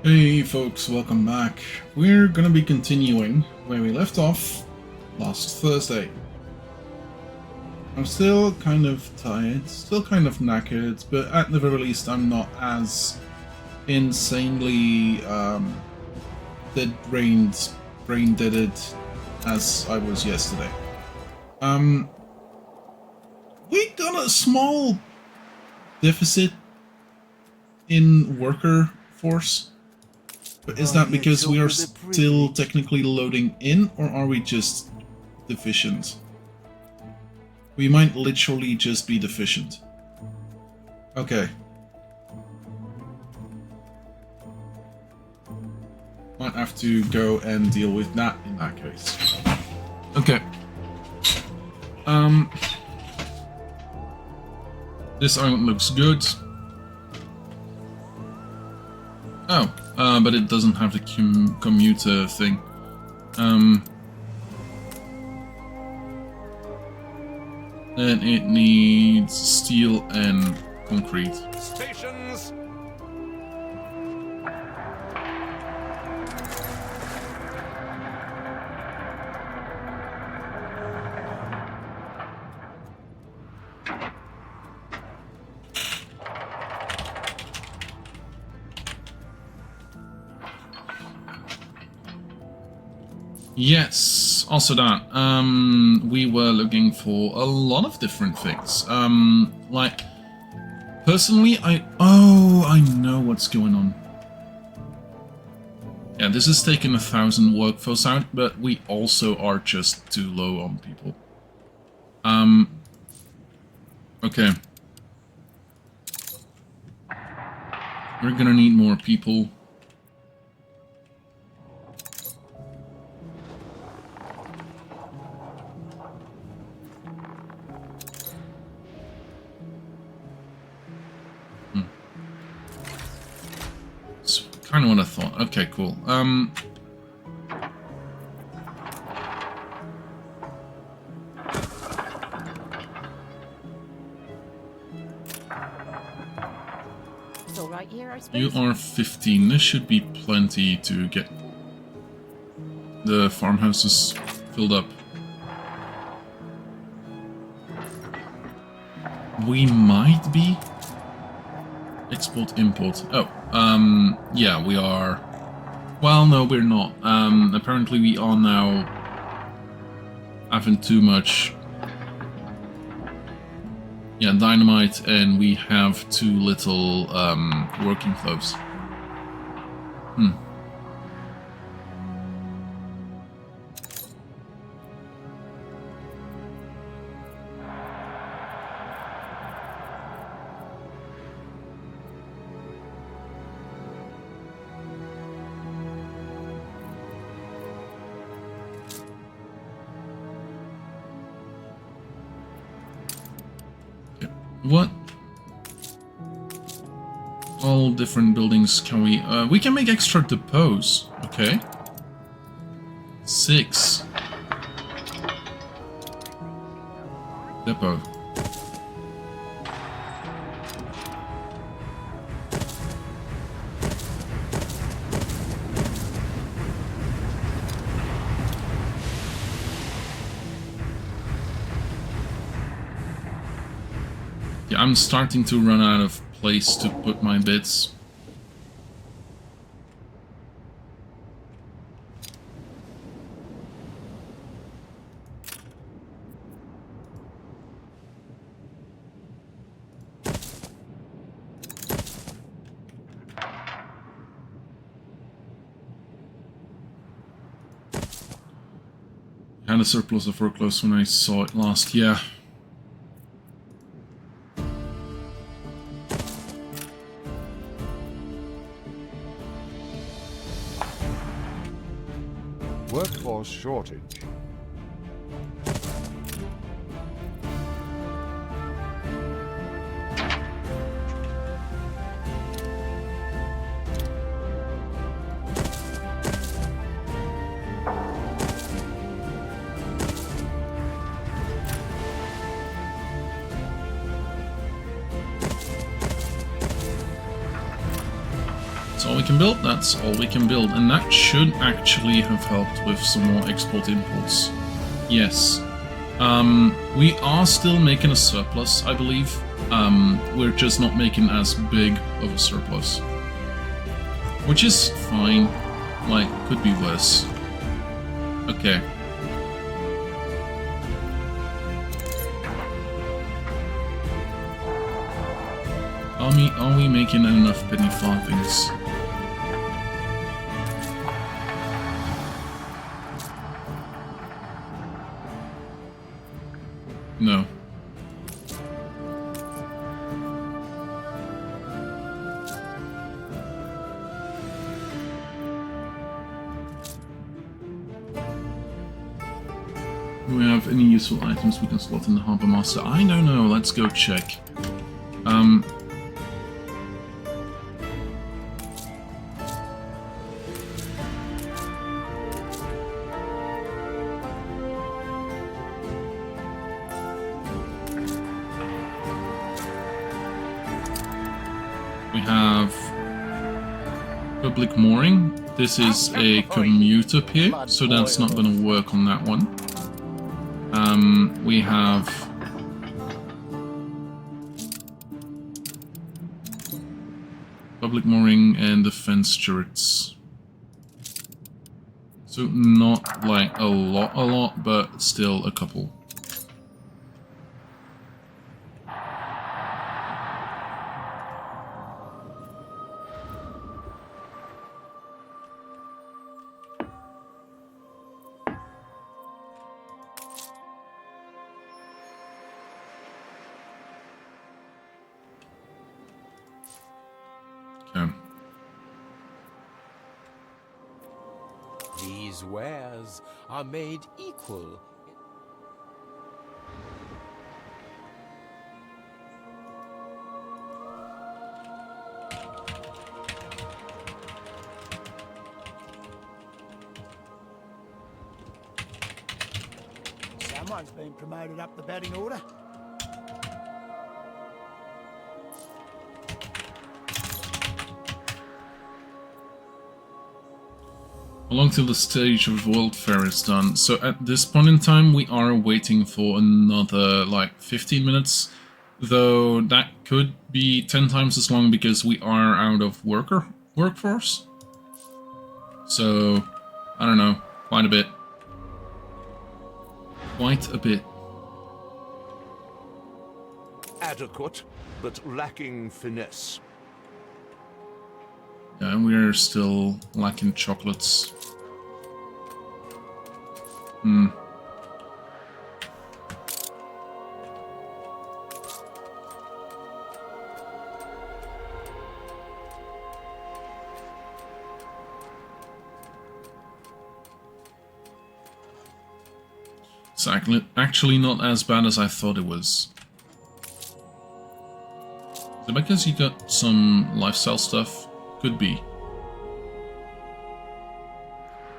Hey folks, welcome back. We're gonna be continuing where we left off last Thursday. I'm still kind of tired, still kind of knackered, but at the very least I'm not as insanely brain deaded as I was yesterday. We got a small deficit in worker force. But is that because we are still technically loading in, or are we just deficient? We might literally just be deficient. Okay. Might have to go and deal with that in that case. Okay. This island looks good. Oh. But it doesn't have the commuter thing. Then it needs steel and concrete. Stations. Yes, also that. We were looking for a lot of different things. Like, personally, I know what's going on. Yeah, this is taking 1,000 workforce out, but we also are just too low on people. Okay. We're gonna need more people. Kind of what I thought. Okay, cool. So right here, I suppose. You are 15. This should be plenty to get the farmhouses filled up. We might be export import. Oh, yeah, we are. Well, no, we're not. Apparently we are now having too much, yeah, dynamite, and we have too little working clothes. What? All different buildings can we can make extra depots, okay. 6. Depot. Yeah, I'm starting to run out of place to put my bits. I had a surplus of workloads when I saw it last, yeah. Workforce shortage. we can build? That's all we can build. And that should actually have helped with some more export impulse. Yes. We are still making a surplus, I believe. We're just not making as big of a surplus. Which is fine. Like, could be worse. Okay. Are we making enough penny farthings? No. Do we have any useful items we can slot in the Harbor Master? I don't know, let's go check. We have public mooring. This is a commuter pier, so that's not going to work on that one. We have public mooring and defense turrets. So not like a lot, but still a couple. Okay. These wares are made equal. Someone's been promoted up the batting order. Along till the stage of World Fair is done. So at this point in time, we are waiting for another, like, 15 minutes. Though that could be 10 times as long because we are out of workforce. So, I don't know, quite a bit. Quite a bit. Adequate, but lacking finesse. Yeah, and we're still lacking chocolates. It's actually not as bad as I thought it was. Is it because you got some lifestyle stuff? Could be.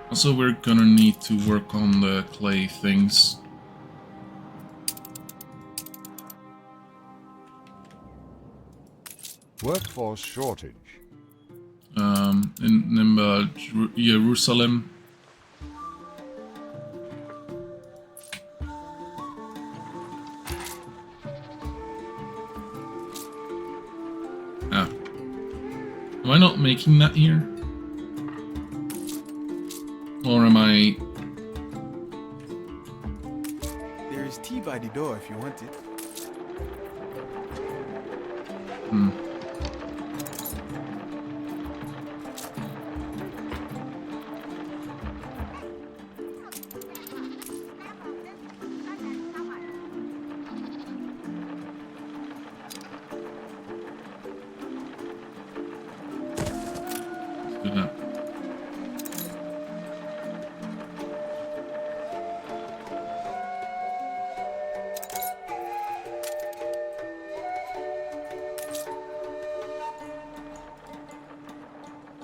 Also, we're gonna need to work on the clay things. Workforce shortage. In Jerusalem. Ah. Am I not making that here? Or am I... There is tea by the door if you want it. Let's do that.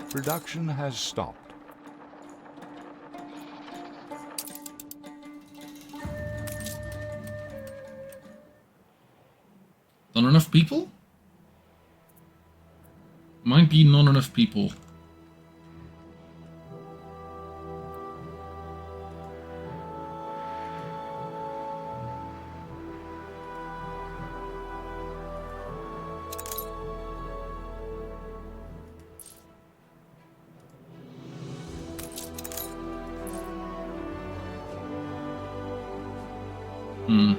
Production has stopped. Not enough people? Might be not enough people. Hmm.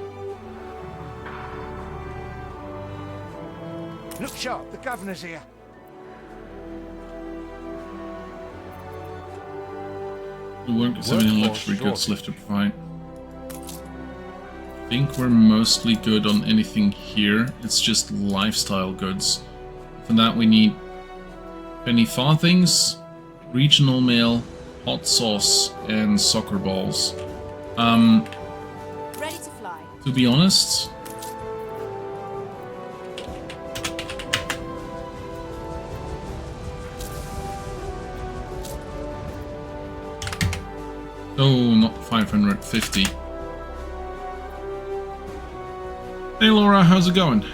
Look sharp, the governor's here. The workers have any luxury goods left to provide. I think we're mostly good on anything here. It's just lifestyle goods. For that we need penny farthings, regional mail, hot sauce, and soccer balls. Ready to fly. To be honest, oh, not 550. Hey Laura, how's it going?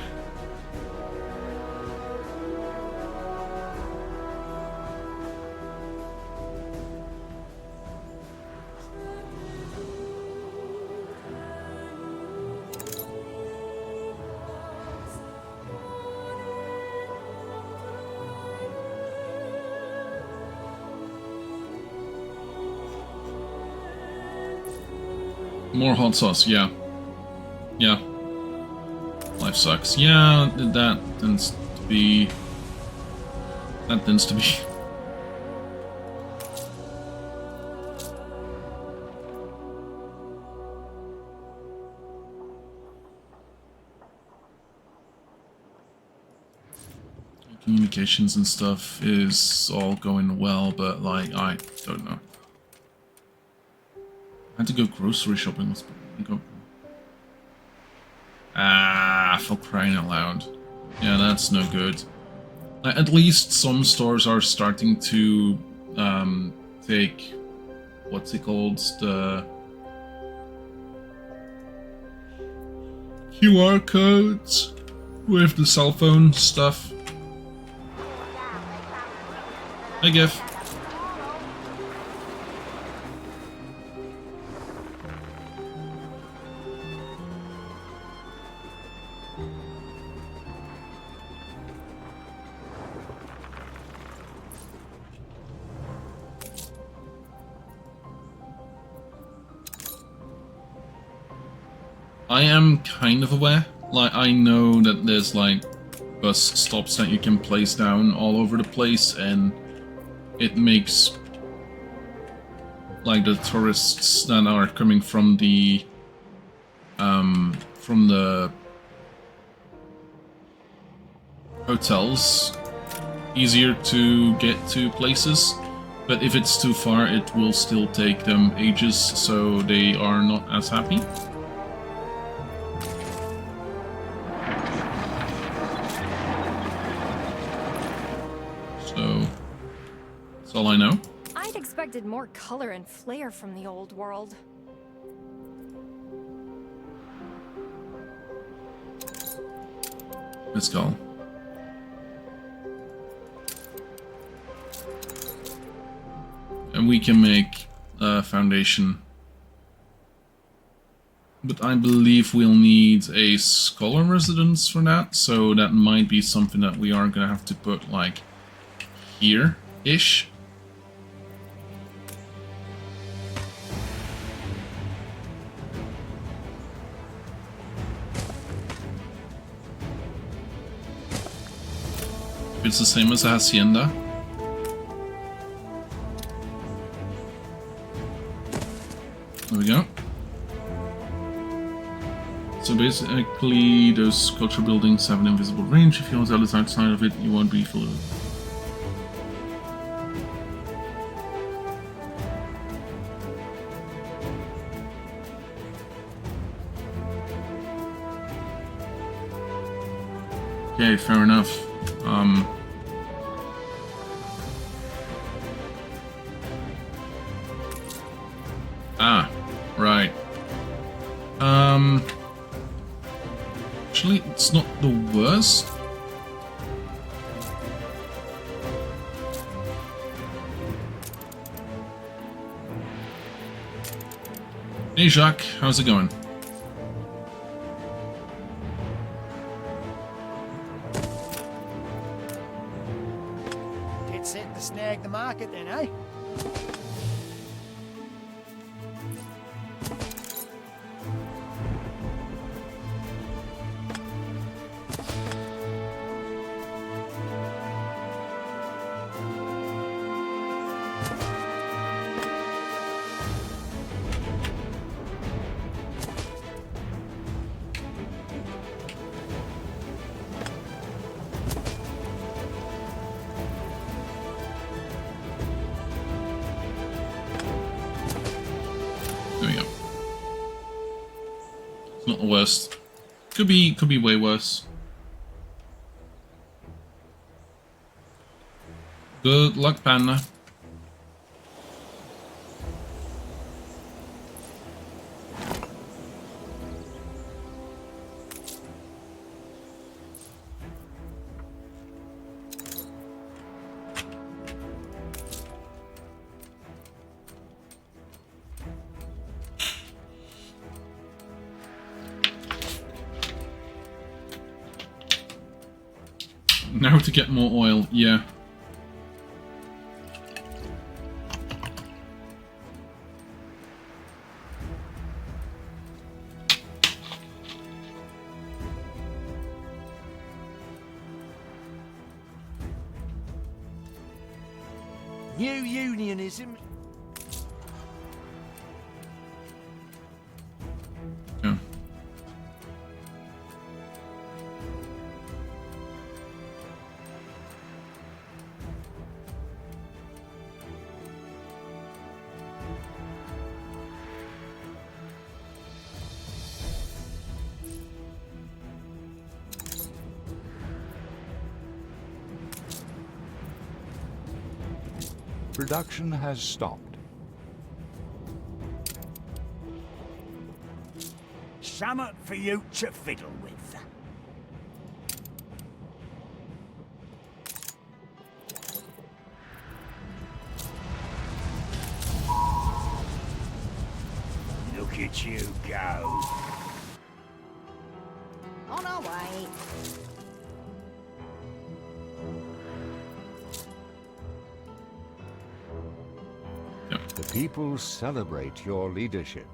More hot sauce, yeah. Yeah. Life sucks. Yeah, that tends to be... That tends to be... Communications and stuff is all going well, but like, I don't know. I had to go grocery shopping. Ah, for crying out loud. Yeah, that's no good. At least some stores are starting to take, what's it called, the QR codes with the cell phone stuff. Hey, Gif. I am kind of aware. Like, I know that there's like bus stops that you can place down all over the place, and it makes like the tourists that are coming from the hotels easier to get to places. But if it's too far, it will still take them ages, so they are not as happy. So, that's all I know. I'd expected more color and flair from the old world. Let's go. And we can make a foundation. But I believe we'll need a scholar residence for that, so that might be something that we are gonna have to put like here-ish. It's the same as a hacienda. There we go. So basically, those culture buildings have an invisible range. If you're outside of it, you won't be full of it. Okay, fair enough. Right. Actually, it's not the worst. Hey Jacques, how's it going? Get set to snag the market then, eh? It's not the worst. Could be way worse. Good luck, Panda. Now to get more oil, yeah. New unionism. Yeah. Production has stopped. Summat for you to fiddle with. Look at you go. On our way. The people celebrate your leadership.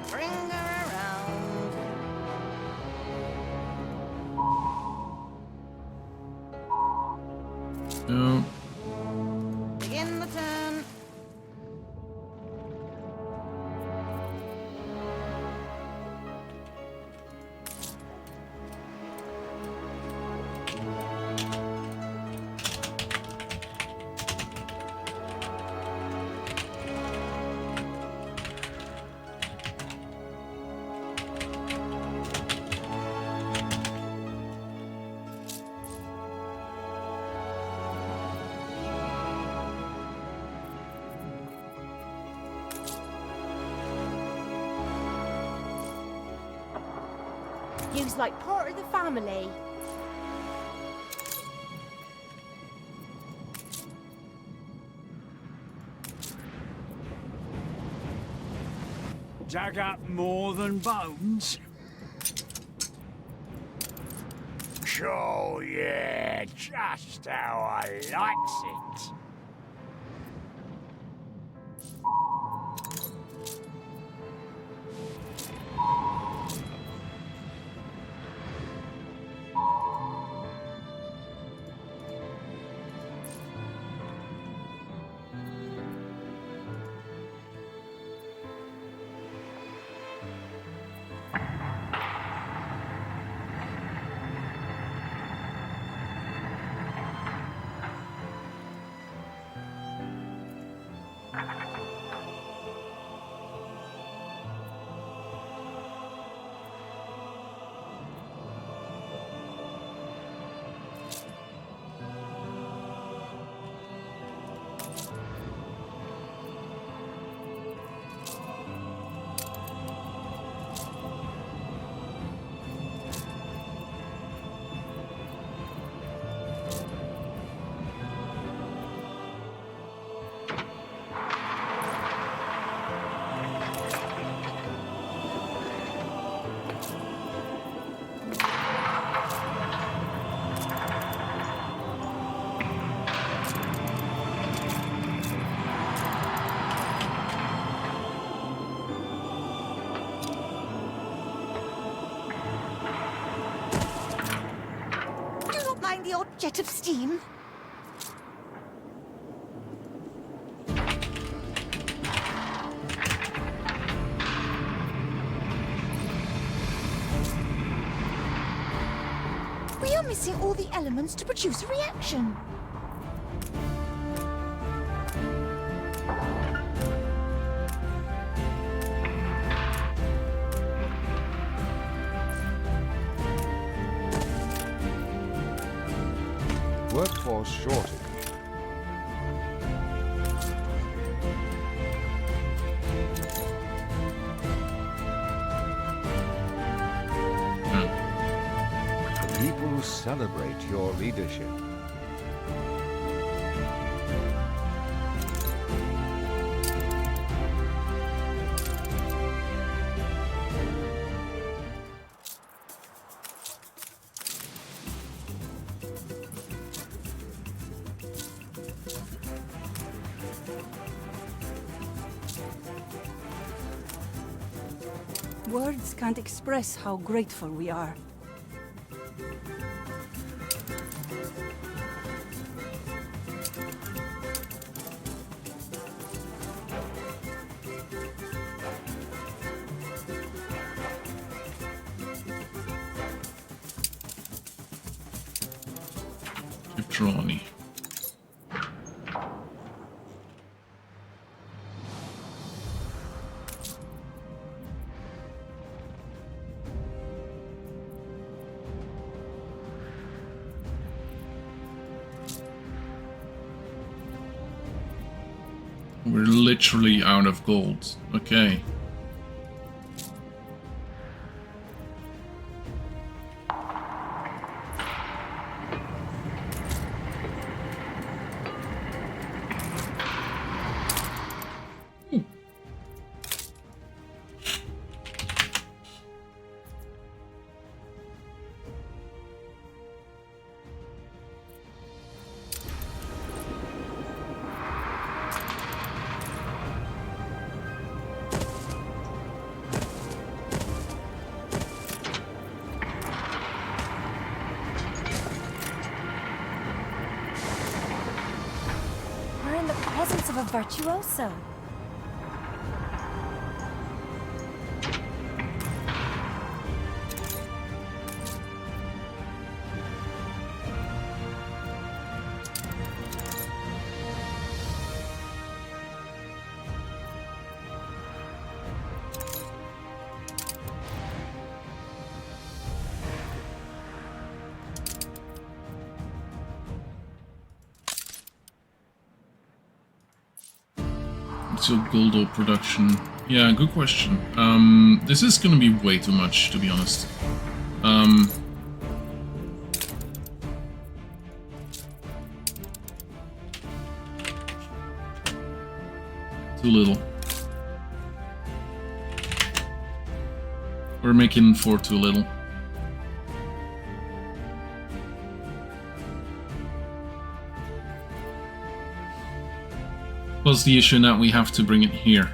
Bring her around. No. Begin the turn. You's like part of the family. Dug up more than bones? Oh yeah, just how I likes it. jet of steam? We are missing all the elements to produce a reaction. Workforce shortage. The people celebrate your leadership. Words can't express how grateful we are. Trolley. We're literally out of gold. Okay. We're in the presence of a virtuoso. So Goldo production. Yeah, good question. This is gonna be way too much, to be honest. Too little. We're making for too little. Plus the issue that we have to bring it here.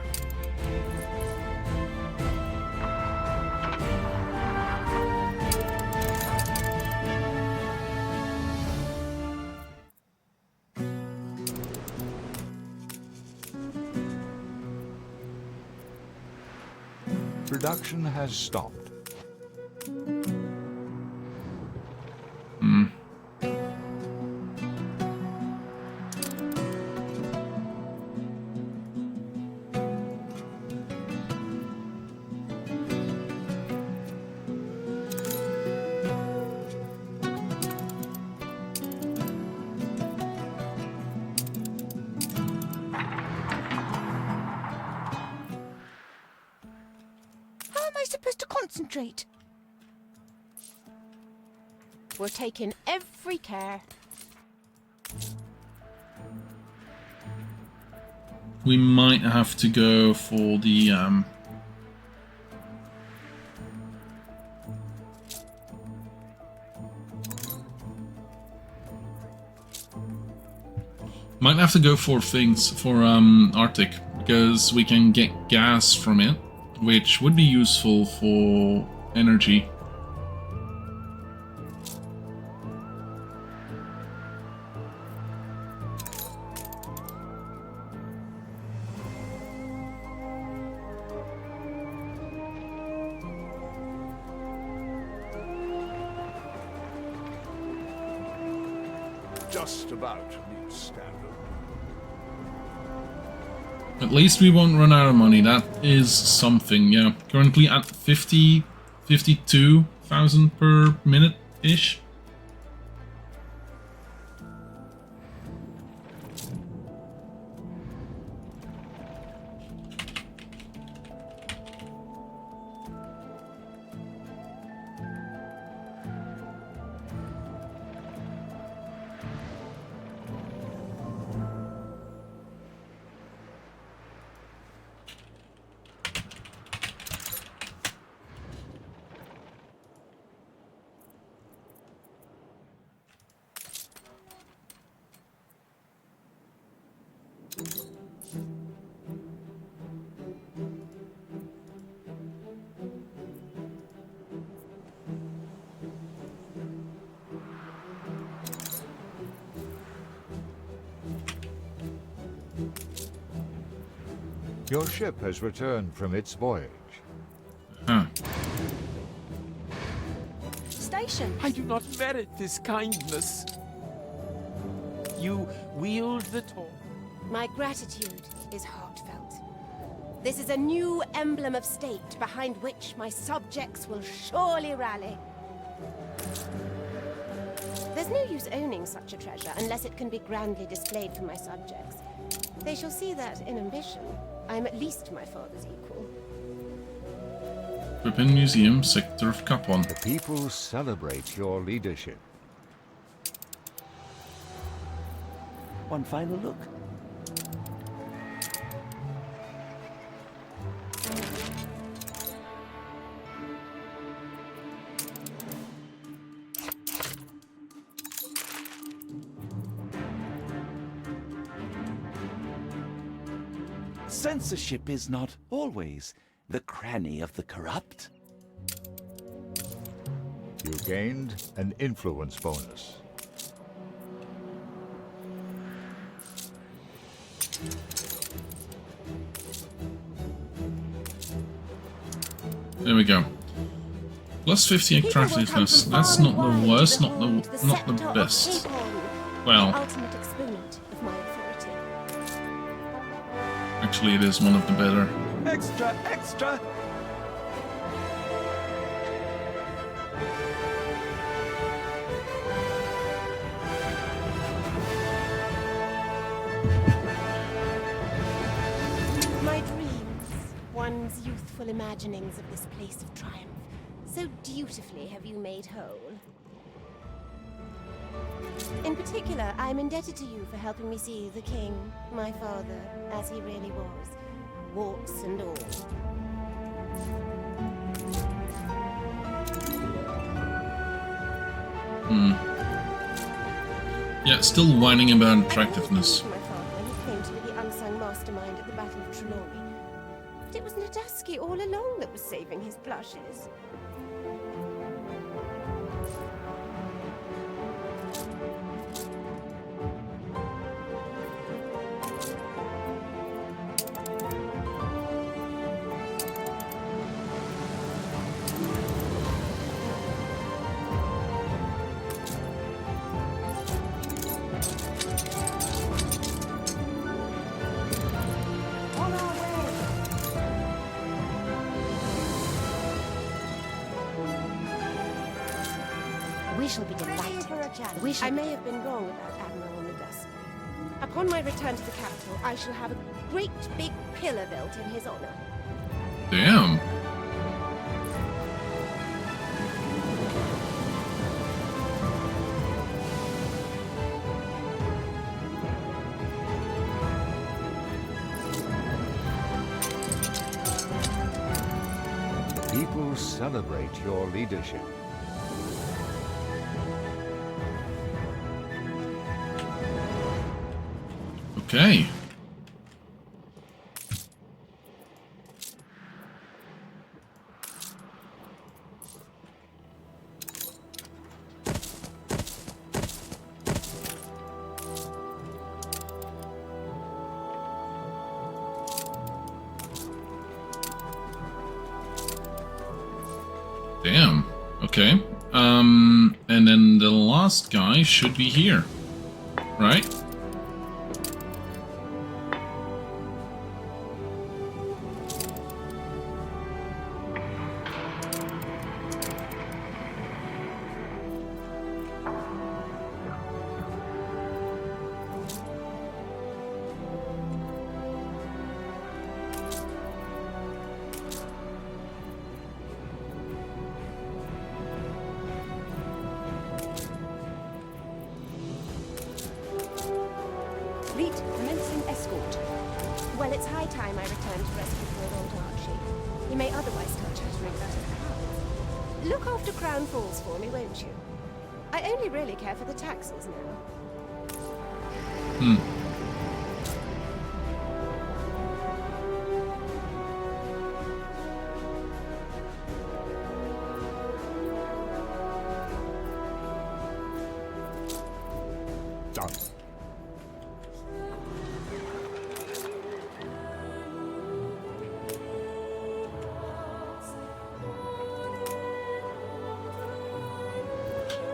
Production has stopped. Supposed to concentrate. We're taking every care. We might have to go for the might have to go for things for Arctic, because we can get gas from it, which would be useful for energy. just about meets standard. At least we won't run out of money. That is something, yeah. Currently at 52,000 per minute-ish. Your ship has returned from its voyage. Huh. Station. I do not merit this kindness. You wield the torch. My gratitude is heartfelt. This is a new emblem of state behind which my subjects will surely rally. There's no use owning such a treasure unless it can be grandly displayed for my subjects. They shall see that, in ambition, I am at least my father's equal. Ripon Museum, sector of Kapon. The people celebrate your leadership. One final look. Censorship is not always the cranny of the corrupt. You gained an influence bonus. There we go. Plus 50 attractiveness. That's not the worst, not the best. Well, Ultimate exponent of my authority. actually it is one of the better. Extra, extra! My dreams, one's youthful imaginings of this place of triumph, so dutifully have you made whole. In particular, I am indebted to you for helping me see the king, my father, as he really was, warts and all. Yeah, still whining about attractiveness. My father, he claimed to be the unsung mastermind at the Battle of Trelawney. But it was Nadaski all along that was saving his blushes. We shall be delighted. I may have been wrong about Admiral Nadaski. Upon my return to the capital, I shall have a great big pillar built in his honor. Damn. The people celebrate your leadership. Okay. Damn. Okay. And then the last guy should be here. Right? Fleet commencing escort. Well, it's high time I returned to rescue poor old Archie. He may otherwise start chattering about his pals. Look after Crown Falls for me, won't you? I only really care for the taxes now. Done.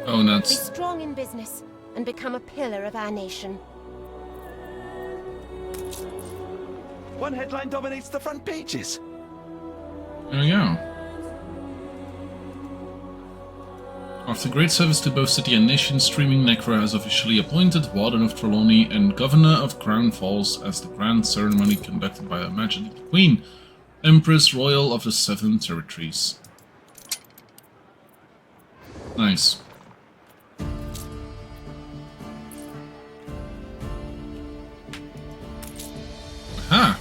Oh, Be that's... strong in business and become a pillar of our nation. One headline dominates the front pages. There we go. After great service to both city and nation, Streaming Necra has officially appointed Warden of Trelawney and Governor of Crown Falls as the grand ceremony conducted by Her Majesty the Queen, Empress Royal of the Seven Territories. Nice. Aha!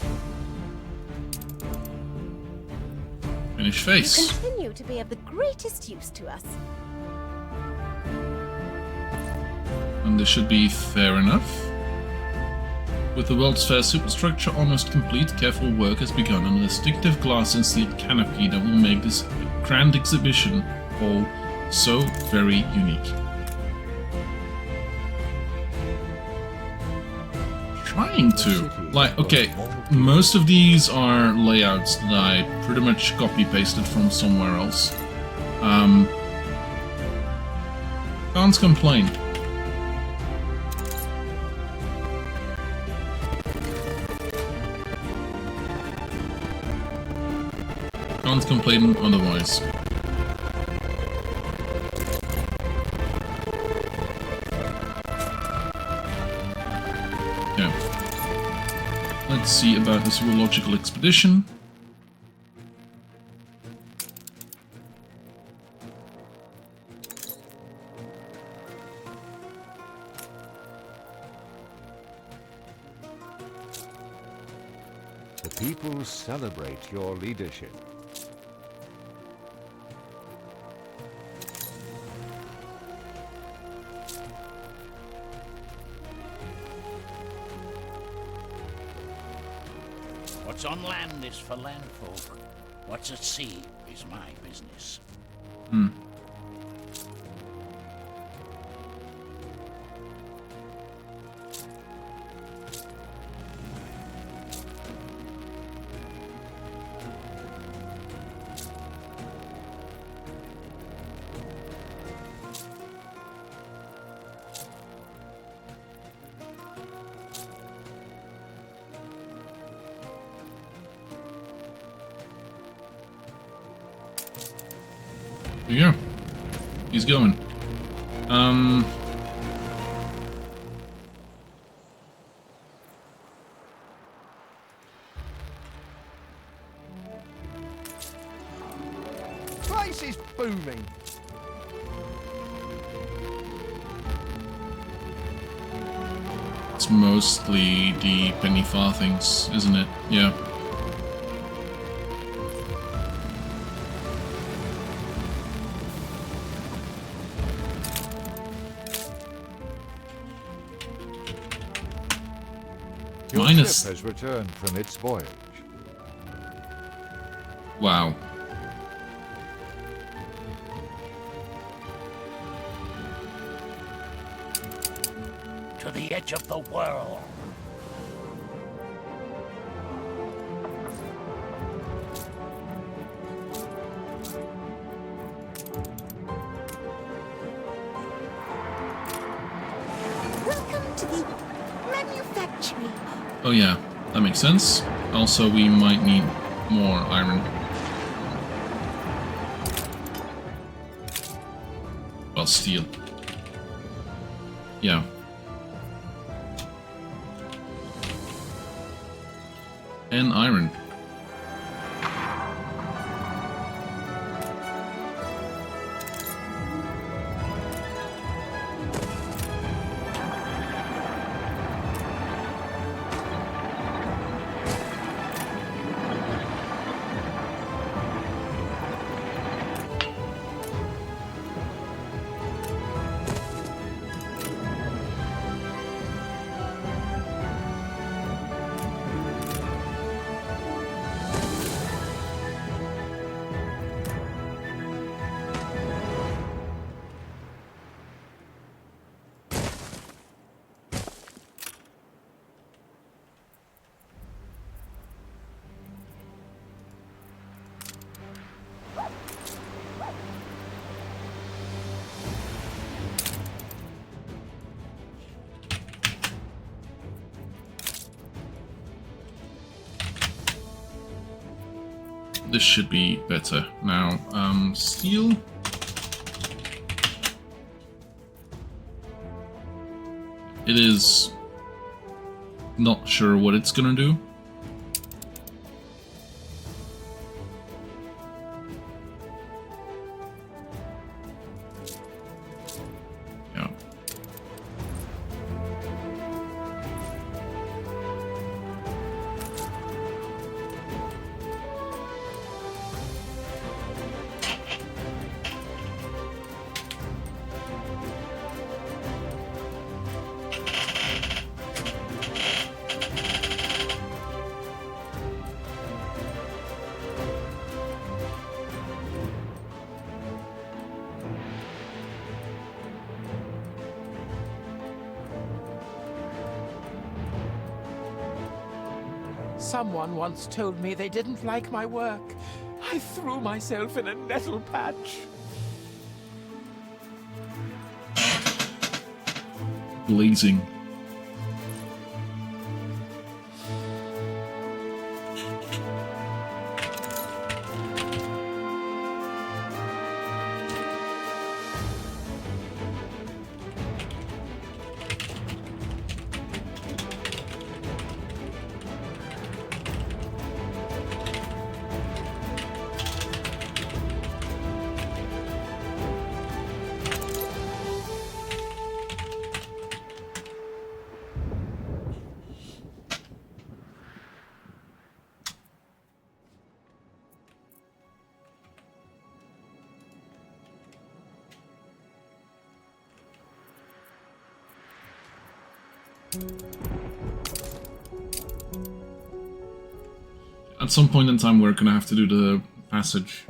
Finished You face. continue to be of the greatest use to us. And this should be fair enough. With the World's Fair superstructure almost complete, careful work has begun on a distinctive glass and steel canopy that will make this grand exhibition hall so very unique. Trying to. Like, okay, most of these are layouts that I pretty much copy-pasted from somewhere else. Can't complain. Can't complain otherwise. Yeah. Let's see about the zoological expedition. The people celebrate your leadership. What's on land is for landfolk. What's at sea is my business. There you go. He's going. Place is booming. It's mostly the penny farthings, isn't it? Yeah. Your Minus- ship has returned from its voyage. Wow. To the edge of the world. Welcome to the Oh yeah, that makes sense. Also, we might need more iron. Well, steel. Yeah. And iron. This should be better. Now, steel. It is not sure what it's gonna do. Yeah. Someone once told me they didn't like my work. I threw myself in a nettle patch. Blazing. At some point in time, we're gonna have to do the passage.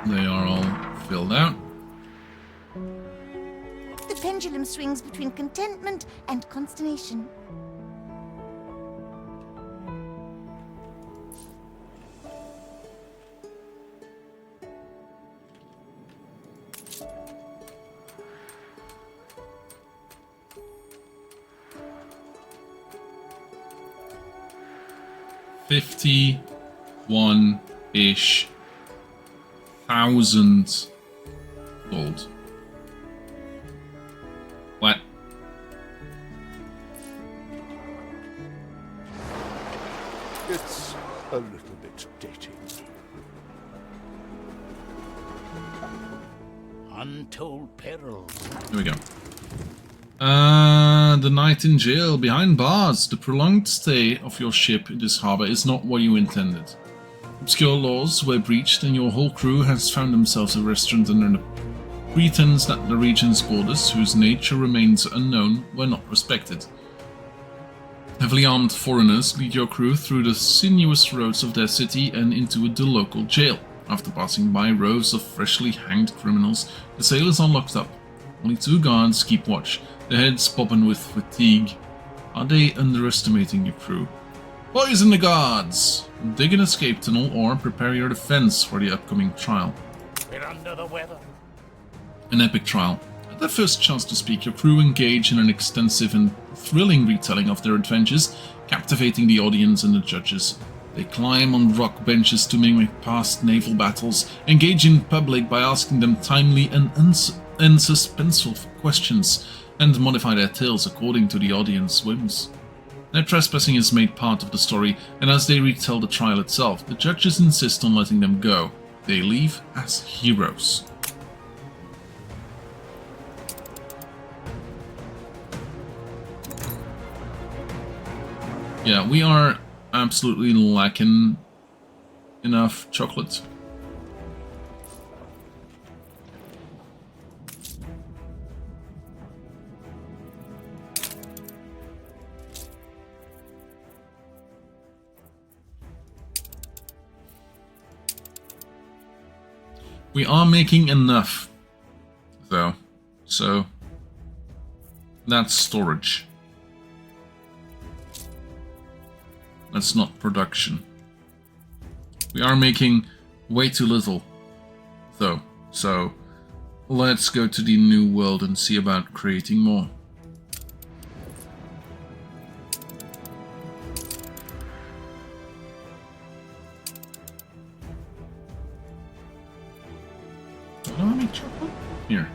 They are all filled out. The pendulum swings between contentment and consternation. $51-ish thousand gold. What? It's a little bit dating. Untold peril. Here we go. The night in jail, behind bars. The prolonged stay of your ship in this harbor is not what you intended. Obscure laws were breached and your whole crew has found themselves a restaurant under the pretense that the region's borders, whose nature remains unknown, were not respected. Heavily armed foreigners lead your crew through the sinuous roads of their city and into the local jail. After passing by rows of freshly hanged criminals, the sailors are locked up. Only 2 guards keep watch, their heads popping with fatigue. Are they underestimating your crew? Poison the guards! Dig an escape tunnel or prepare your defense for the upcoming trial. We're under the weather. An epic trial. At their first chance to speak, your crew engage in an extensive and thrilling retelling of their adventures, captivating the audience and the judges. They climb on rock benches to mimic past naval battles, engage in public by asking them timely and suspenseful questions, and modify their tales according to the audience's whims. Their trespassing is made part of the story, and as they retell the trial itself, the judges insist on letting them go. They leave as heroes. Yeah, we are absolutely lacking enough chocolate. We are making enough, though, so that's storage. That's not production. We are making way too little, though, so let's go to the new world and see about creating more. Do I make chocolate? Here.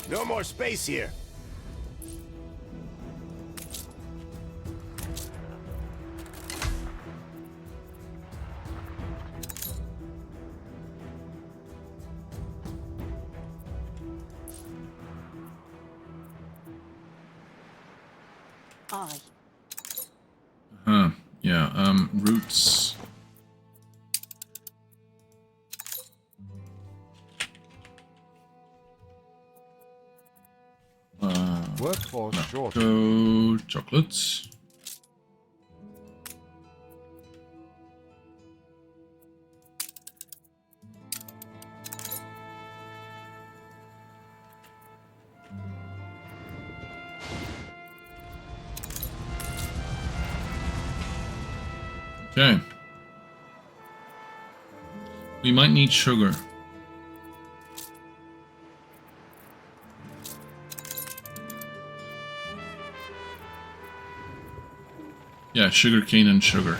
No more space here. Yeah, roots. Workforce short. Go chocolates. Okay. We might need sugar. Yeah, sugar cane and sugar.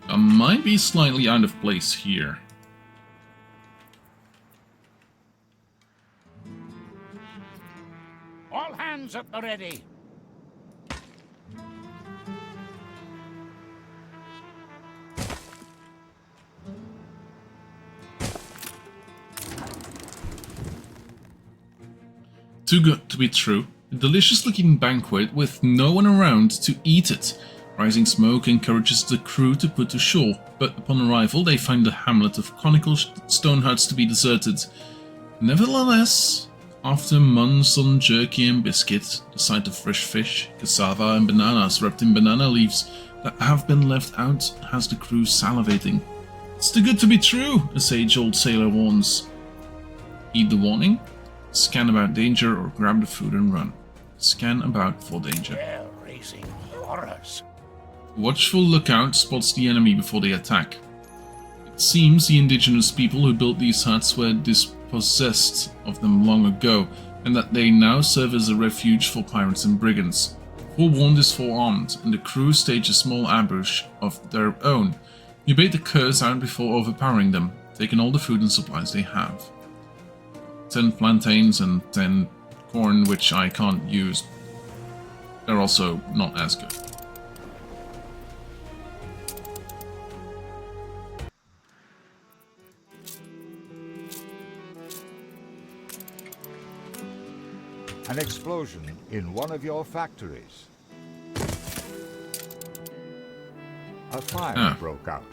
I might be slightly out of place here. All hands at the ready. Too good to be true. A delicious-looking banquet with no one around to eat it. Rising smoke encourages the crew to put to shore, but upon arrival they find the hamlet of conical stone huts to be deserted. Nevertheless, after months on jerky and biscuit, the sight of fresh fish, cassava and bananas wrapped in banana leaves that have been left out has the crew salivating. It's too good to be true, a sage old sailor warns. Heed the warning, scan about danger or grab the food and run. Scan about for danger. They're raising horrors. Watchful lookout spots the enemy before they attack. It seems the indigenous people who built these huts were dispossessed of them long ago, and that they now serve as a refuge for pirates and brigands. Forewarned is forearmed, and the crew stage a small ambush of their own. You bait the curs out before overpowering them, taking all the food and supplies they have. 10 plantains and 10 corn, which I can't use. They're also not as good. An explosion in one of your factories. A fire broke out.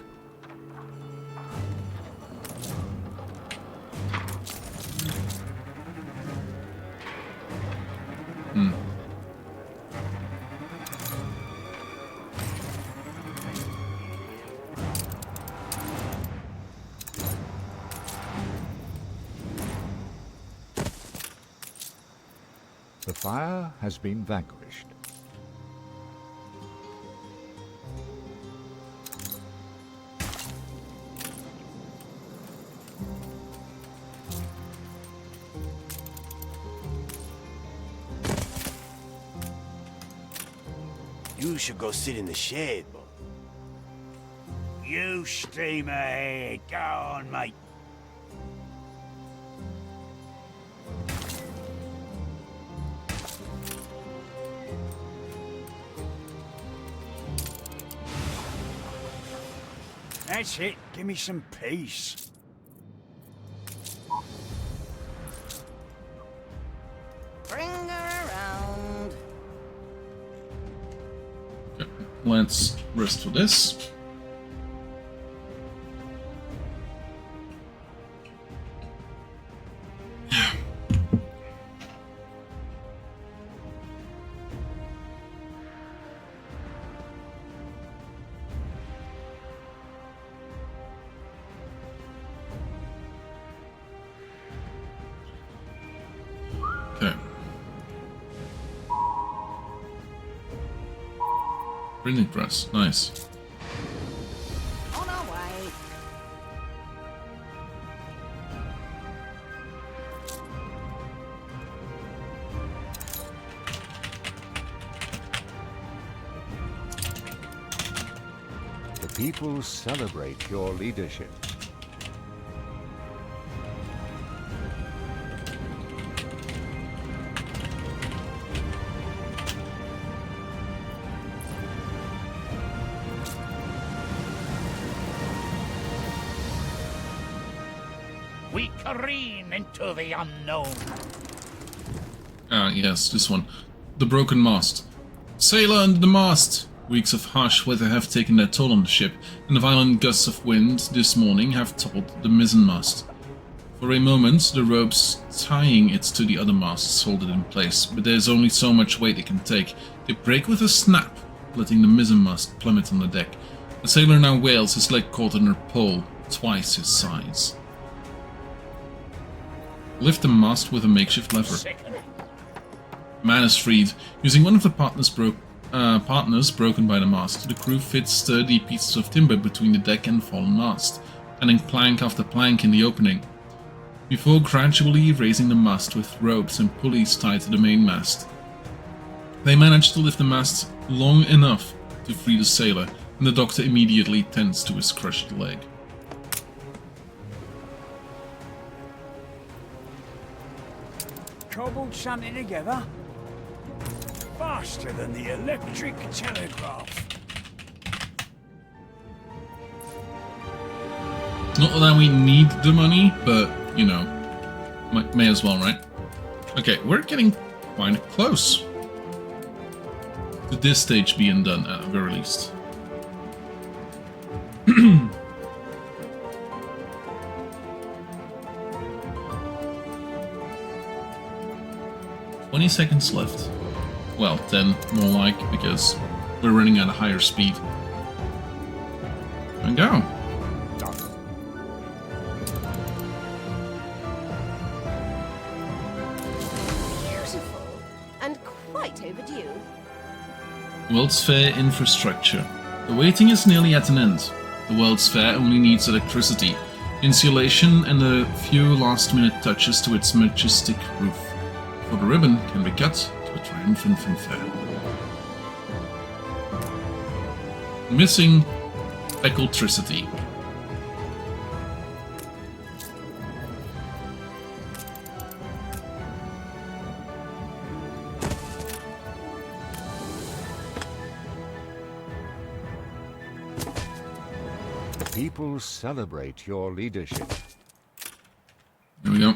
The fire has been vanquished. You should go sit in the shade, boy. You steam ahead. Go on, mate. That's it. Give me some peace. Bring her around. Okay, let's rest for this. Okay. Printing press, nice. On our way. The people celebrate your leadership. We careen into the unknown. Ah, yes, this one. The broken mast. Sailor under the mast! Weeks of harsh weather have taken their toll on the ship, and the violent gusts of wind this morning have toppled the mizzenmast. For a moment, the ropes tying it to the other masts hold it in place, but there's only so much weight it can take. They break with a snap, letting the mizzenmast plummet on the deck. The sailor now wails, his leg caught in her pole, twice his size. Lift the mast with a makeshift lever. Man is freed. Using one of the partners broken by the mast, the crew fits sturdy pieces of timber between the deck and fallen mast, adding plank after plank in the opening, before gradually raising the mast with ropes and pulleys tied to the main mast. They manage to lift the mast long enough to free the sailor, and the doctor immediately tends to his crushed leg. Cobbled something together? Faster than the electric telegraph. Not that we need the money, but, you know, may as well, right? Okay, we're getting quite close to this stage being done, at the very least. 20 seconds left. Well, 10 more like, because we're running at a higher speed. And go. Beautiful. And quite overdue. World's Fair infrastructure. The waiting is nearly at an end. The World's Fair only needs electricity, insulation, and a few last-minute touches to its majestic roof, for the ribbon can be cut to a triumphant fanfare. Missing Electricity. People celebrate your leadership. There we go.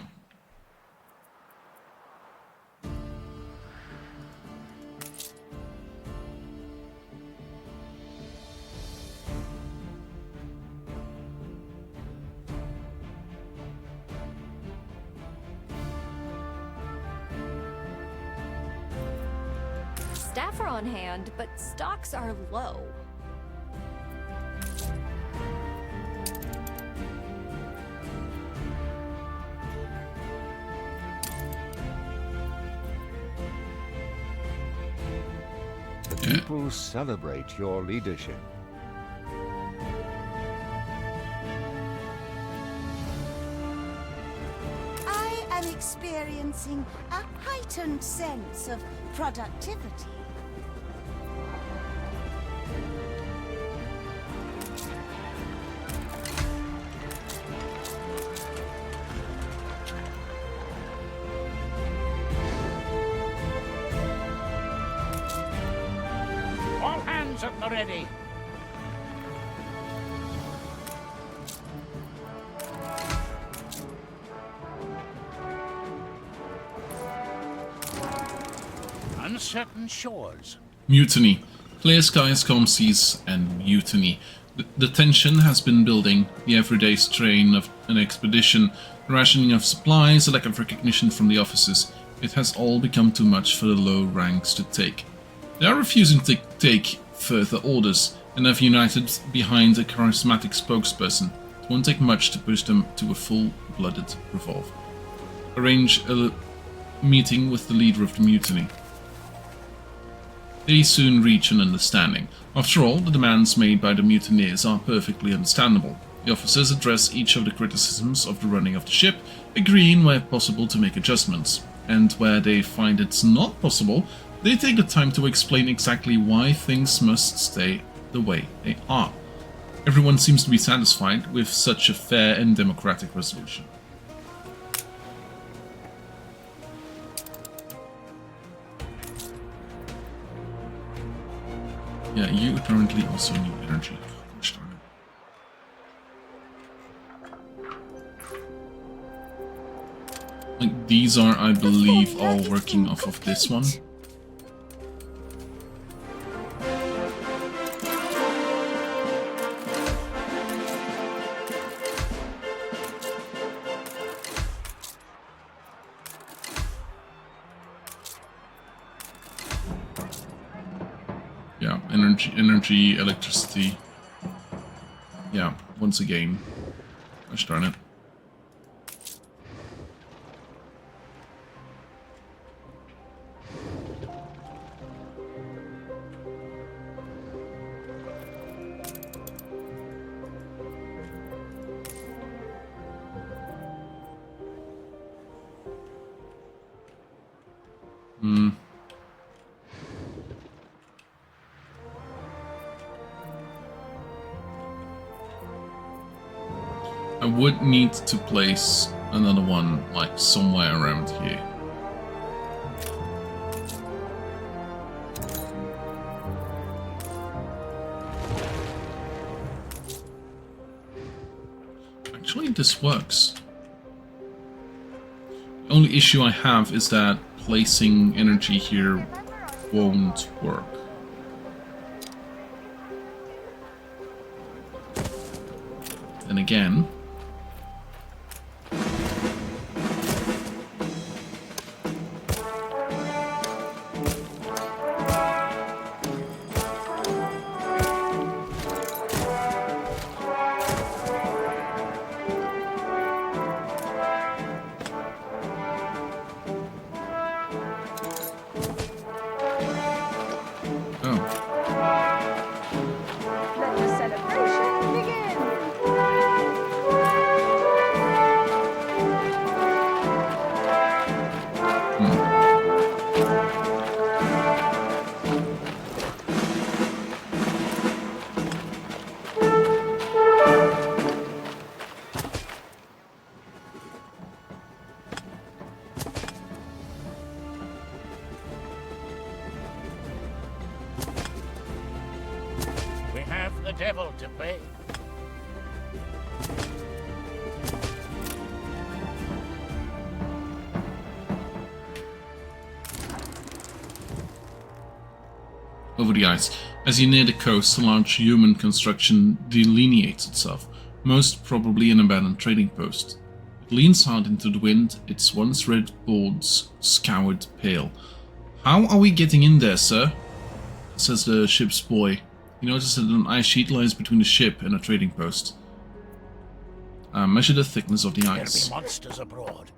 Staff are on hand, but stocks are low. The people celebrate your leadership. I am experiencing a heightened sense of productivity. All hands at the ready. Uncertain shores. Mutiny. Clear skies, calm seas, and mutiny. The tension has been building. The everyday strain of an expedition, the rationing of supplies, a lack of recognition from the officers. It has all become too much for the low ranks to take. They are refusing to take further orders and have united behind a charismatic spokesperson. It won't take much to push them to a full-blooded revolt. Arrange a meeting with the leader of the mutiny. They soon reach an understanding. After all, the demands made by the mutineers are perfectly understandable. The officers address each of the criticisms of the running of the ship, agreeing where possible to make adjustments. And where they find it's not possible, they take the time to explain exactly why things must stay the way they are. Everyone seems to be satisfied with such a fair and democratic resolution. Yeah, you apparently also need energy. Gosh darn it. Like, these are, I believe, all working off of this one. Yeah, energy, electricity. Yeah, once again. Gosh darn it. I would need to place another one, like, somewhere around here. Actually, this works. The only issue I have is that placing energy here won't work. And again... devil to pay. Over the ice. As you near the coast, a large human construction delineates itself, most probably an abandoned trading post. It leans hard into the wind, its once red boards scoured pale. "How are we getting in there, sir?" says the ship's boy. He notices that an ice sheet lies between the ship and a trading post. Measure the thickness of the ice. There be monsters abroad.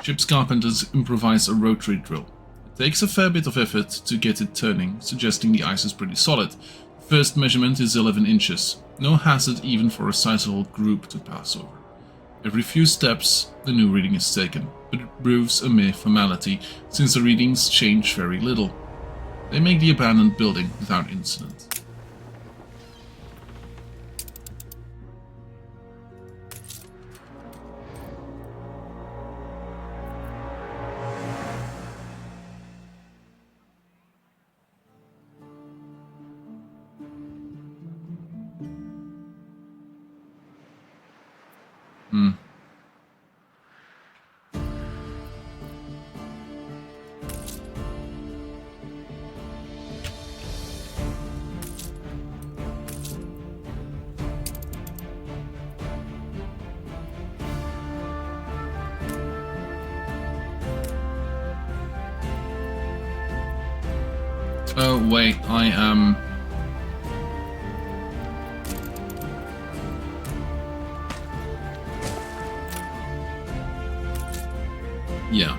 Ship's carpenters improvise a rotary drill. It takes a fair bit of effort to get it turning, suggesting the ice is pretty solid. The first measurement is 11 inches. No hazard even for a sizable group to pass over. Every few steps, the new reading is taken, but it proves a mere formality, since the readings change very little. They make the abandoned building without incident. Oh wait, I am... Yeah.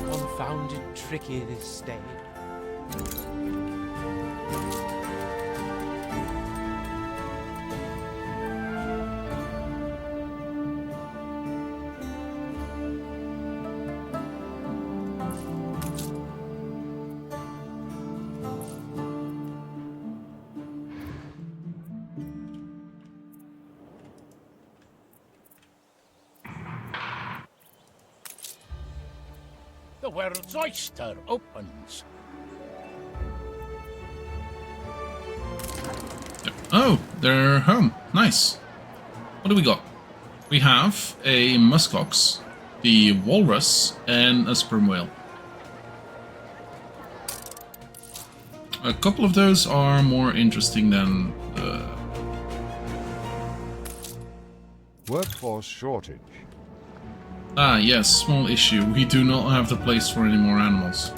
Confounded tricky, this stay. The world's oyster opens. Oh, they're home. Nice. What do we got? We have a muskox, the walrus, and a sperm whale. A couple of those are more interesting than Workforce shortage. Ah, yes, small issue. We do not have the place for any more animals.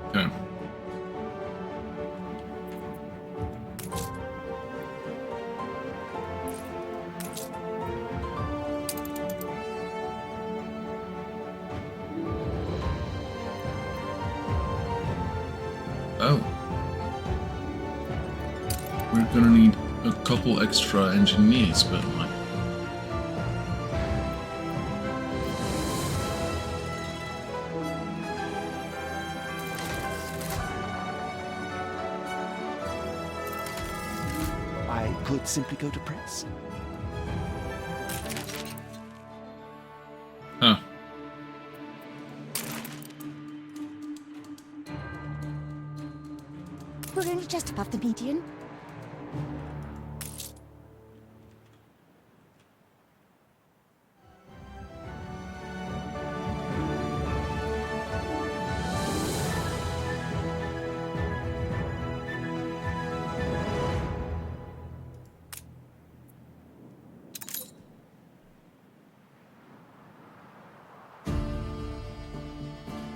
Okay. Oh. We're gonna need a couple extra engineers, but like... I could simply go to press. Huh. just above the median.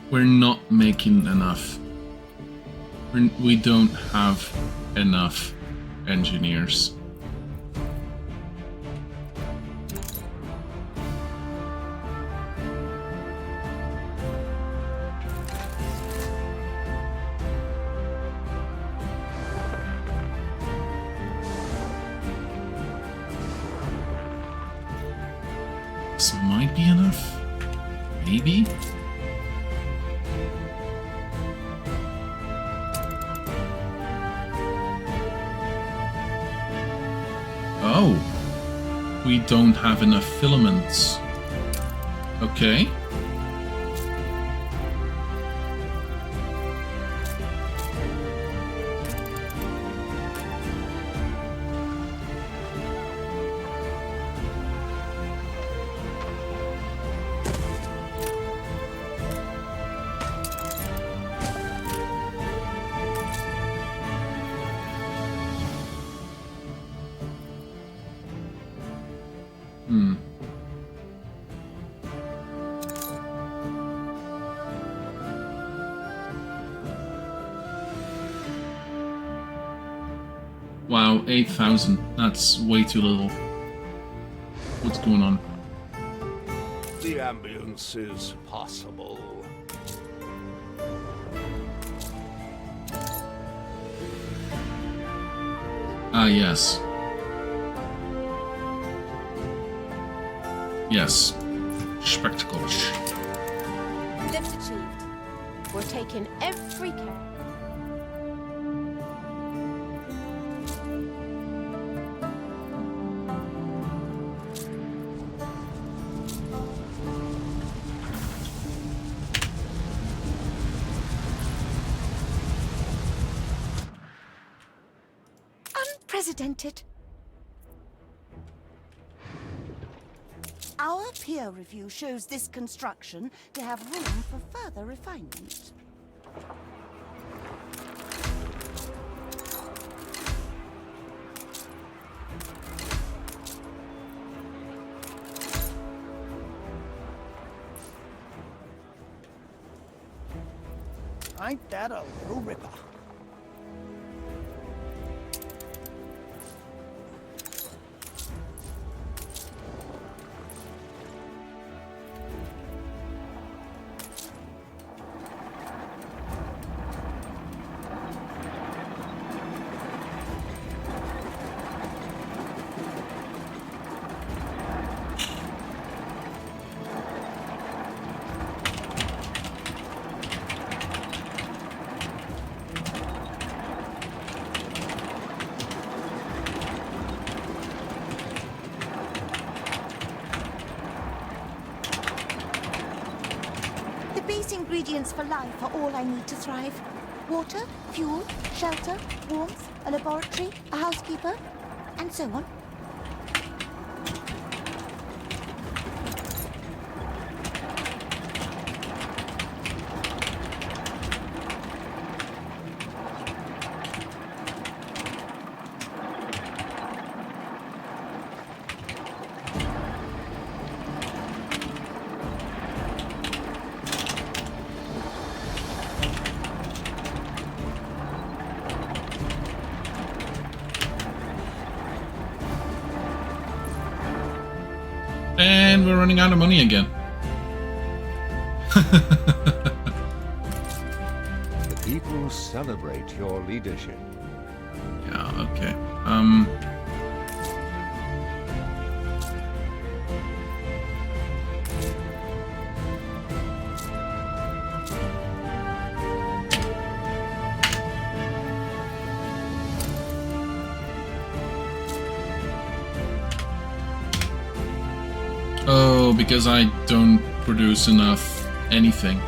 We're not making enough. We don't have enough engineers. This might be enough. Maybe? Oh, we don't have enough filaments. Okay. Wow, 8,000. That's way too little. What's going on? The ambulance is possible. Ah, yes. Yes. Spectacles. Lift achieved. We're taking every care. Unprecedented. Our peer review shows this construction to have room for further refinement. Ain't that a little ripper? Base ingredients for life are all I need to thrive. Water, fuel, shelter, warmth, a laboratory, a housekeeper, and so on. And we're running out of money again. The people celebrate your leadership. Yeah, okay. Oh, because I don't produce enough anything.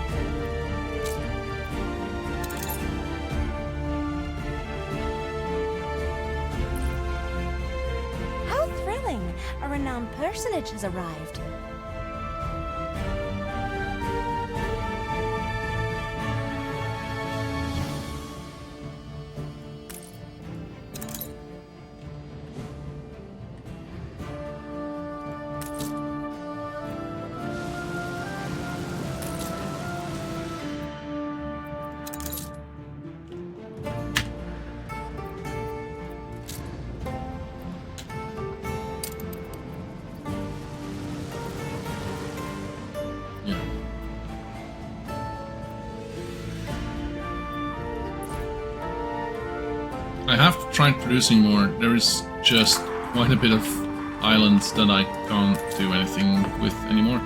renowned personage has arrived. I have tried producing more. There is just quite a bit of islands that I can't do anything with anymore.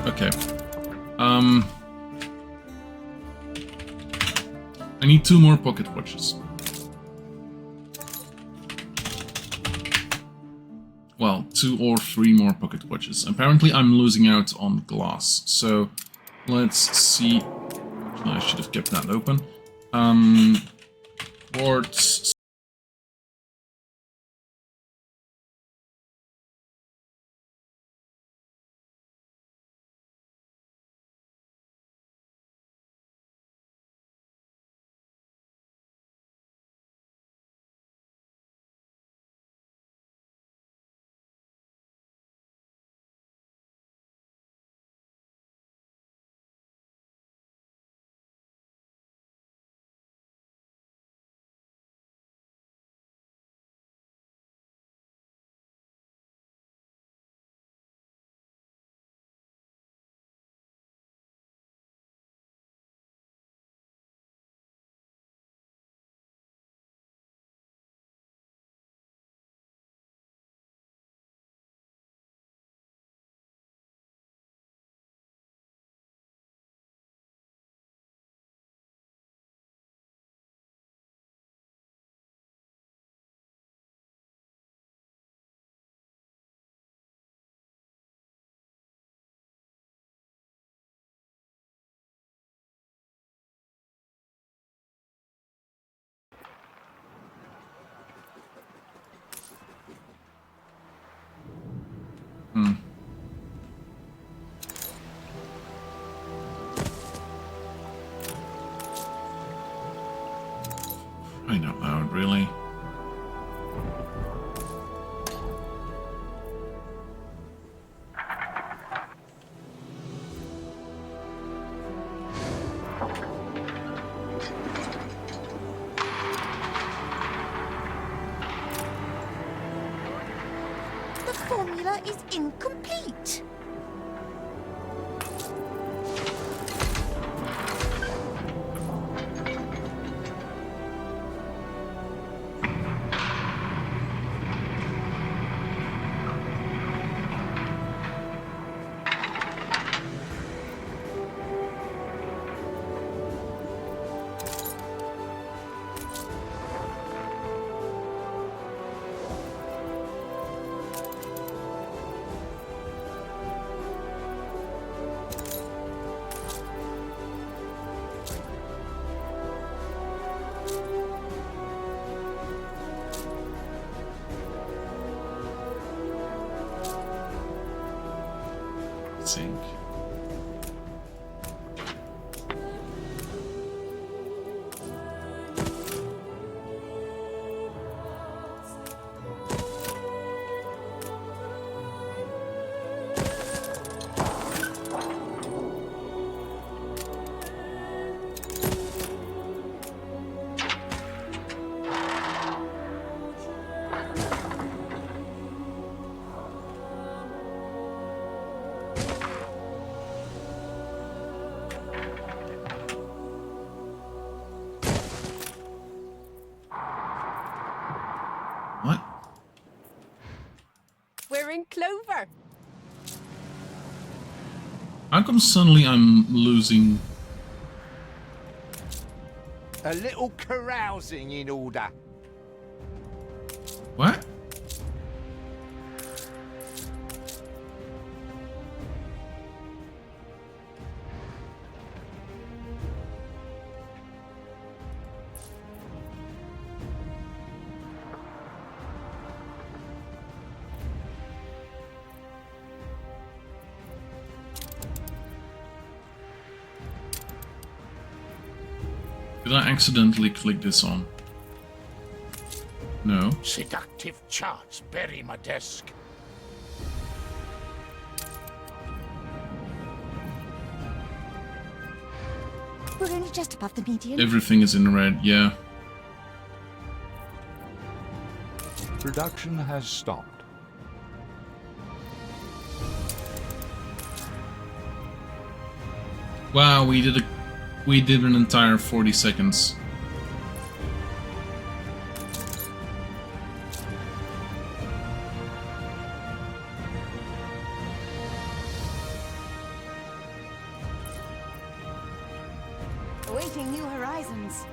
Okay. I need 2 more pocket watches. Well, 2 or 3 more pocket watches. Apparently I'm losing out on glass, so let's see. I should have kept that open. Quartz. I don't know, really. The formula is incomplete. Zinc. What? We're in clover. How come suddenly I'm losing? A little carousing in order. What? Did I accidentally click this on? No. Seductive charts bury my desk. We're only just above the median. Everything is in red, yeah. Production has stopped. Wow, we did an entire 40 seconds. Awaiting new horizons.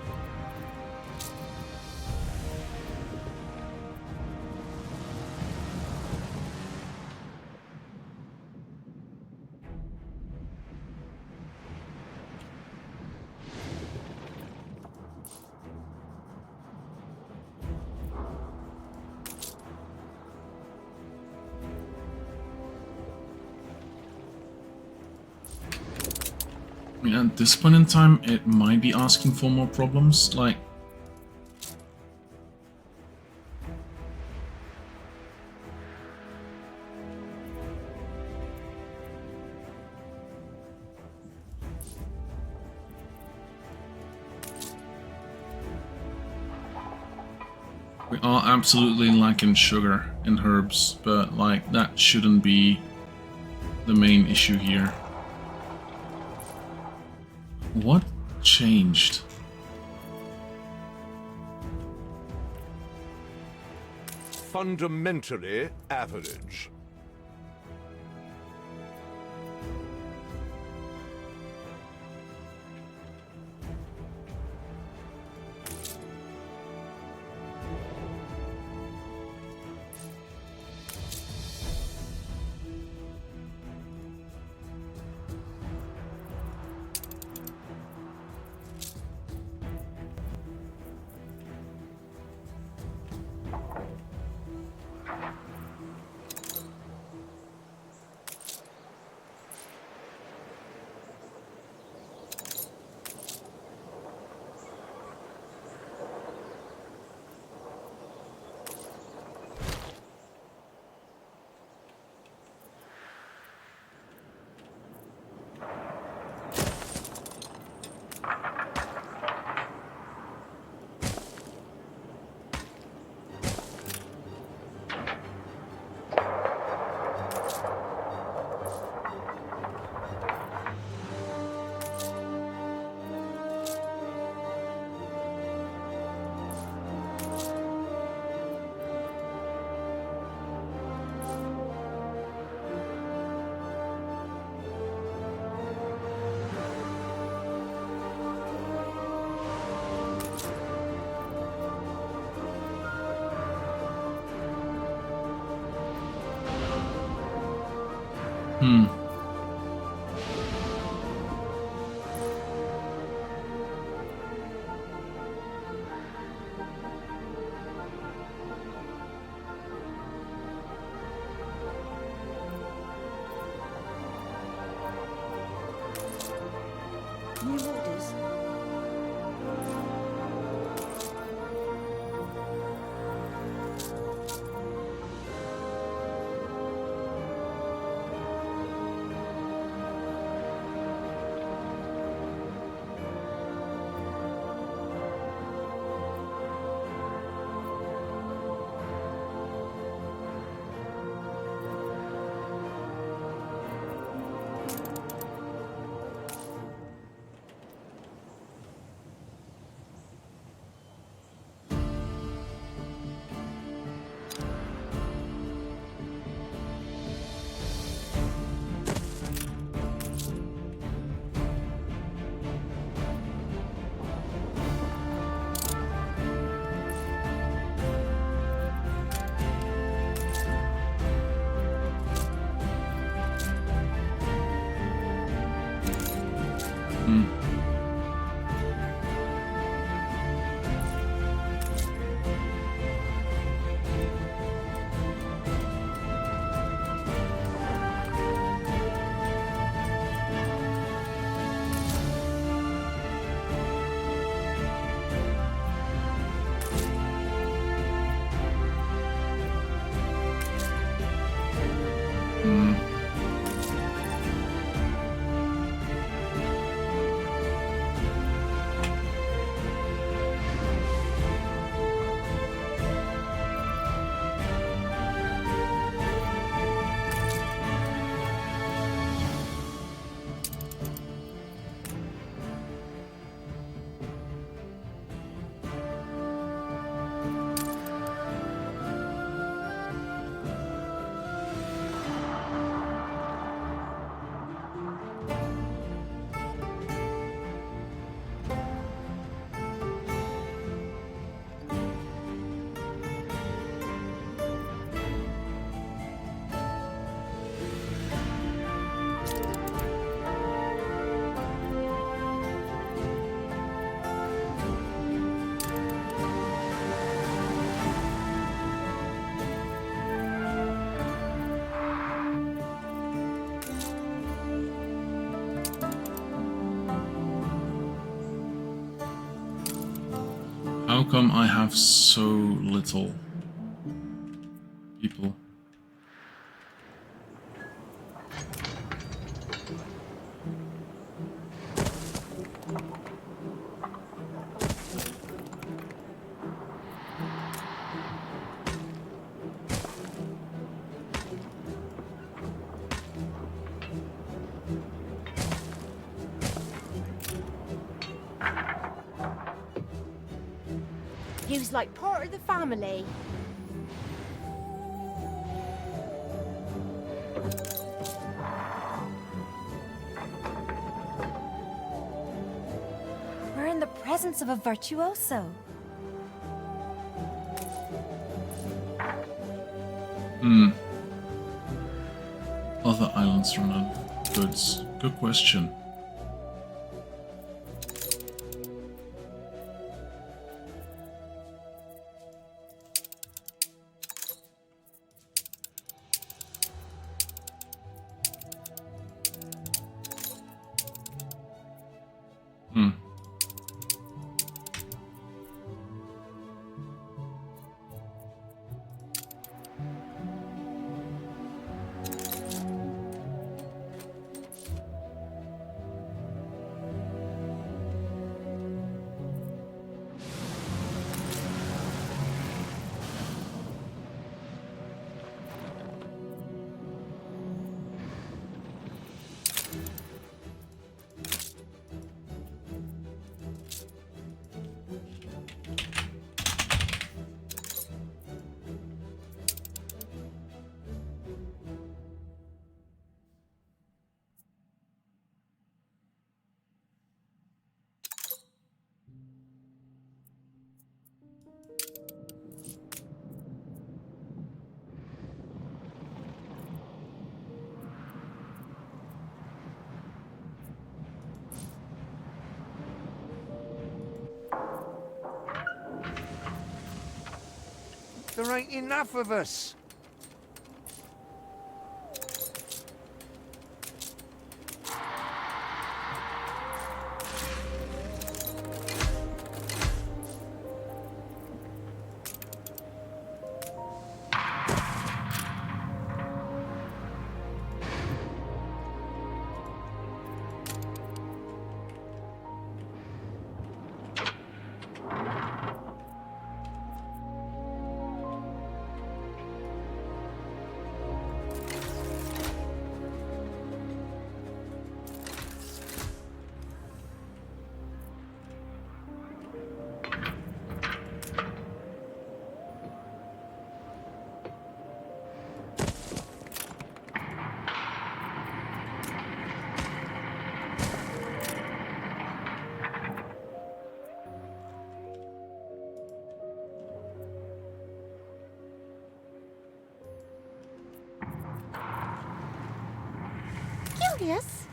I mean, at this point in time, it might be asking for more problems, like... We are absolutely lacking sugar and herbs, but, like, that shouldn't be the main issue here. What changed? Fundamentally average. New orders. Hmm. How come I have so little people? You's like part of the family. We're in the presence of a virtuoso. Hmm. Other islands run out of goods. Good question. Hmm. There ain't enough of us. Curious.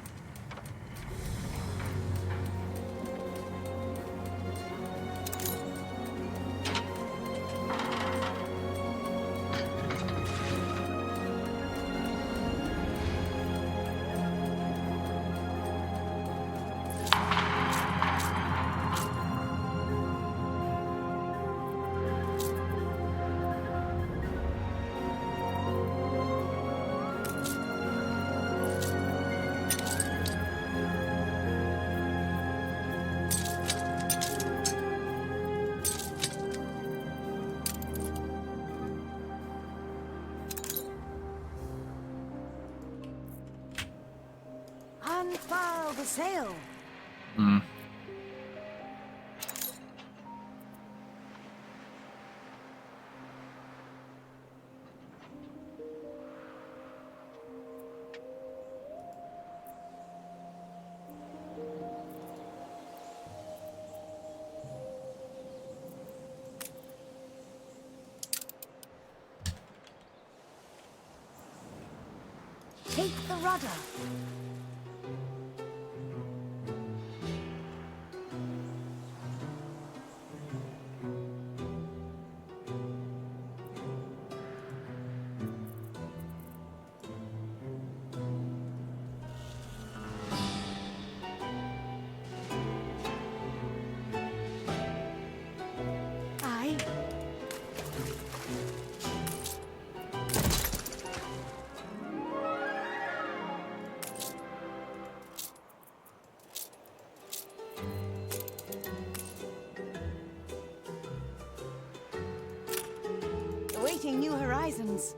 File the sail. Hmm. Take the rudder. Aye. Awaiting new horizons.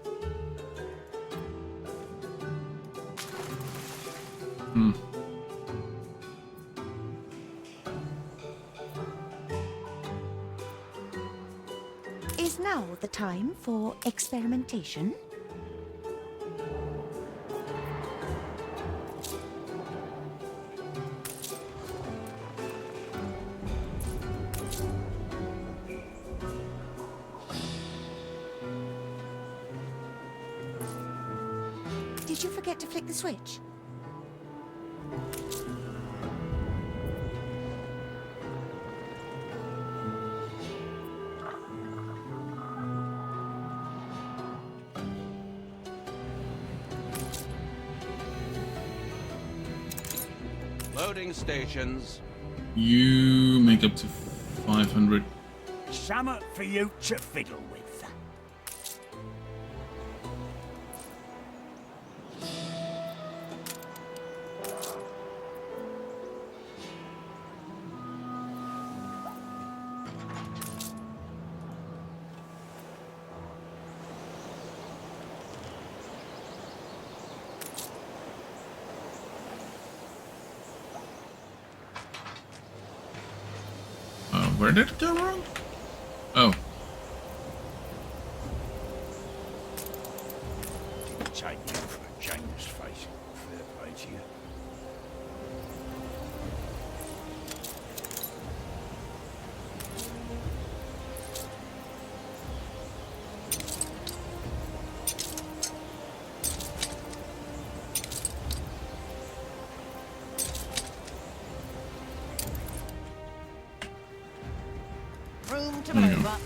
Hmm. Is now the time for experimentation? Did you forget to flick the switch? Loading stations. You make up to 500. Summer for you to fiddle with. Where did it go wrong? Oh. Didn't take you for a James face. Fair play to you. Room to There you go. maneuver.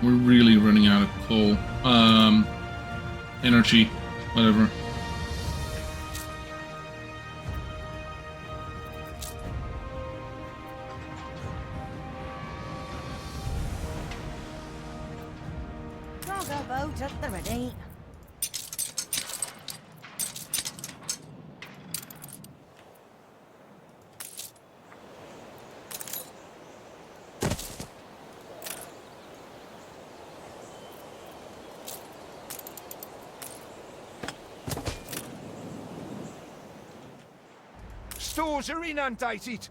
We're really running out of coal. Energy, whatever. Cargo boat at the ready. Stores are inundated.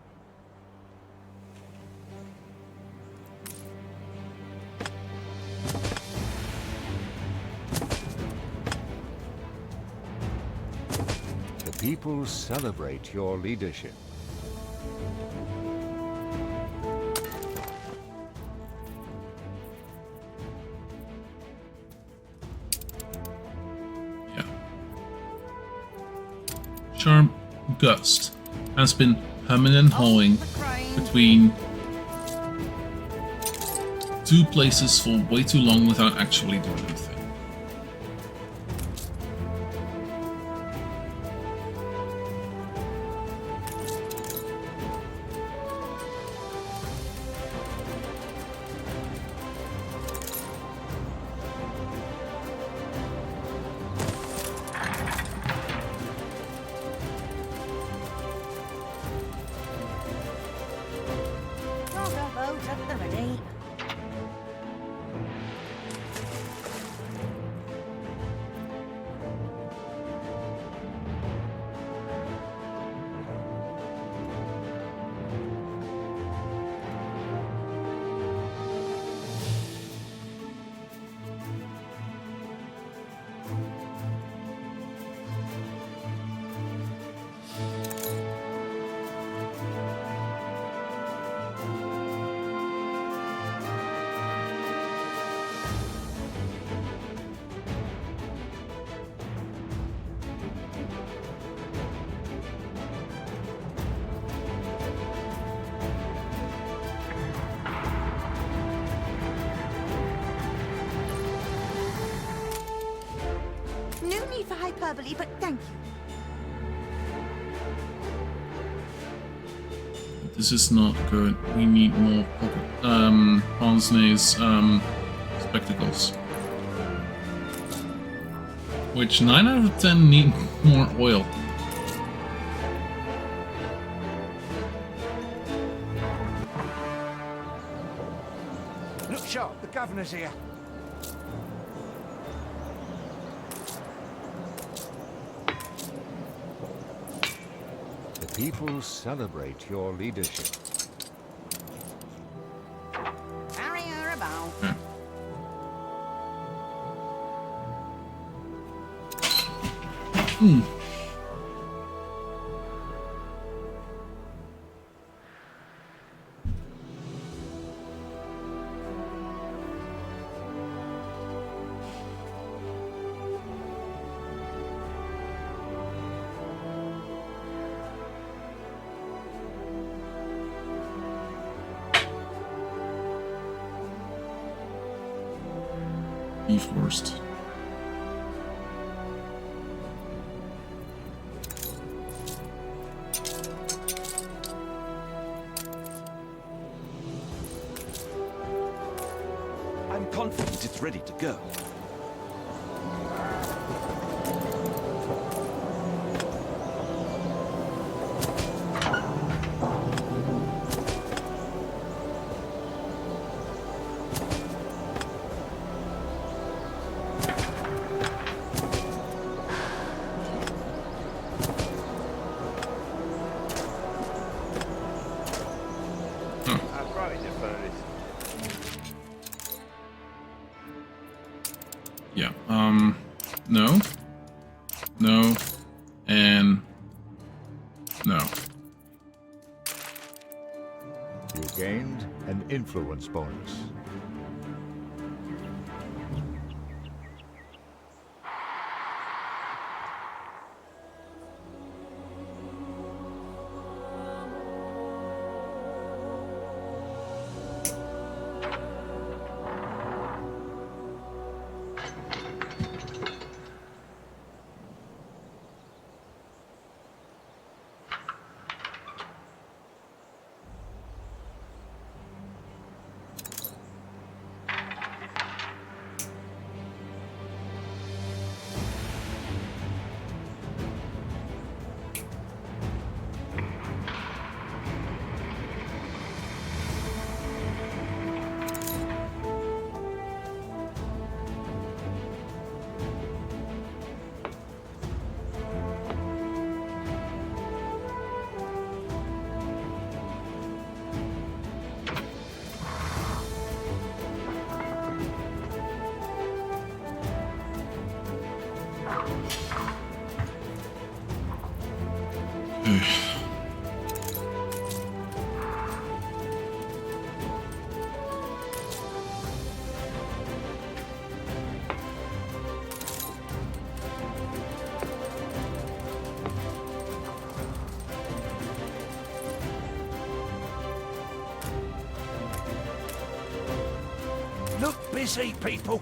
The people celebrate your leadership. Yeah. Sharp Gust has been humming and hawing between two places for way too long without actually doing anything. They're ready. No need for hyperbole, but thank you. This is not good. We need more Ponsney's spectacles. Which 9 out of 10 need more oil. Look sharp, the governor's here. The people celebrate your leadership. Carry her about. Hmm. First. I'm confident it's ready to go. Yeah, no, no, and no. You gained an influence bonus. Look busy, people.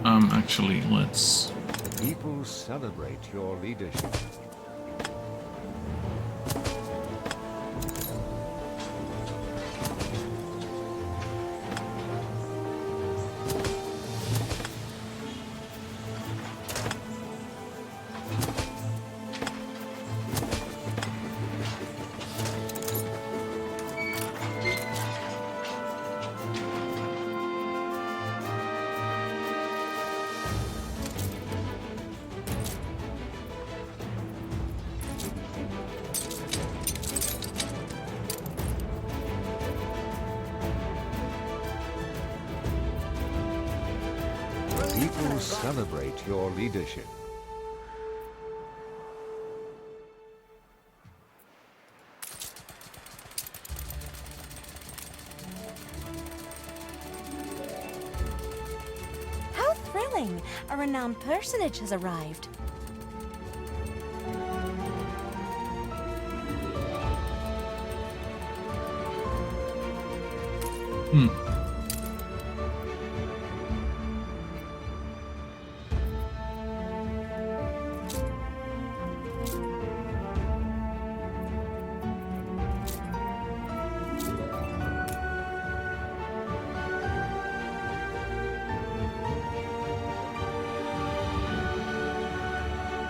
Actually, let's... The people celebrate your leadership. people celebrate your leadership. How thrilling! A renowned personage has arrived.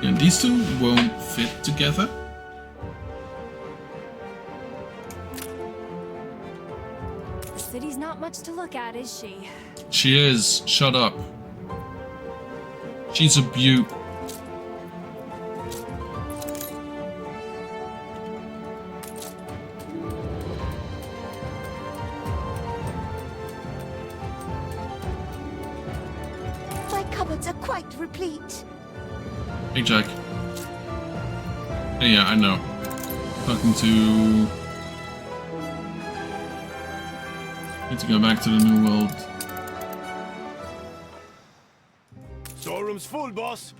And these two won't fit together. The city's not much to look at, is she? She is. Shut up. She's a beaut. My cupboards are quite replete. Hey, Jack. Hey, yeah, I know. Talking to... Need to go back to the New World. Storeroom's full, boss.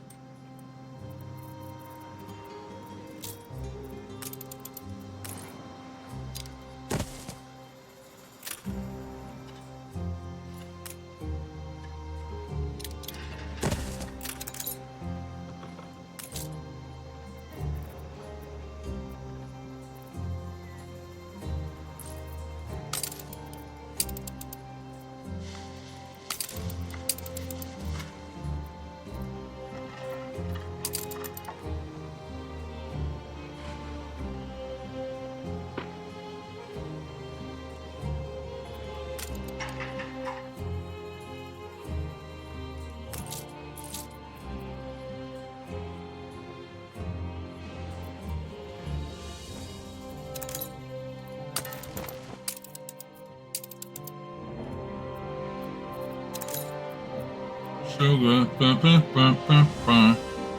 Sugar,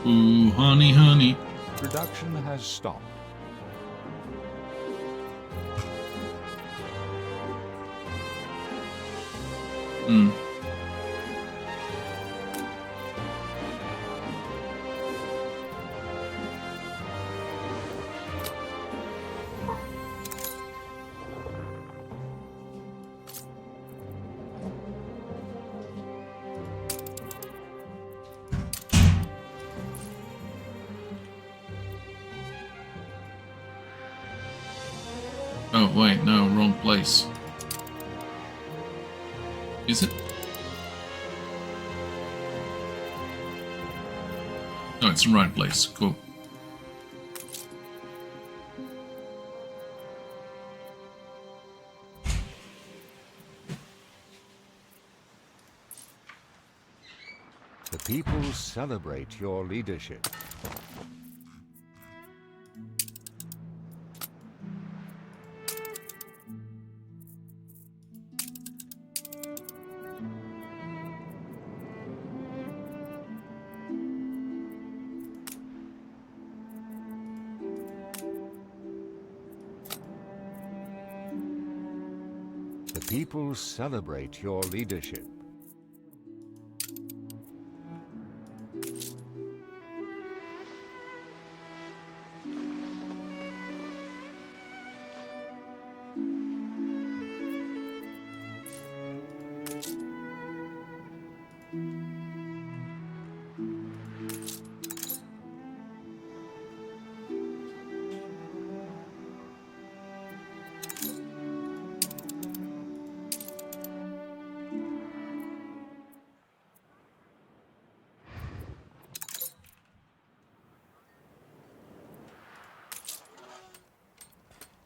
ooh, honey, honey. Production has stopped. Oh, wait, no, wrong place. Is it? No, it's the right place. Cool. The people celebrate your leadership. The people celebrate your leadership.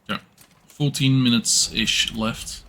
Yeah, 14 minutes-ish left.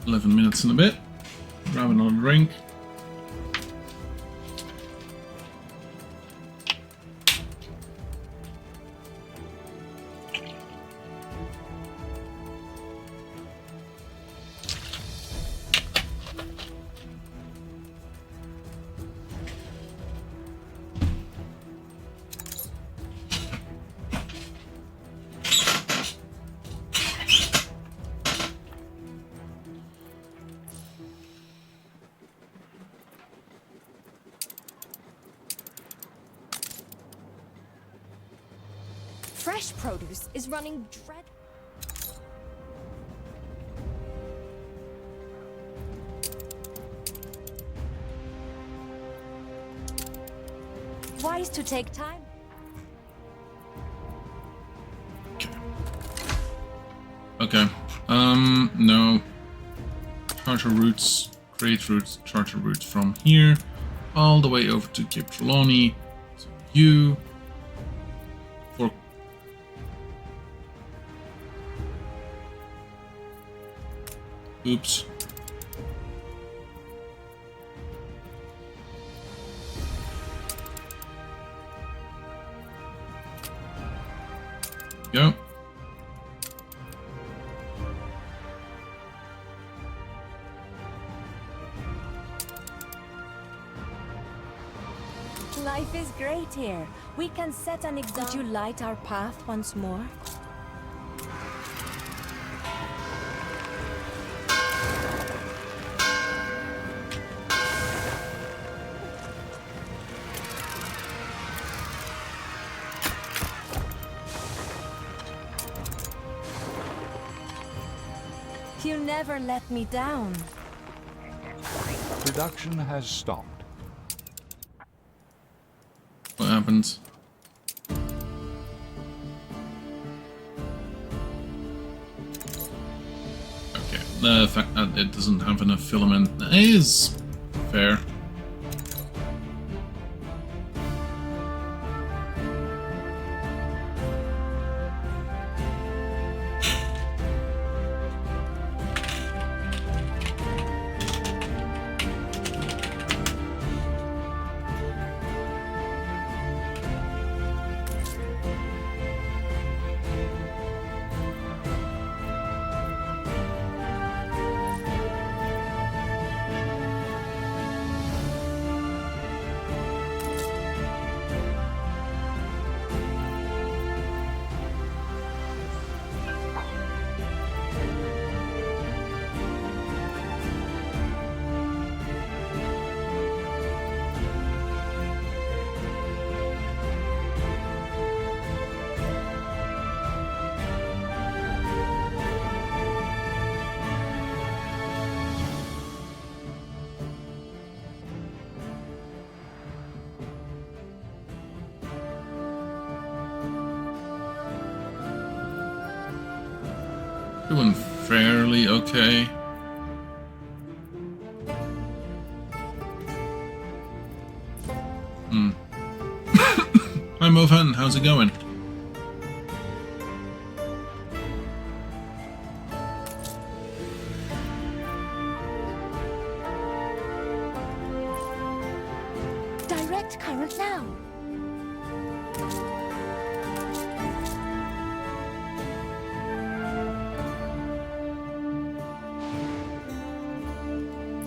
11 minutes and a bit. Grab another drink. Fresh produce is running dread. Wise to take time. Okay. No. Charter routes, create routes, charter routes from here, all the way over to Cape Trelawney, to you. For oops. Go. Life is great here. We can set an example. Would you light our path once more? You never let me down. Production has stopped. What happens? Okay, the fact that it doesn't have enough filament is fair. Doing fairly okay. Hi Movan, how's it going? Direct current now.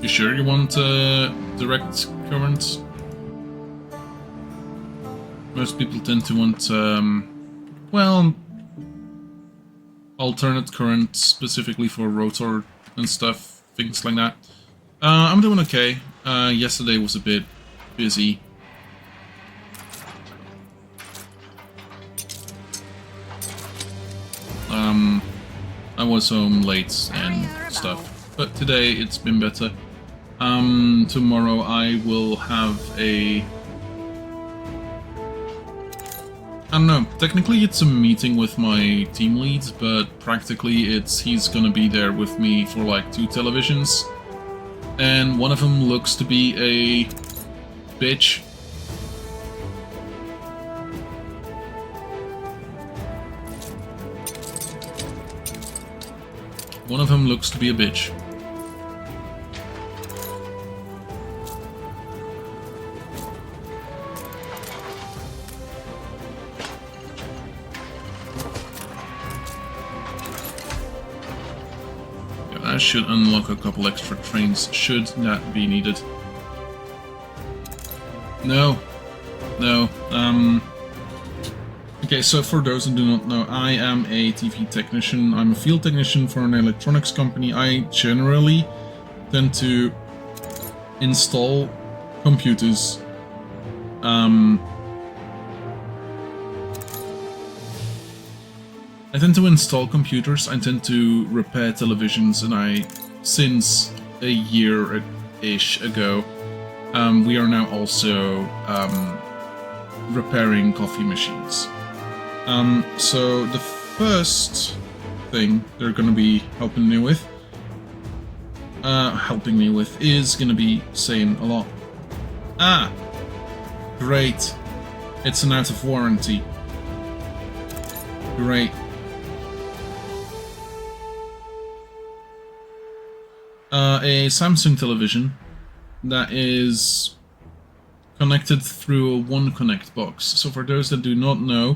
You sure you want direct current? Most people tend to want, well, alternate current specifically for rotor and stuff, things like that. I'm doing okay. Yesterday was a bit busy. I was home late and stuff, but today it's been better. Tomorrow I will have a... I don't know, technically it's a meeting with my team lead, but practically he's gonna be there with me for like 2 televisions. And one of them looks to be a bitch. One of them looks to be a bitch. That should unlock a couple extra trains, should that be needed. No. No. Okay, so for those who do not know, I am a TV technician. I'm a field technician for an electronics company. I generally tend to install computers. I tend to install computers, I tend to repair televisions, and since a year-ish ago, we are now also repairing coffee machines. So the first thing they're going to be helping me with is going to be saying a lot. Ah! Great. It's an out of warranty. Great. A Samsung television that is connected through a One Connect box. So for those that do not know,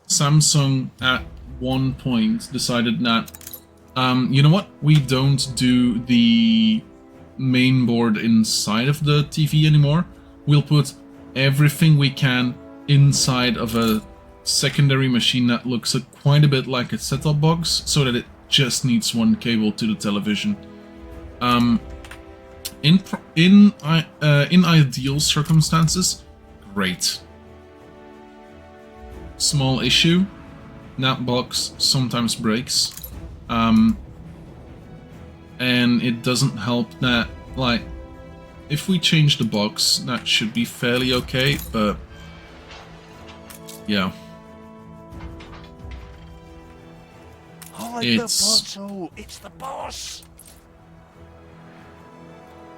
Samsung at one point decided that, you know what, we don't do the main board inside of the TV anymore. We'll put everything we can inside of a secondary machine that looks quite a bit like a set-top box, so that it just needs one cable to the television. In ideal circumstances, great. Small issue, that box sometimes breaks, and it doesn't help that, like, if we change the box, that should be fairly okay, but yeah. Hide the bottle! It's the boss!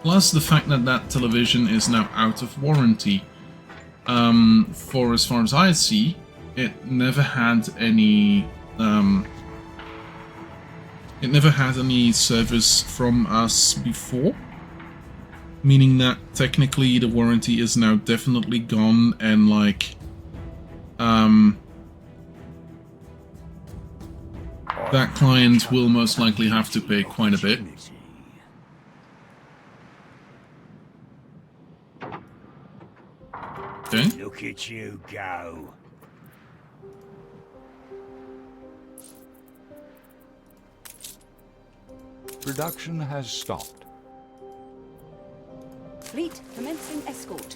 Plus the fact that that television is now out of warranty. For as far as I see, it never had any service from us before, meaning that technically the warranty is now definitely gone, and like that client will most likely have to pay quite a bit. Okay. Look at you go. Production has stopped. Fleet commencing escort.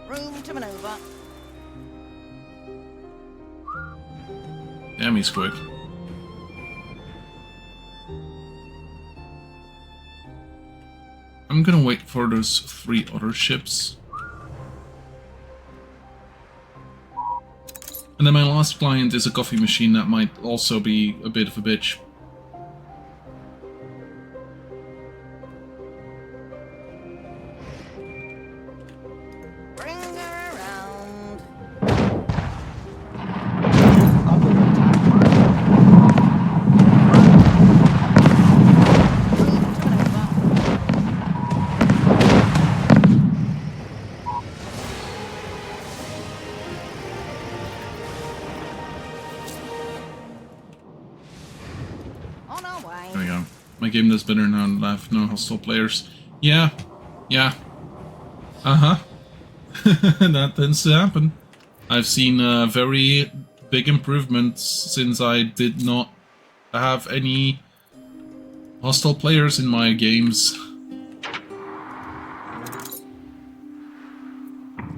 Room to maneuver. Damn, he's quick. I'm gonna wait for those 3 other ships. And then my last client is a coffee machine that might also be a bit of a bitch. There we go. My game does better now that I have no hostile players. Yeah. Yeah. Uh-huh. That tends to happen. I've seen very big improvements since I did not have any hostile players in my games.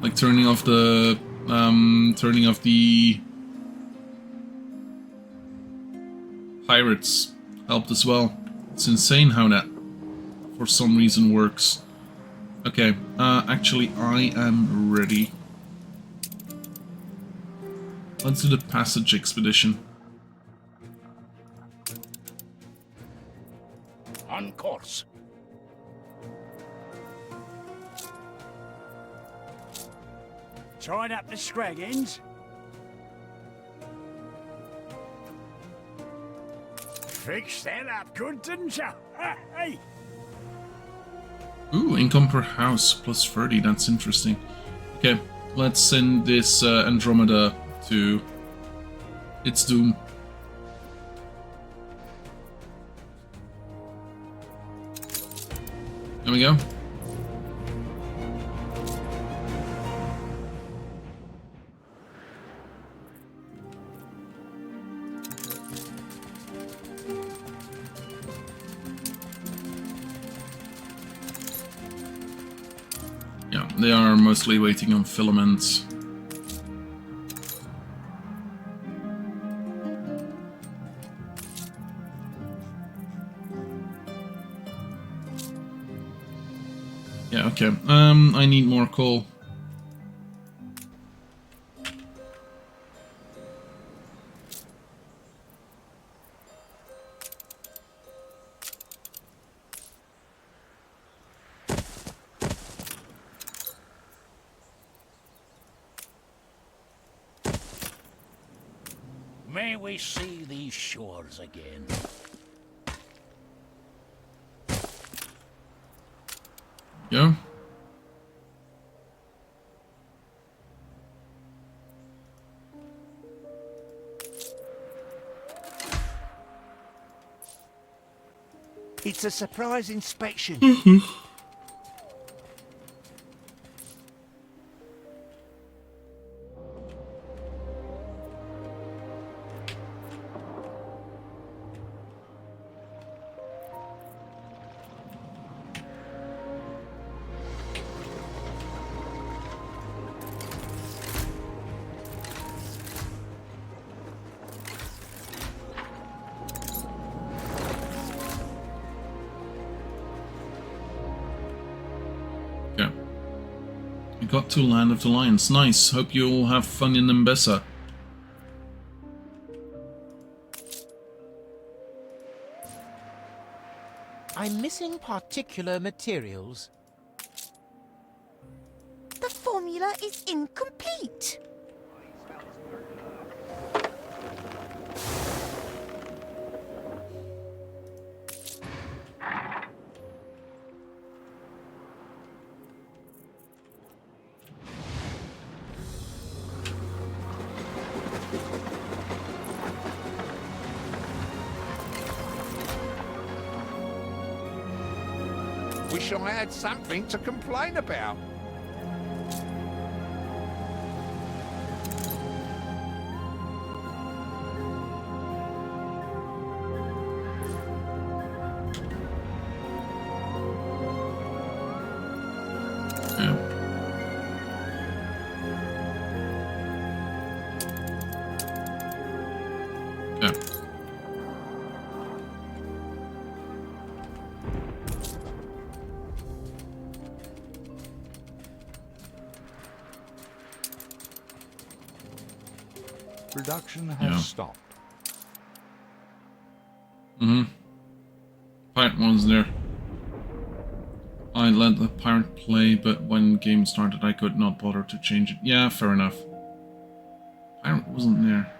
Like turning off the pirates helped as well. It's insane how that for some reason works. Okay, actually I am ready. Let's do the passage expedition. On course. Tying up the scraggins. fixed that up good, didn't you? Hey! Ooh, income per house plus 30. That's interesting. Okay, let's send this Andromeda to its doom. There we go. Yeah, they are mostly waiting on filaments. Yeah, okay. I need more coal. May we see these shores again. Yeah. It's a surprise inspection. Okay. We got to Land of the Lions. Nice. Hope you all have fun in Mbessa. I'm missing particular materials. The formula is incomplete. Wish I had something to complain about. Yeah. Okay. Production has stopped. Pirate one's there. I let the pirate play, but when game started I could not bother to change it. Yeah, fair enough. Pirate wasn't there.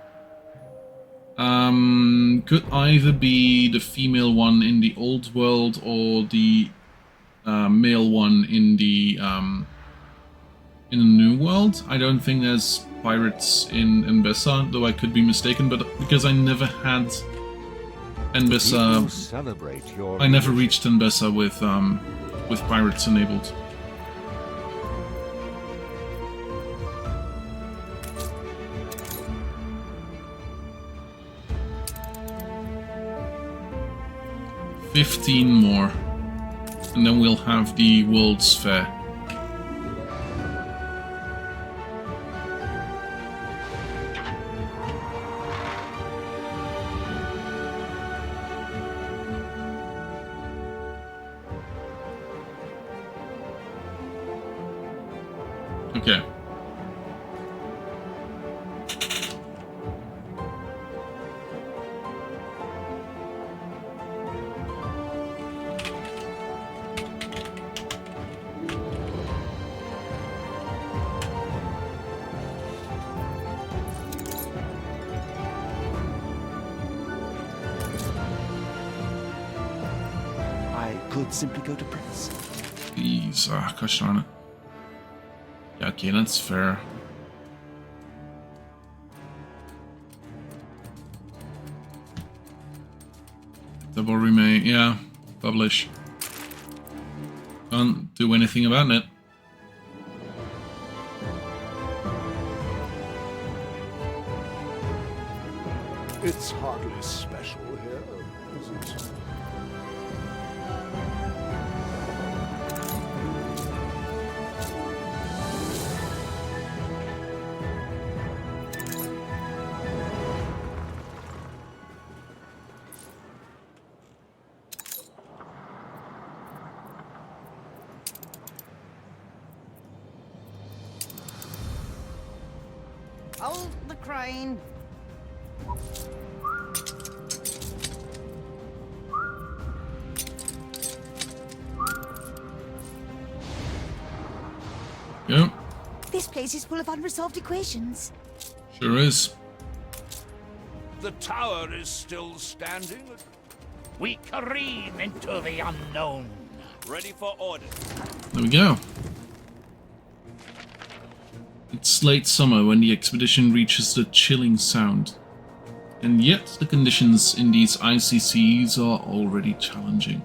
Could either be the female one in the old world or the male one in the new world. I don't think there's pirates in Mbessa, though I could be mistaken, but because I never had Mbessa, Celebrate your I never reached Mbessa with pirates enabled. $15 more, and then we'll have the World's Fair. Okay. would simply go to press. Please, gosh darn it. Yeah, okay, that's fair. Double remake, yeah, publish. Can't do anything about it. It's hardly special here, is it? Hold the crane. Yep. This place is full of unresolved equations. Sure is. The tower is still standing. We careen into the unknown. Ready for order. There we go. It's late summer when the expedition reaches the chilling sound. And yet the conditions in these icy seas are already challenging.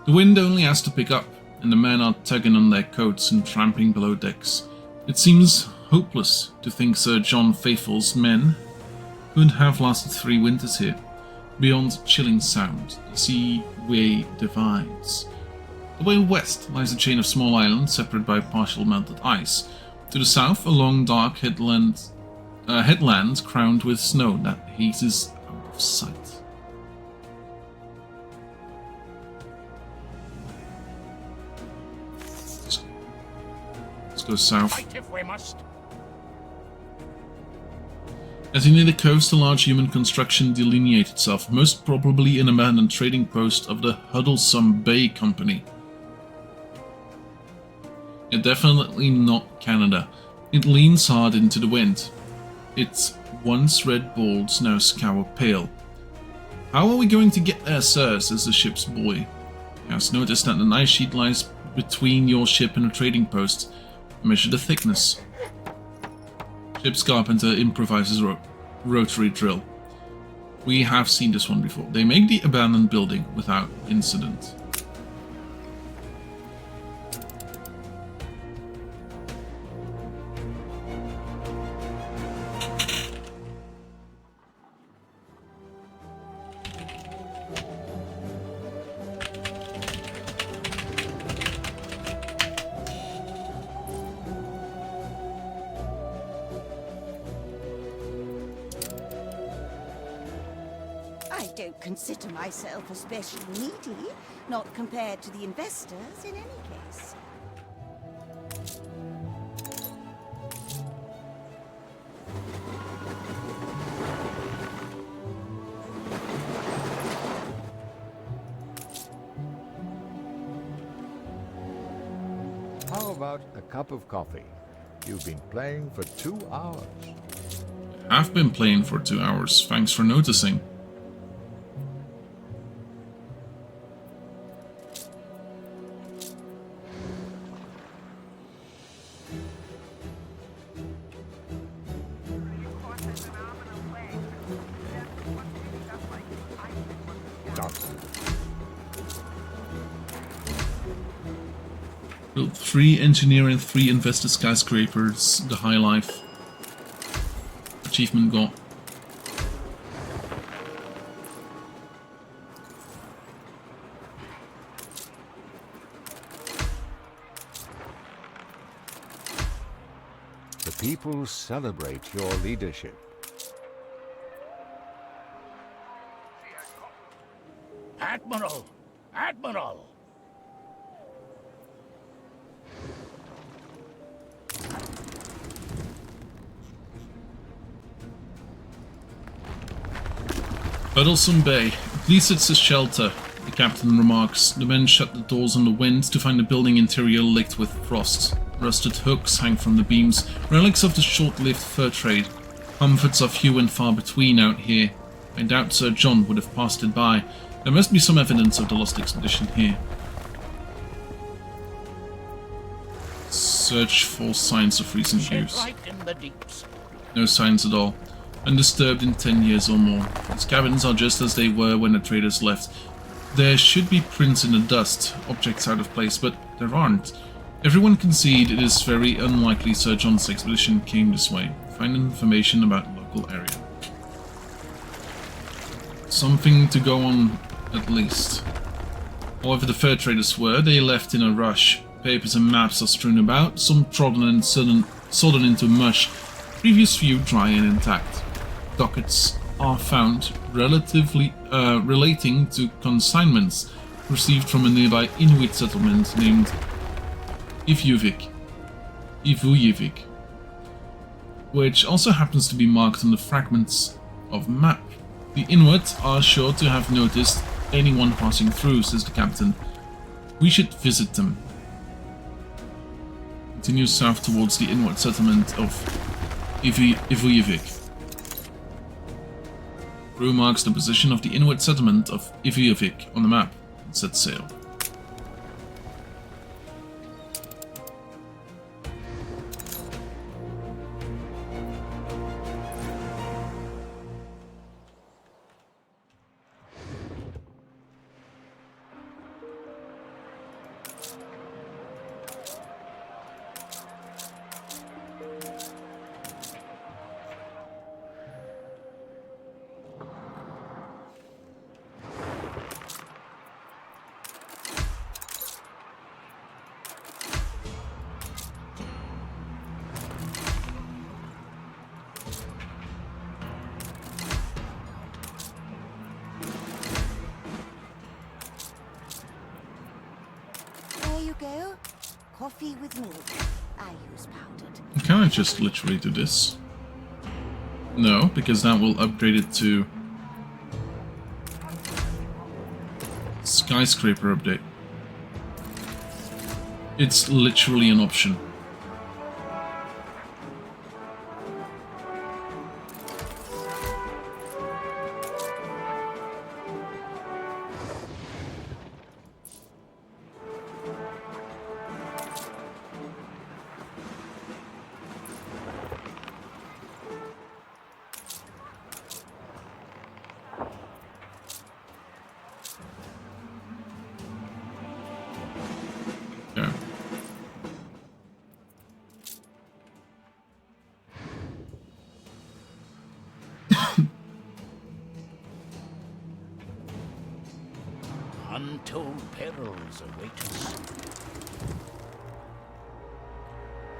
The wind only has to pick up, and the men are tugging on their coats and tramping below decks. It seems hopeless to think Sir John Faithful's men could have lasted 3 winters here. Beyond chilling sound, the seaway divides. Away west lies a chain of small islands separated by partial melted ice. To the south, a long dark headland crowned with snow that hazes out of sight. Let's go south. Fight if we must. As you near the coast, a large human construction delineates itself, most probably an abandoned trading post of the Huddlesome Bay Company. Yet definitely not Canada. It leans hard into the wind. Its once red bolts now scour pale. How are we going to get there, sir? Says the ship's boy. He has noticed that an ice sheet lies between your ship and a trading post. Measure the thickness. Ship's carpenter improvises rotary drill. We have seen this one before. They make the abandoned building without incident. I don't consider myself especially needy, not compared to the investors in any case. How about a cup of coffee? You've been playing for 2 hours. I've been playing for 2 hours. Thanks for noticing. Built 3 engineer and 3 investor skyscrapers, the high life. Achievement got. The people celebrate your leadership. Admiral! Admiral! Huddlesome Bay. At least it's a shelter, the captain remarks. The men shut the doors on the wind to find the building interior licked with frost. Rusted hooks hang from the beams, relics of the short-lived fur trade. Comforts are few and far between out here. I doubt Sir John would have passed it by. There must be some evidence of the lost expedition here. Search for signs of recent Shed use. right in the deeps. No signs at all. Undisturbed in 10 years or more. These cabins are just as they were when the traders left. There should be prints in the dust, objects out of place, but there aren't. Everyone concede it is very unlikely Sir John's expedition came this way. Find information about the local area. Something to go on, at least. However the fur traders were, they left in a rush. Papers and maps are strewn about, some trodden and sodden into mush, previous few dry and intact. Dockets are found relating to consignments received from a nearby Inuit settlement named Ivujivik, which also happens to be marked on the fragments of map. The Inuit are sure to have noticed anyone passing through, says the captain. We should visit them. Continue south towards the Inuit settlement of Ivujivik. Crew marks the position of the Inuit settlement of Ivujivik on the map and set sail. Go. Coffee with milk. I use powdered. Can I just literally do this? No, because that will upgrade it to skyscraper update. It's literally an option. Yeah. Untold perils await us.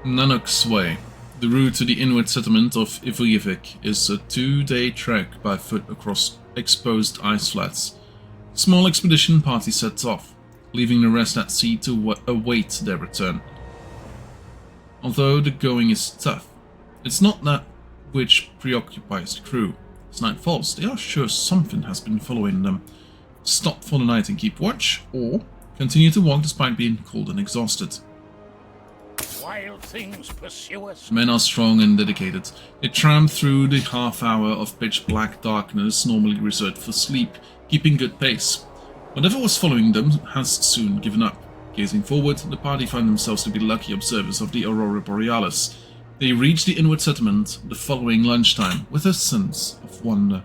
Nanook's Way. The route to the Inuit settlement of Ivujivik is a 2-day trek by foot across exposed ice flats. Small expedition party sets off, leaving the rest at sea to await their return. Although the going is tough, it's not that which preoccupies the crew. As night falls, they are sure something has been following them. Stop for the night and keep watch, or continue to walk despite being cold and exhausted. Wild things pursue us. Men are strong and dedicated. They tramp through the half hour of pitch black darkness normally reserved for sleep, keeping good pace. Whatever was following them has soon given up. Gazing forward, the party find themselves to be lucky observers of the Aurora Borealis. They reach the Inuit settlement the following lunchtime with a sense of wonder.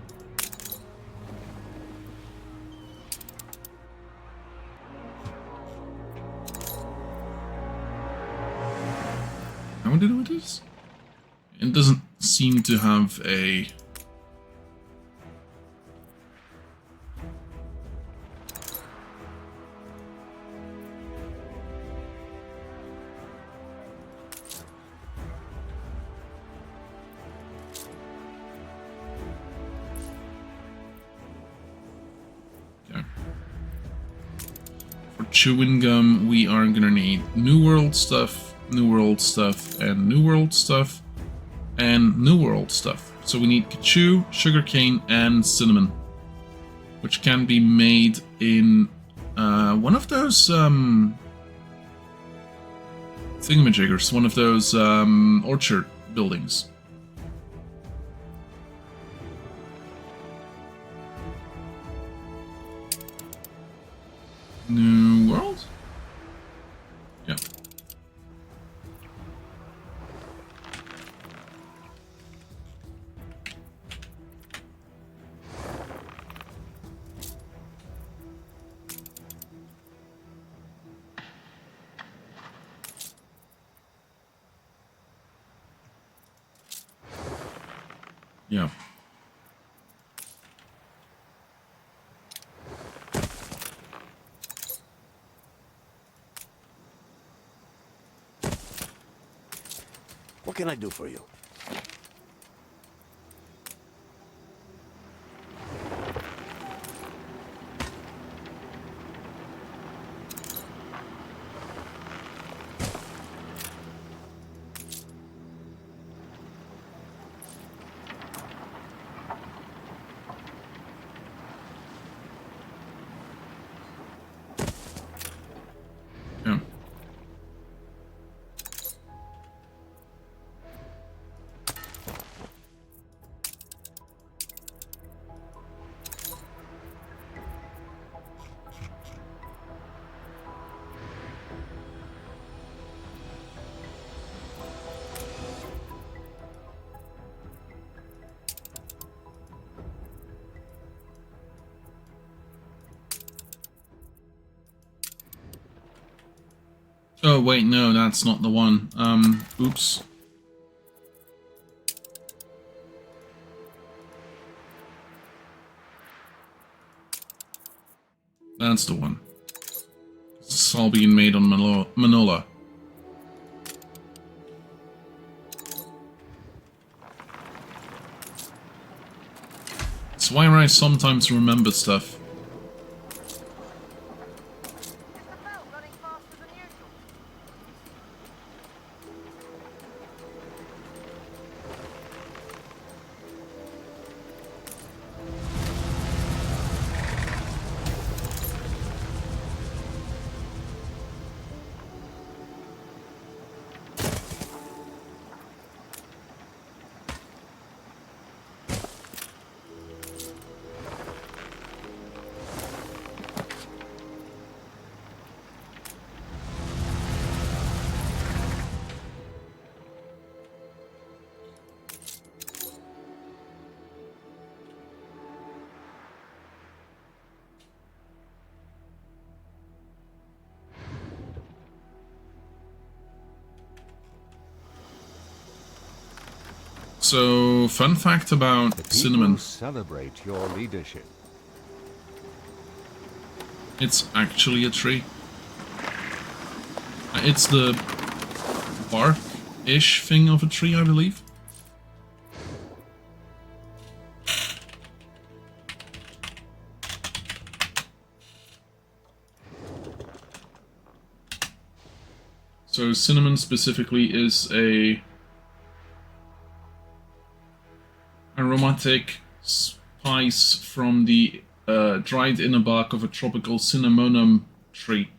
How do we do this? It doesn't seem to have a... Okay. For chewing gum, we are gonna need New World stuff, New World stuff, and New World stuff, and New World stuff. So we need caoutchouc, sugarcane, and cinnamon, which can be made in one of those thingamajiggers, one of those orchard buildings. New World? Yeah. Yeah. What can I do for you? Yeah. Oh wait, no, that's not the one. Oops. That's the one. It's all being made on Manola. It's why I sometimes remember stuff. So, fun fact about cinnamon. Celebrate your leadership. It's actually a tree. It's the bark-ish thing of a tree, I believe. So cinnamon specifically is a aromatic spice from the dried inner bark of a tropical cinnamonum tree.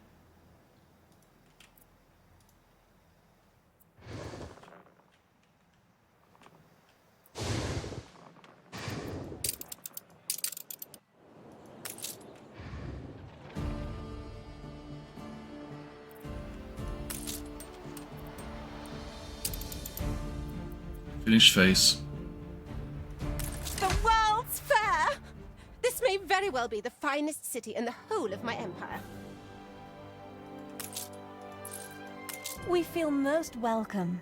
Finish face. The World's Fair! This may very well be the finest city in the whole of my empire. We feel most welcome.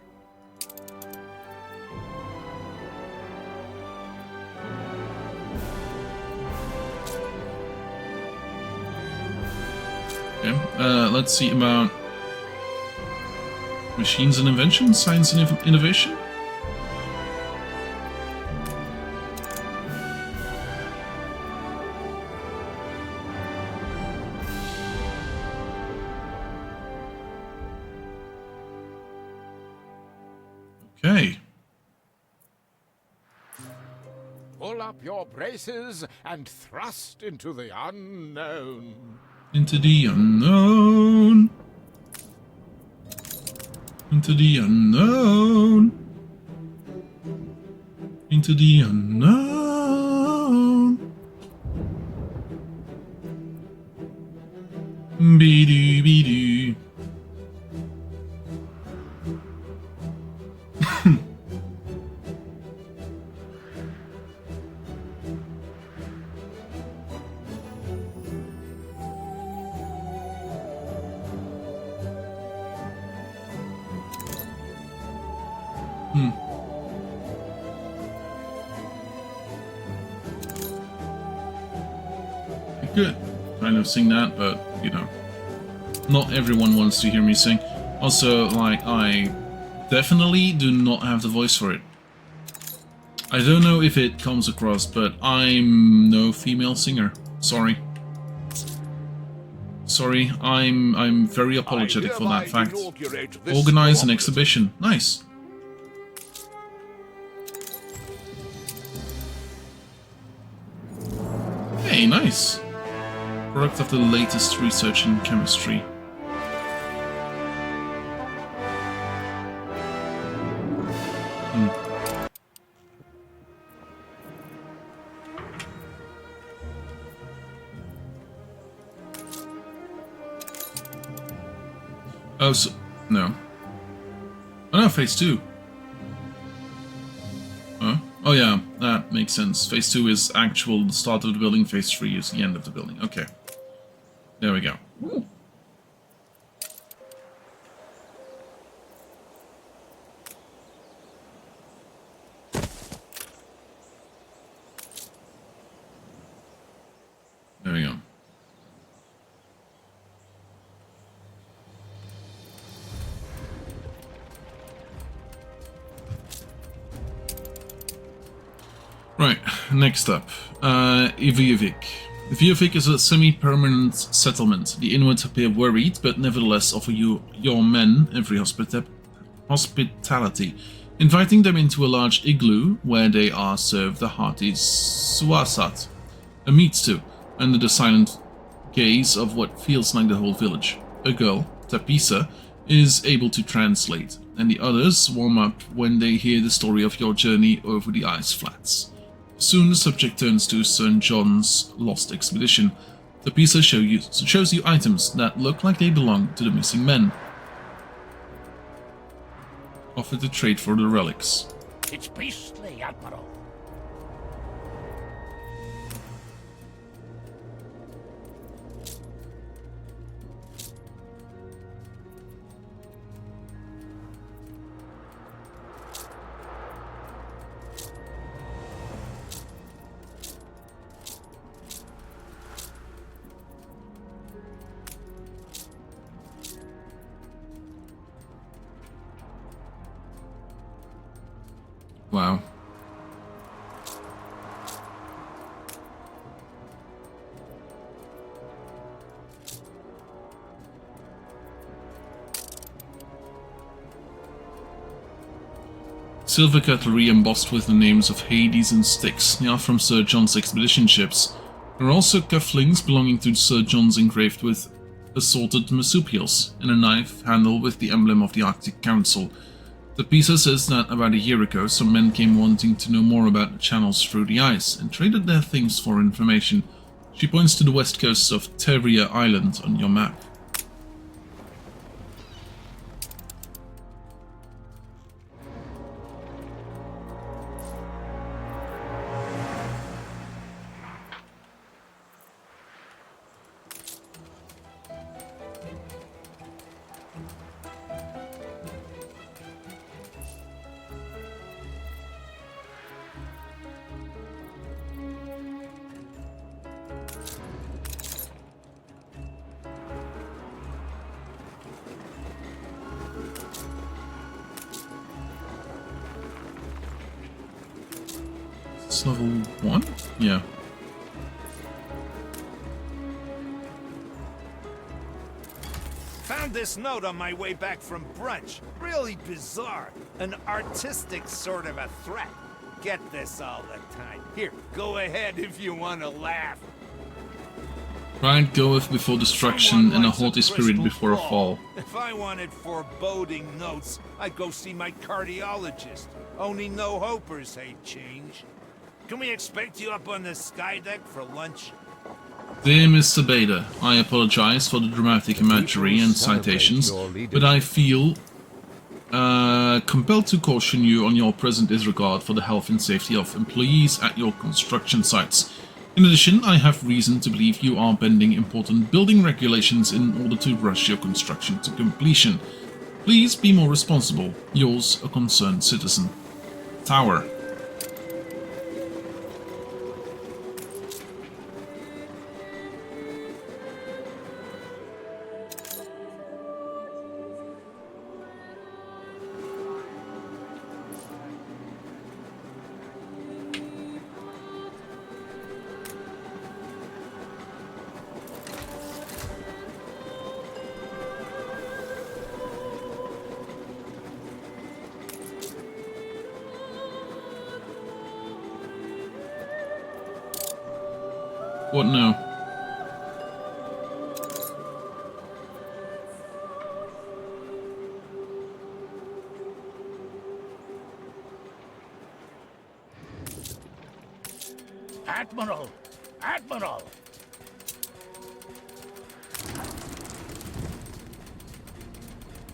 Okay, let's see about machines and invention, science and innovation. Okay. Pull up your braces and thrust into the unknown. Into the unknown. Into the unknown. Into the unknown. Be-doo, be-doo. could kind of sing that, but, you know, not everyone wants to hear me sing. Also, like, I definitely do not have the voice for it. I don't know if it comes across, but I'm no female singer. Sorry. Sorry, I'm very apologetic for that fact. Organize an exhibition. Nice. Hey, nice. Product of the latest research in chemistry. Oh, so, no. Oh no, phase 2. Huh? Oh yeah, that makes sense. Phase 2 is actual the start of the building, phase 3 is the end of the building. Okay. There we go. Ooh. There we go. Right, next up, Ivivik. Ivivik is a semi-permanent settlement. The Inuit appear worried, but nevertheless offer you, your men, every hospitality, inviting them into a large igloo where they are served a hearty suasat, a meat stew, under the silent gaze of what feels like the whole village. A girl, Tapisa, is able to translate, and the others warm up when they hear the story of your journey over the ice flats. Soon the subject turns to Sir John's lost expedition. The piece shows you items that look like they belong to the missing men. Offer to trade for the relics. It's beastly, Admiral. Wow. Silver cutlery embossed with the names of Hades and Styx, they are from Sir John's expedition ships. There are also cufflinks belonging to Sir John's engraved with assorted marsupials, and a knife handle with the emblem of the Arctic Council. The piece says that about a year ago, some men came wanting to know more about the channels through the ice and traded their things for information. She points to the west coast of Teria Island on your map. It's level 1? Yeah. Found this note on my way back from brunch. Really bizarre. An artistic sort of a threat. Get this all the time. Here, go ahead if you want to laugh. Pride goeth before destruction, and a haughty spirit before a fall. If I wanted foreboding notes, I'd go see my cardiologist. Only no-hopers hate change. Can we expect you up on the sky deck for lunch? Dear Mr. Bader, I apologize for the dramatic imagery and citations, but I feel compelled to caution you on your present disregard for the health and safety of employees at your construction sites. In addition, I have reason to believe you are bending important building regulations in order to rush your construction to completion. Please be more responsible. Yours, a concerned citizen. Tower. What now? Admiral! Admiral!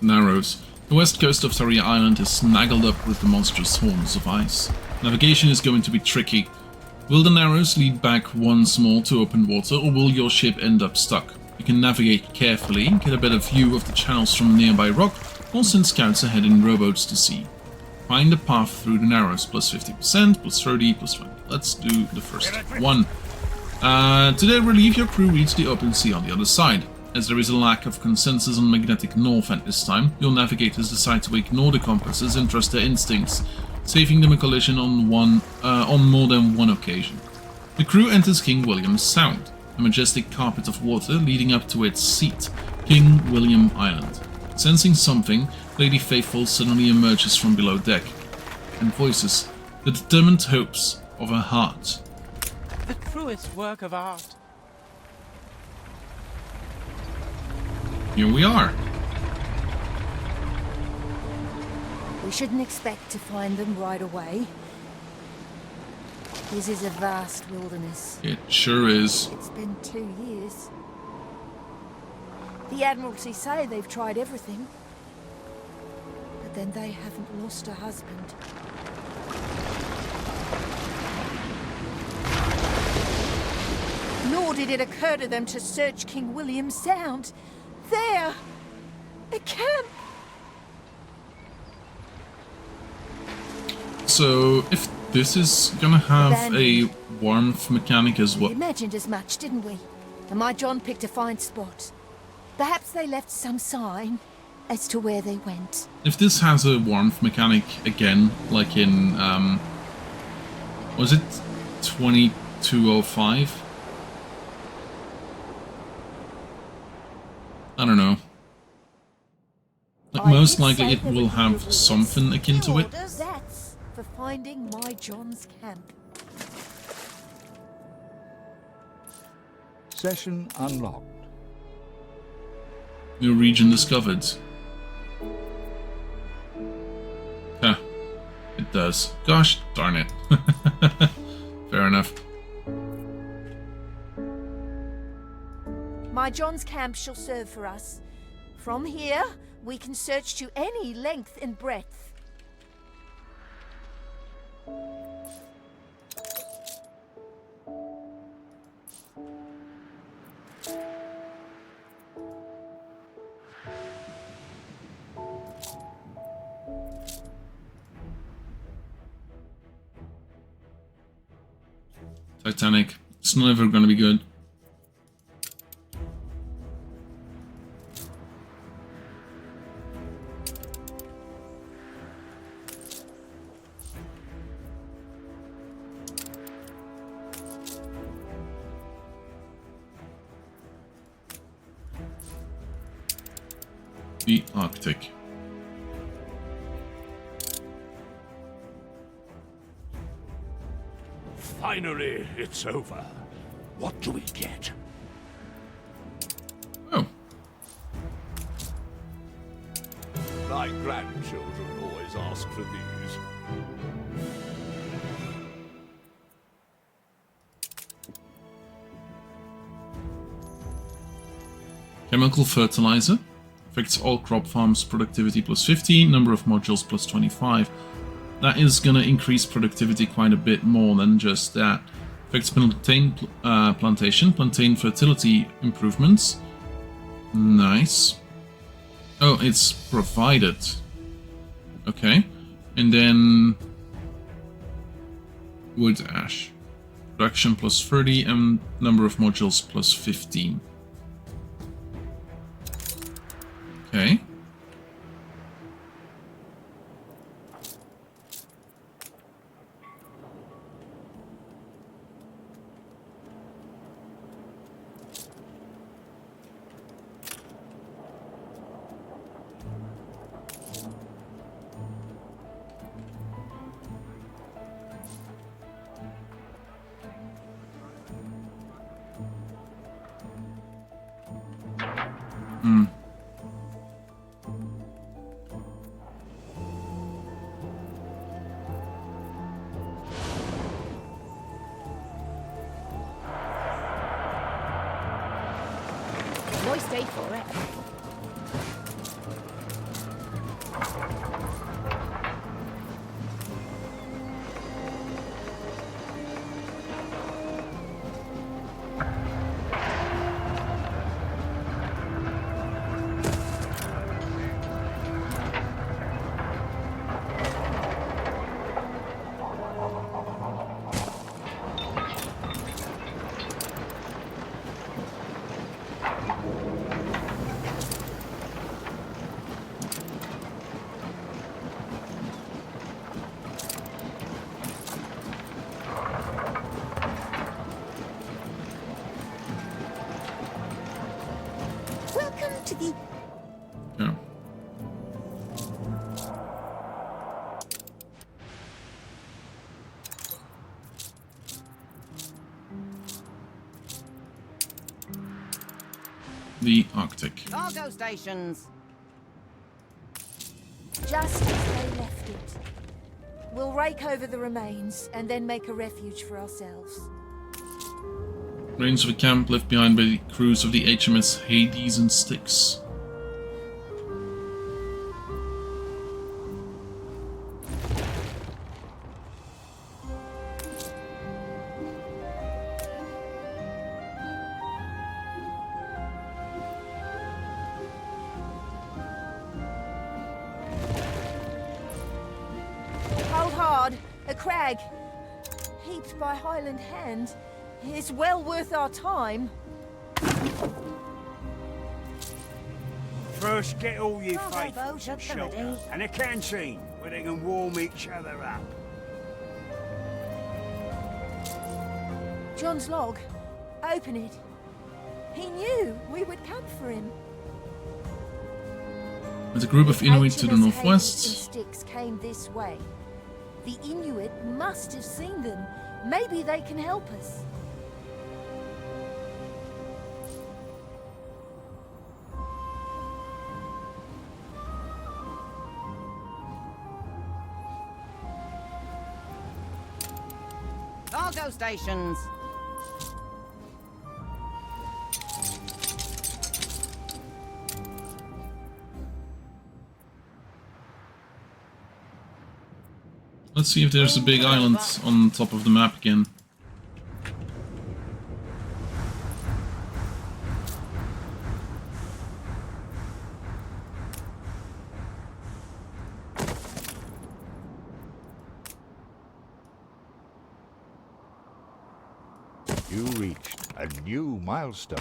Narrows. The west coast of Taria Island is snaggled up with the monstrous horns of ice. Navigation is going to be tricky. Will the Narrows lead back once more to open water, or will your ship end up stuck? You can navigate carefully, get a better view of the channels from a nearby rock, or send scouts ahead in rowboats to sea. Find a path through the Narrows, plus 50%, plus 30, plus 20. Let's do the first one. To their relief, your crew reach the open sea on the other side. As there is a lack of consensus on magnetic north at this time, your navigators decide to ignore the compasses and trust their instincts, saving them a collision on more than one occasion. The crew enters King William's Sound, a majestic carpet of water leading up to its seat, King William Island. Sensing something, Lady Faithful suddenly emerges from below deck and voices the determined hopes of her heart. The truest work of art. Here we are. We shouldn't expect to find them right away. This is a vast wilderness. It sure is. It's been 2 years. The Admiralty say they've tried everything. But then they haven't lost a husband. Nor did it occur to them to search King William's Sound. There! A camp! So, if this is gonna have a warmth mechanic as well... We imagined as much, didn't we? And my John picked a fine spot. Perhaps they left some sign as to where they went. If this has a warmth mechanic again, like in, was it 2205? I don't know. Most likely it will have something akin to it. That's for finding my John's camp. Session unlocked. New region discovered. Huh. It does. Gosh darn it. Fair enough. My John's camp shall serve for us. From here, we can search to any length and breadth. Titanic. It's never gonna be good. The Arctic. Finally, it's over. What do we get? Oh. My grandchildren always ask for these. Chemical fertilizer. Affects all crop farms, productivity plus 50, number of modules plus 25. That is gonna increase productivity quite a bit more than just that. Affects plantain plantain fertility improvements. Nice. Oh, it's provided. Okay. And then wood ash. Production plus 30 and number of modules plus 15. Okay. Moist day for it. Welcome to the... Yeah. The Arctic. Cargo stations. Just as they left it. We'll rake over the remains and then make a refuge for ourselves. Remains of a camp left behind by the crews of the HMS Hades and Styx. Hold hard. A crag. Heaped by Highland hand. It's well worth our time. First, get all your Cargo faithful boat some at the shelter ready. and a canteen where they can warm each other up. John's log. Open it. He knew we would come for him. With a group of Inuit to the HMS northwest. Hades and Styx came this way. The Inuit must have seen them. Maybe they can help us. Cargo stations. Let's see if there's a big island on top of the map again. You reached a new milestone.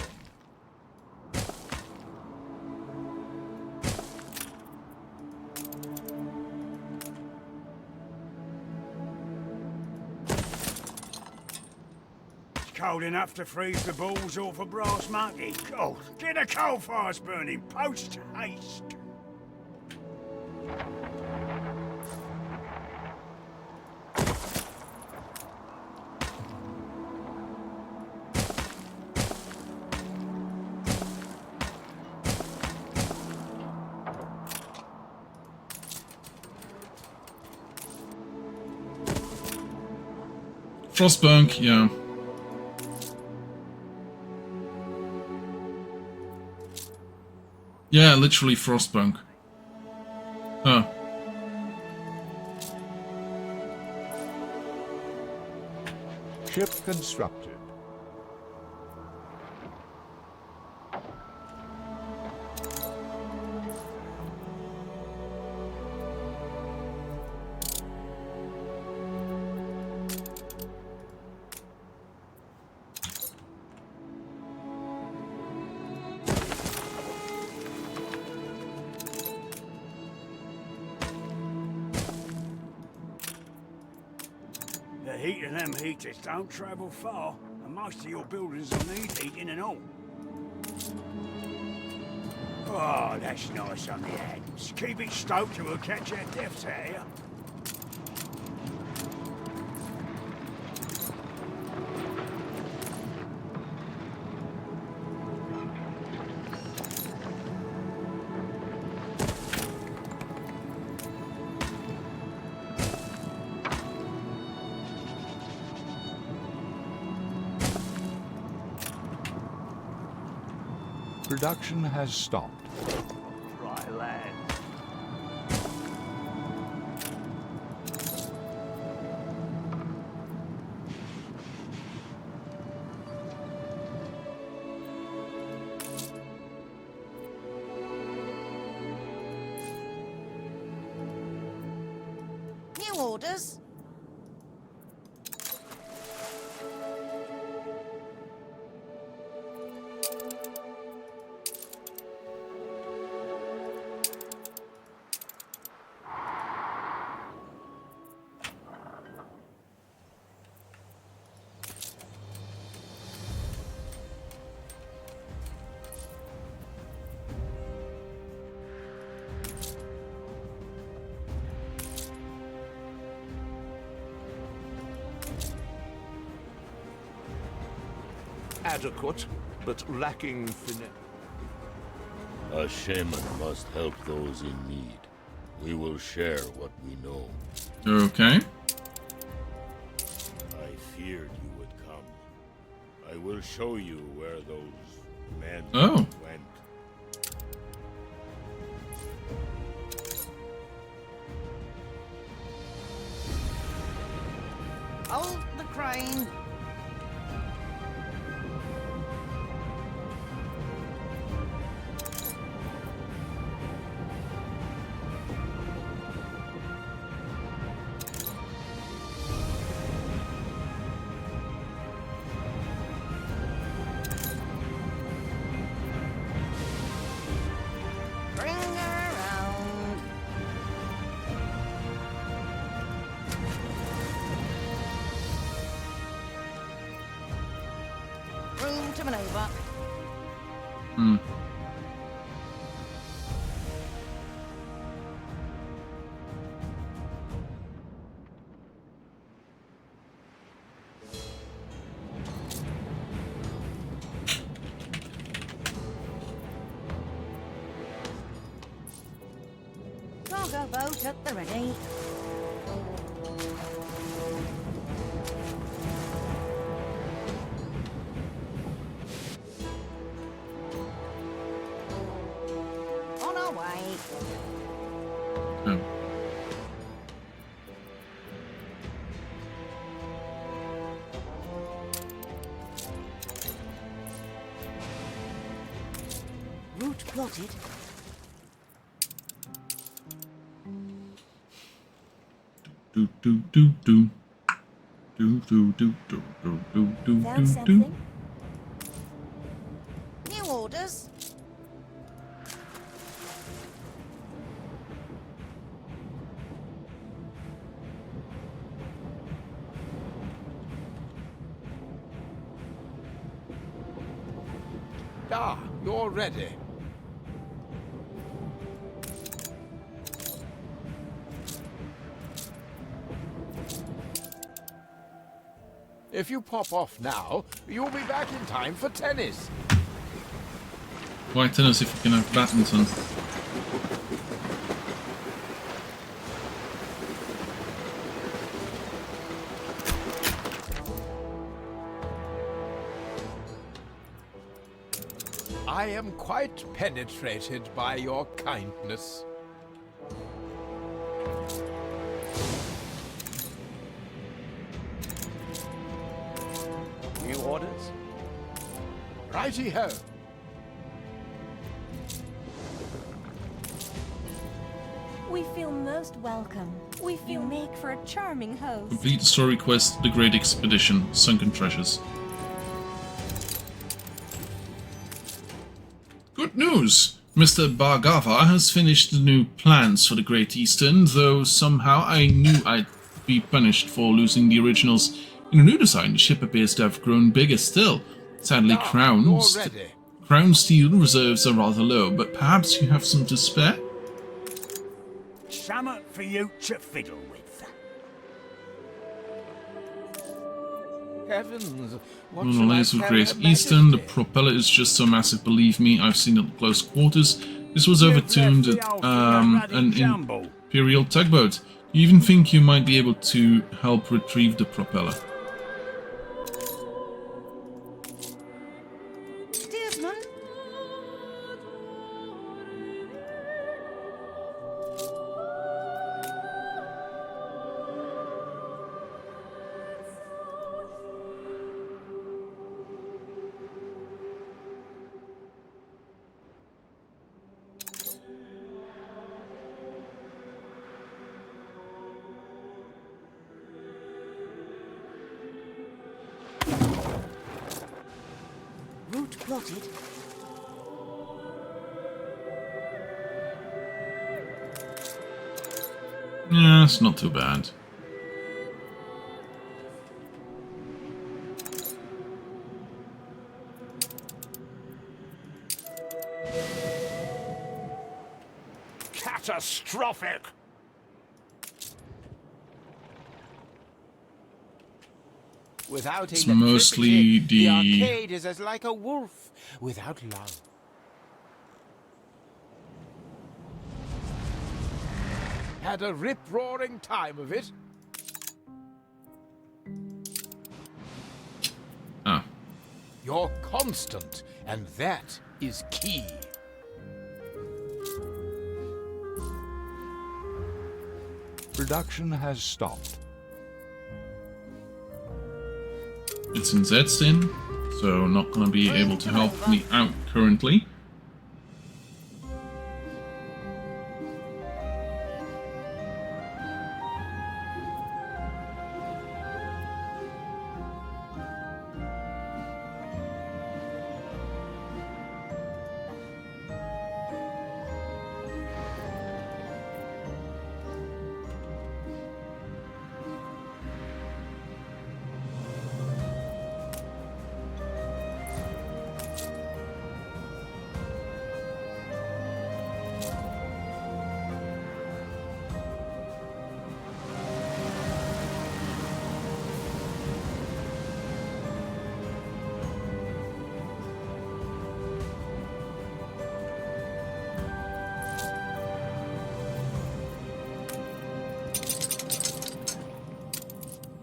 It's cold enough to freeze the balls off a brass monkey. God, get the coal fires burning, post haste. Frostbank, yeah. Yeah, literally Frostbank. Huh. Ship constructed. The heat of them heaters don't travel far, and most of your buildings will need heating and all. Oh, that's nice on the hands. Keep it stoked or we'll catch our deaths out here. Production has stopped. Dry land. New orders? Adequate, but lacking finesse. A shaman must help those in need. We will share what we know. Okay. I feared you would come. I will show you where those men went. Hold the crane. Bring her around. Room to maneuver. Hmm. Cargo boat at the ready. On our way. Oh. Route plotted. Do do do do. Do do do do do do do Found do. something? New orders. Ah, you're ready. If you pop off now, you'll be back in time for tennis. Why tennis if you can have badminton? I am quite penetrated by your kindness. New orders? Righty-ho. We feel most welcome. We feel you make for a charming host. Complete the story quest, The Great Expedition, Sunken Treasures. Good news! Mr. Bhargava has finished the new plans for the Great Eastern, though somehow I knew I'd be punished for losing the originals. In a new design, the ship appears to have grown bigger still. Sadly, crown steel reserves are rather low, but perhaps you have some to spare? Something for you to fiddle with. Heavens, what On the shall I layers of tell Great Her Eastern, the Majesty? propeller is just so massive, believe me, I've seen it at close quarters. This was overtuned at an Imperial tugboat. You even think you might be able to help retrieve the propeller? Steersman. plotted. Yeah, it's not too bad. Catastrophic! Without It's mostly the arcade is as like a wolf without love. Had a rip-roaring time of it. Ah. You're constant, and that is key. Production has stopped. It's in Zed's so not gonna be able to help me out currently.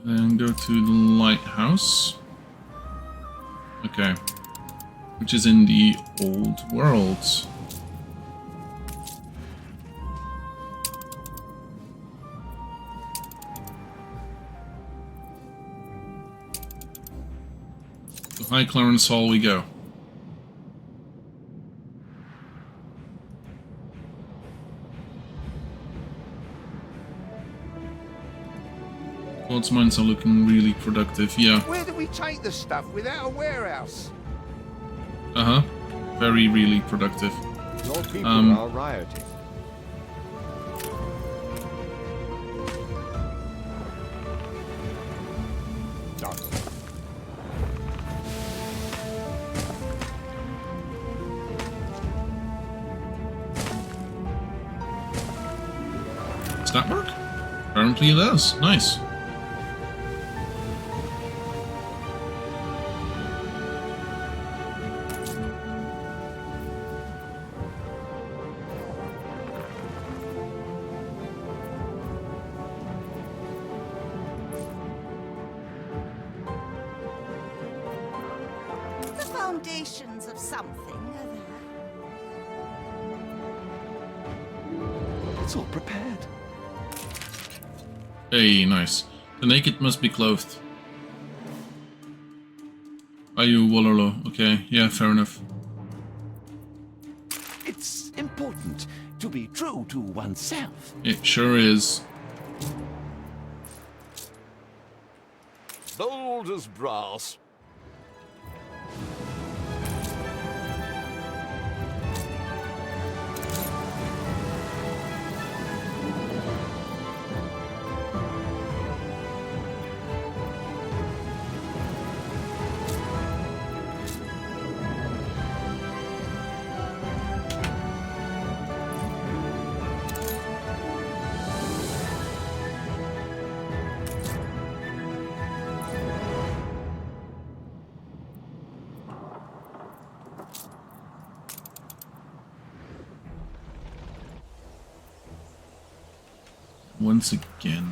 Then go to the lighthouse. Okay. Which is in the old world. To High Clarence Hall we go. Quartz mines are looking really productive, yeah. Where do we take the stuff without a warehouse? Uh-huh. Very, really productive. Your people are rioting. Done. Does that work? Apparently it does. Nice. The foundations of something are there. It's all prepared. Hey, nice. The naked must be clothed. Are you Wololo? Okay, yeah, fair enough. It's important to be true to oneself. It sure is. Bold as brass. Once again.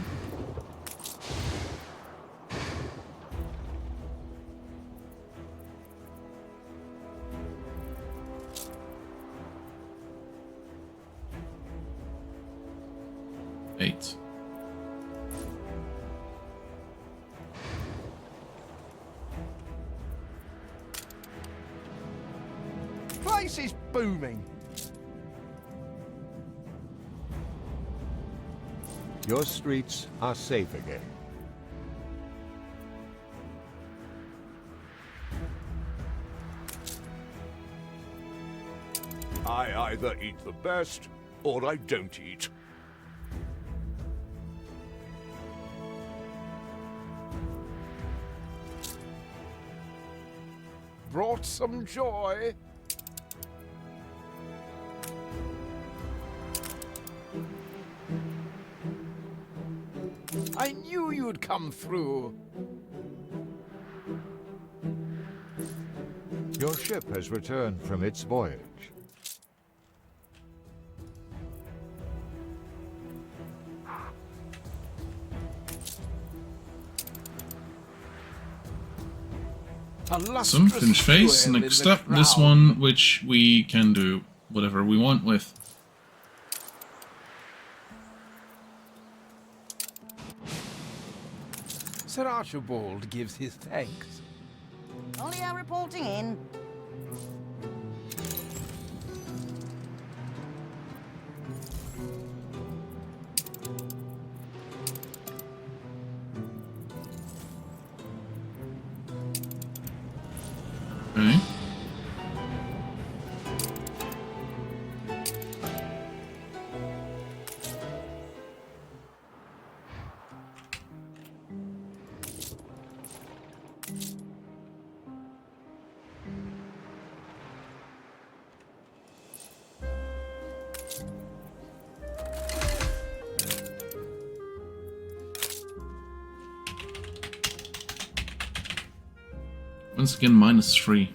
Eight. Place is booming. Your streets are safe again. I either eat the best, or I don't eat. Brought some joy. I knew you'd come through. Your ship has returned from its voyage. Some finished phase. Next up, this one, which we can do whatever we want with. Sir Archibald gives his thanks. Olio reporting in. Okay. Once again, -3.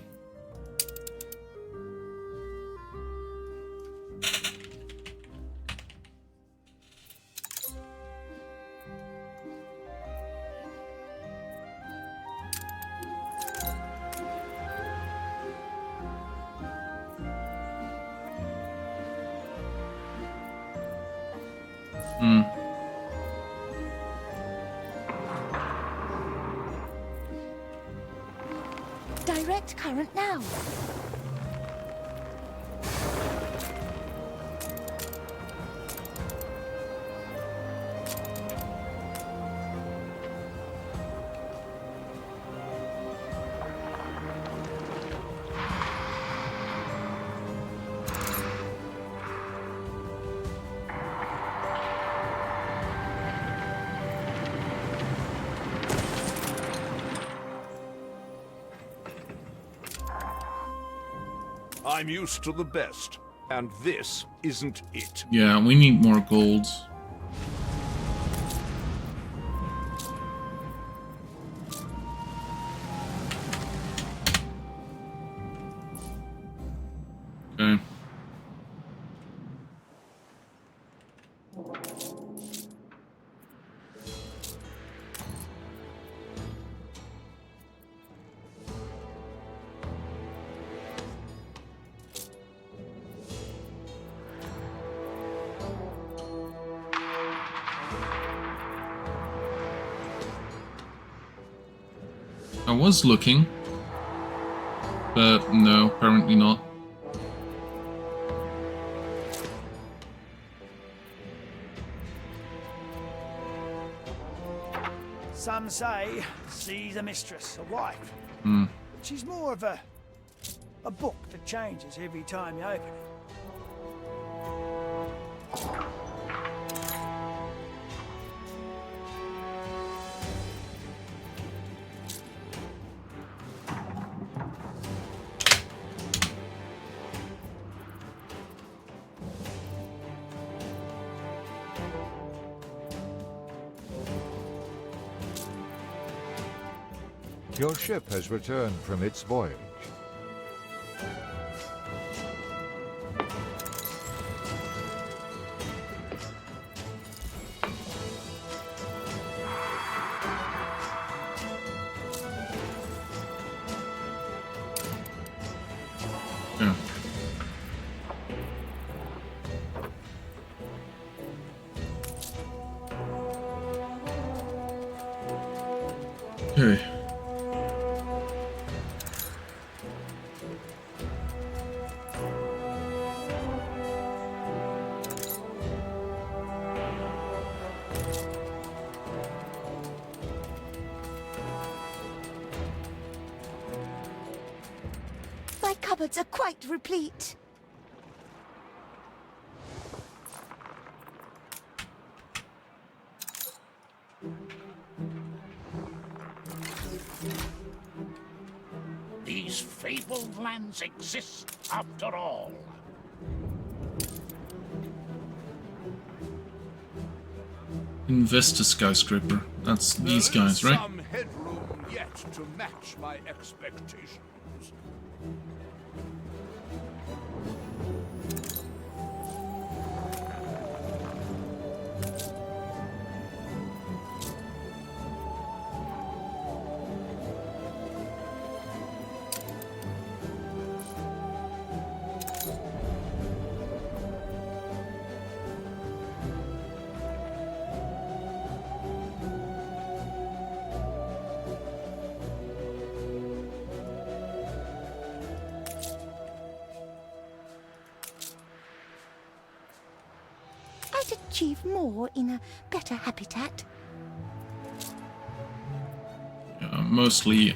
Direct current now. I'm used to the best, and this isn't it. Yeah, we need more gold. Okay. I was looking, but no, apparently not. Some say sea's a mistress, a wife. Hmm. But she's more of a book that changes every time you open it. Your ship has returned from its voyage. Yeah. Okay. My cupboards are quite replete. these fabled lands exist after all. Investor skyscraper. That's these guys, right? Some headroom yet to match my expectations. I'd achieve more in a better habitat. Mostly,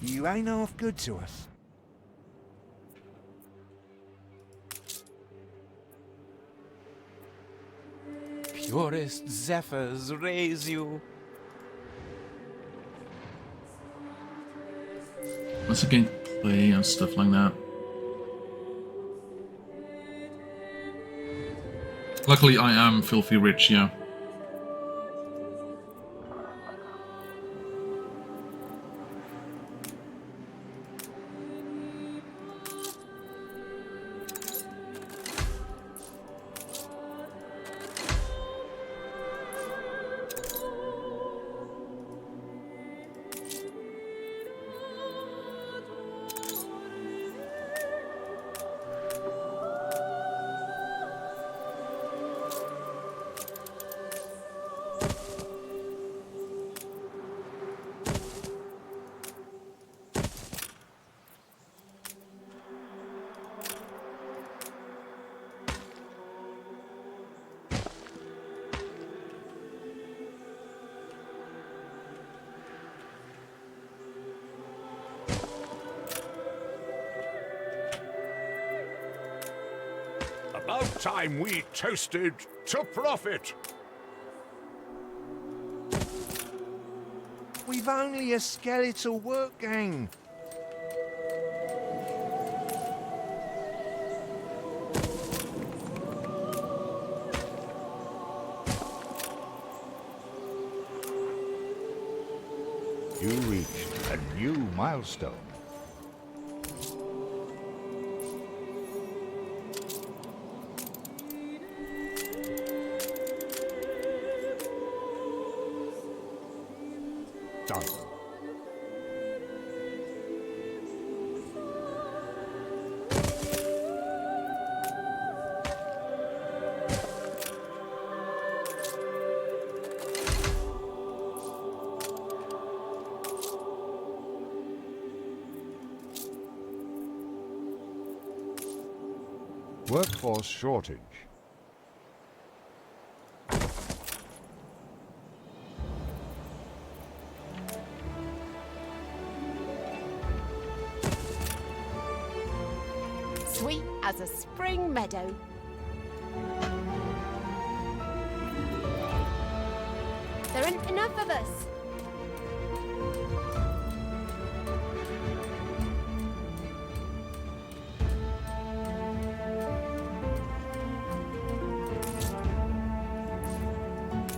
You ain't half good to us. Purest zephyrs raise you. let's again play and stuff like that. Luckily, I am filthy rich, yeah. About time we toasted to profit. We've only a skeletal work gang. You reached a new milestone. done. Workforce shortage. Sweet as a spring meadow. There aren't enough of us.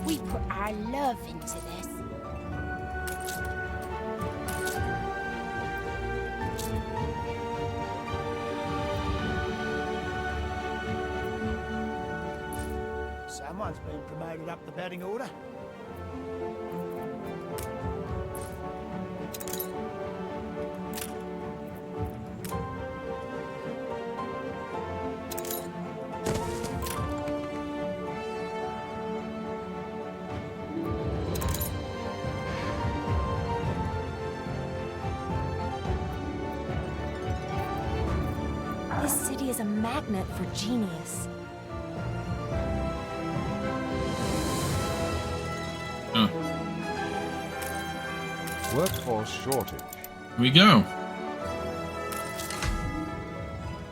We put our love into this. Someone's been promoted up the batting order. This city is a magnet for genius. Workforce shortage. Here we go.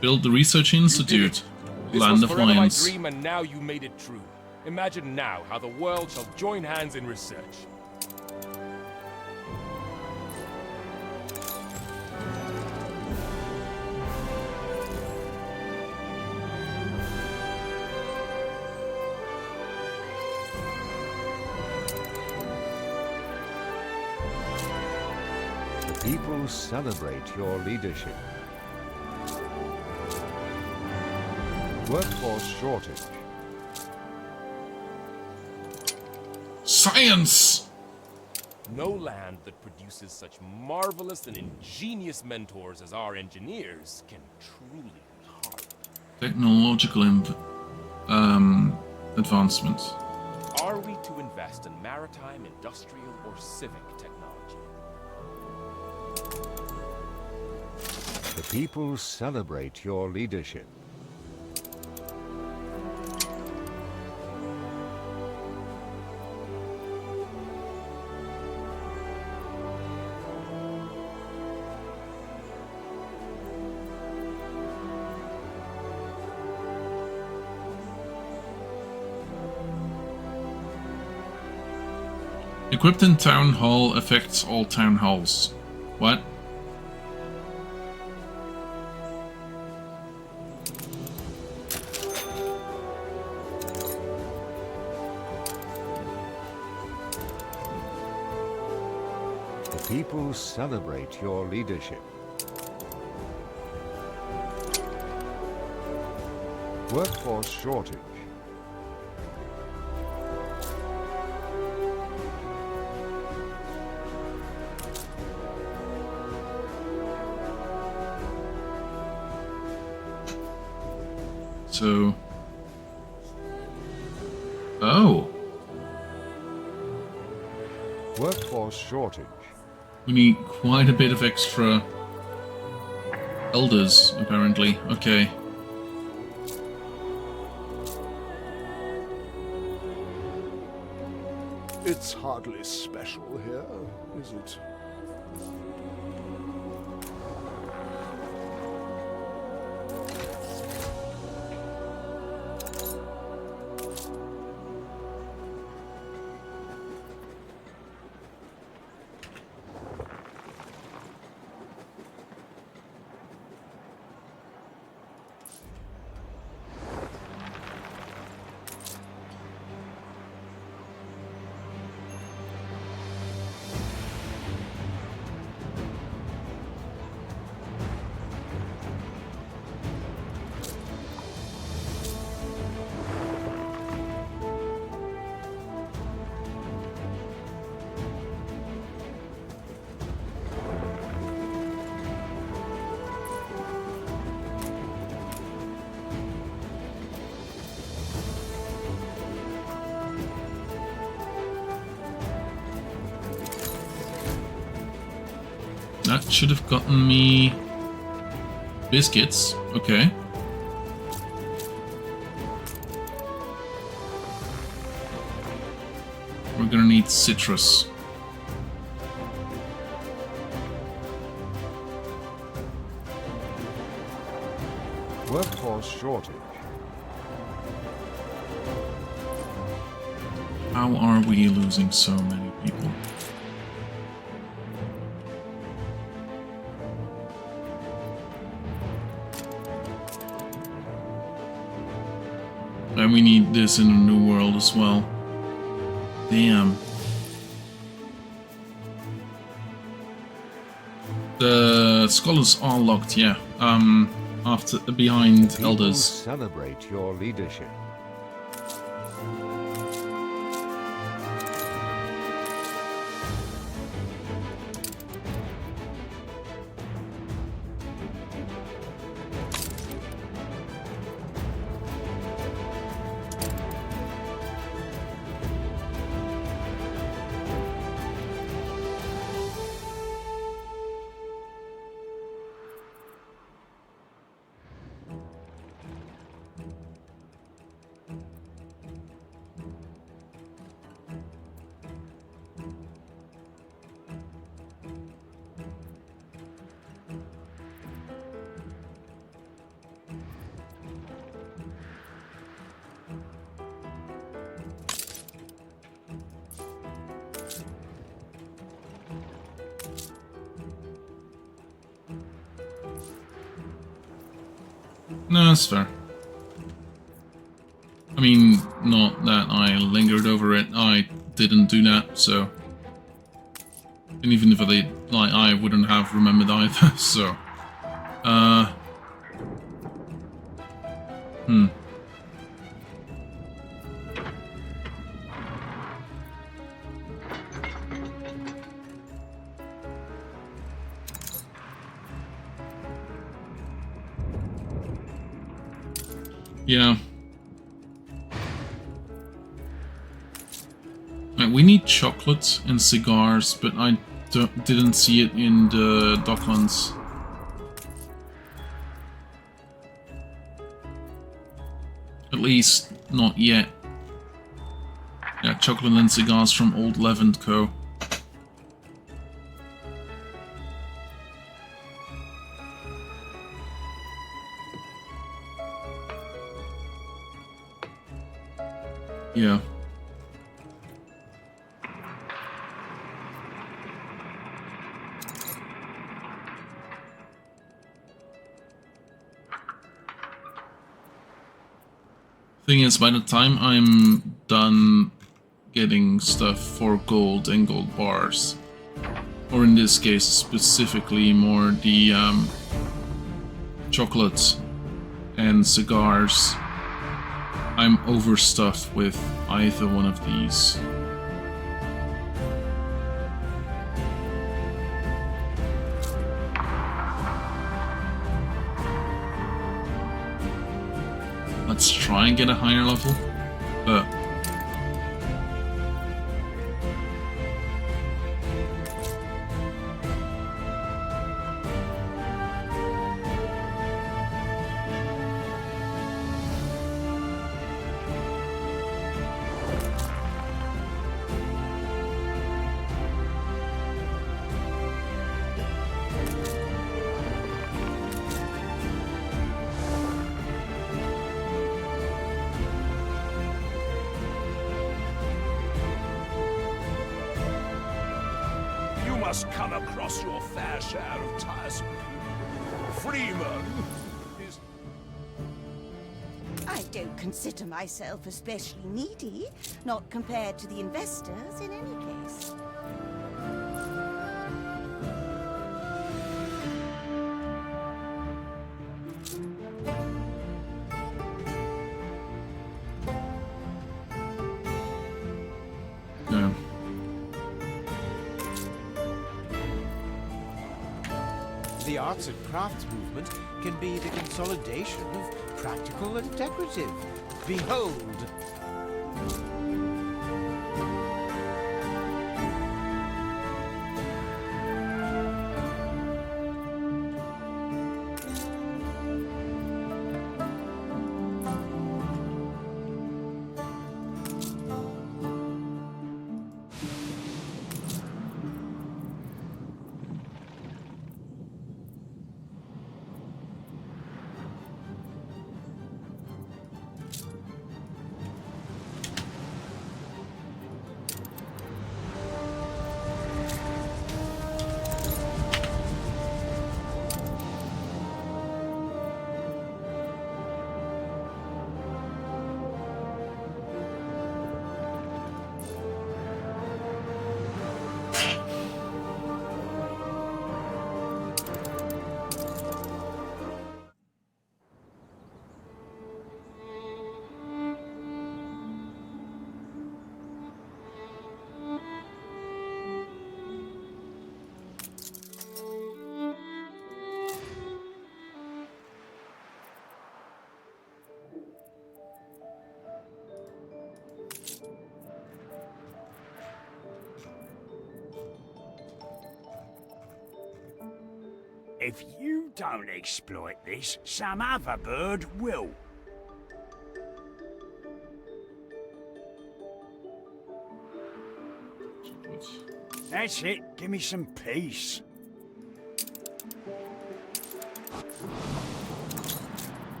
Build the Research Institute. Land of forever my Lions. dream, and now you made it true. Imagine now how the world shall join hands in research. The people celebrate your leadership. Workforce shortage. Science! No land that produces such marvelous and ingenious mentors as our engineers can truly be harmed. Technological advancement. Are we to invest in maritime, industrial, or civic technology? The people celebrate your leadership. Equipped in Town Hall affects all town halls. What? The people celebrate your leadership. Workforce shortage. So... Oh. Workforce shortage. We need quite a bit of extra elders, apparently. Okay. It's hardly special here, is it? That should have gotten me biscuits. Okay. We're gonna need citrus. Workforce shortage. How are we losing so many people? And we need this in a new world as well. Damn. The scholars are locked, yeah. After behind People elders. celebrate your leadership. No, that's fair. I mean, not that I lingered over it. I didn't do that, so. And even if I did, like, I wouldn't have remembered either, so. Yeah. We need chocolate and cigars, but I didn't see it in the Docklands. At least, not yet. Yeah, chocolate and cigars from Old Levant Co. Yeah. Thing is, by the time I'm done getting stuff for gold and gold bars, or in this case specifically more the chocolate and cigars, I'm overstuffed with either one of these. Let's try and get a higher level, but come across your fair share of tiresome people. Freeman is... I don't consider myself especially needy, not compared to the investors in any case. no. The arts and crafts movement can be the consolidation of practical and decorative. Behold! If you don't exploit this, some other bird will. That's it. Give me some peace.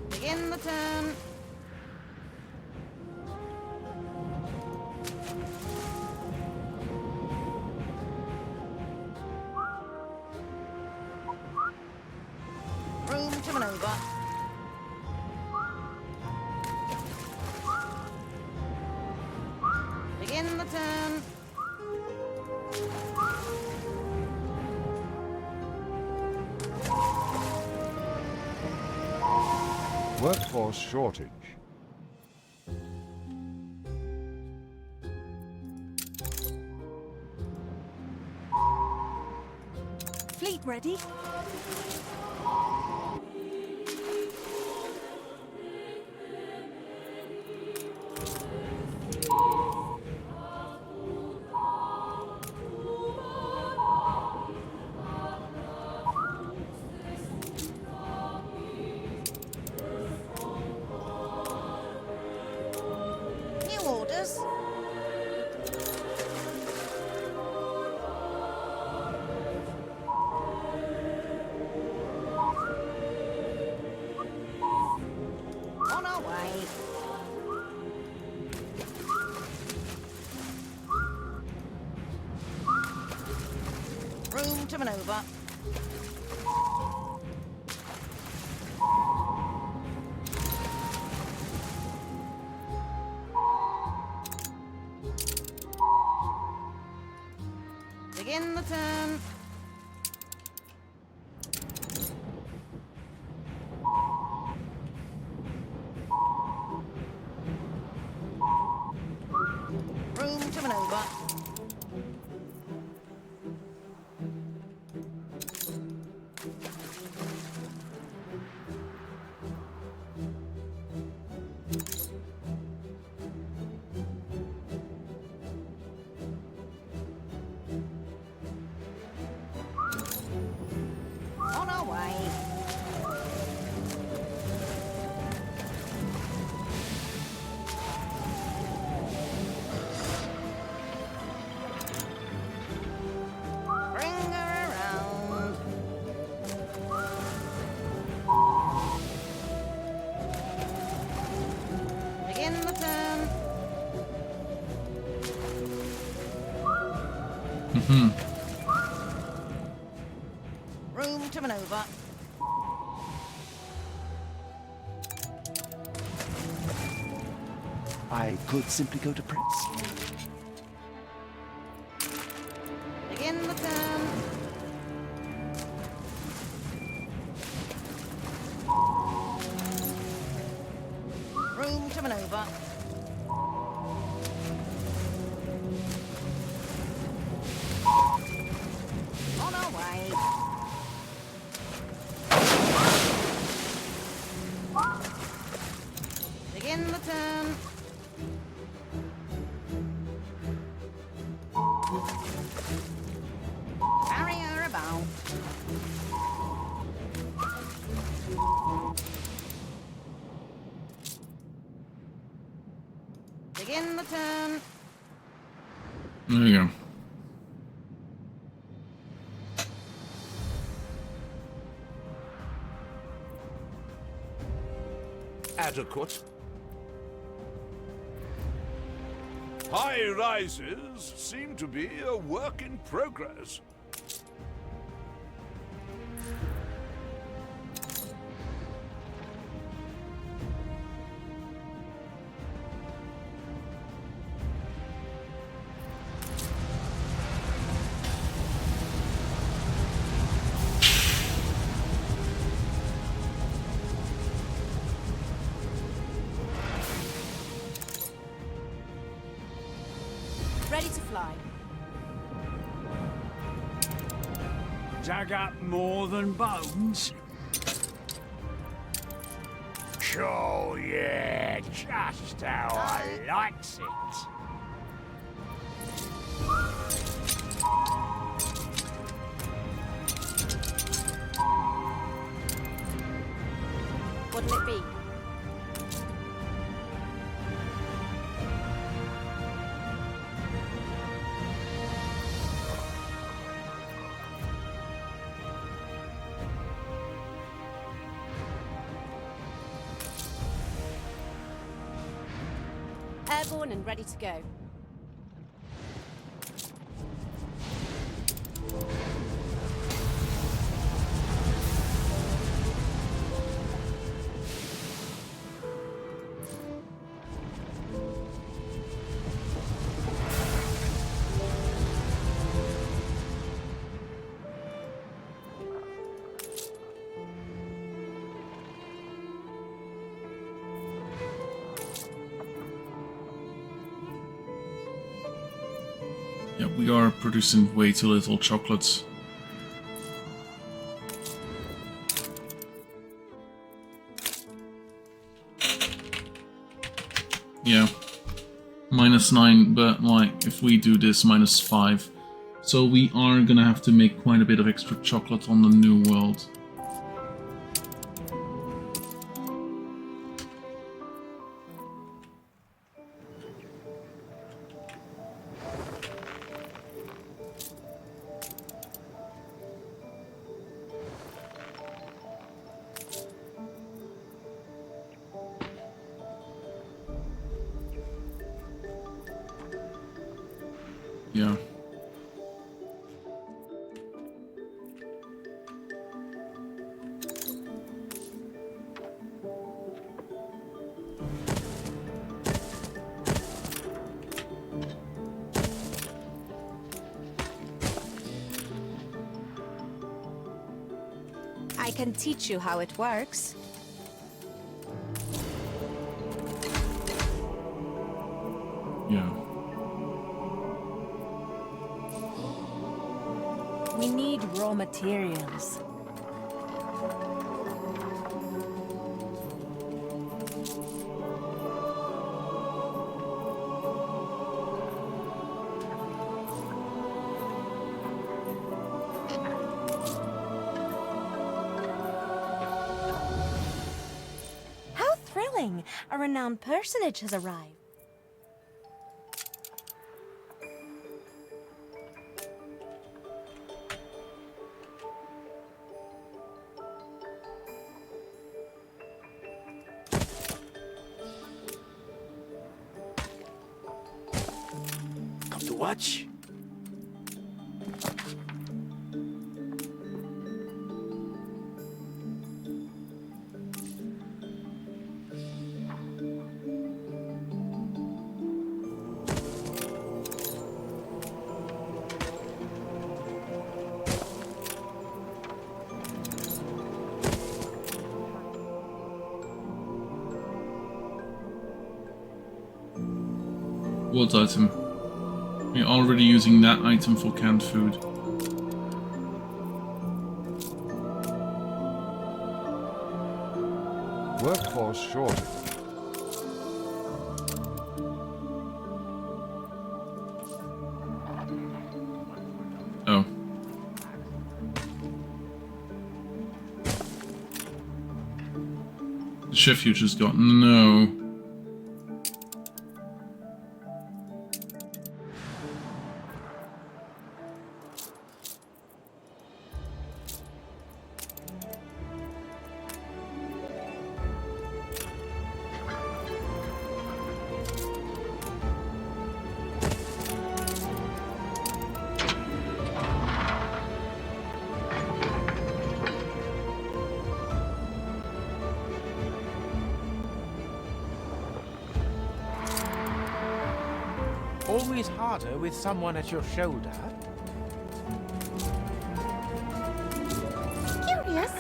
Begin the turn. Room to maneuver. Begin the turn. Workforce shortage. Fleet ready? New orders. On our way. Room to maneuver. Begin the turn. Room to maneuver. On our way. Bring her around. Begin the turn. Room to maneuver. I could simply go to press. Begin the turn. Room to maneuver. On our way. Begin the turn. Carry her about. Begin the turn. There you go. Adequate. High rises seem to be a work in progress. Ready to fly. Dug up more than bones? Oh yeah, just how I likes it. What'll it be? Airborne and ready to go. Yeah, we are producing way too little chocolates. Yeah. -9, but like, if we do this, -5. So we are gonna have to make quite a bit of extra chocolate on the new world. Yeah. I can teach you how it works. Yeah. We need raw materials. How thrilling! A renowned personage has arrived. Come to watch? What item? We're already using that item for canned food. Workforce shortage. Oh. The chef you just got. No. Always harder with someone at your shoulder. Curious.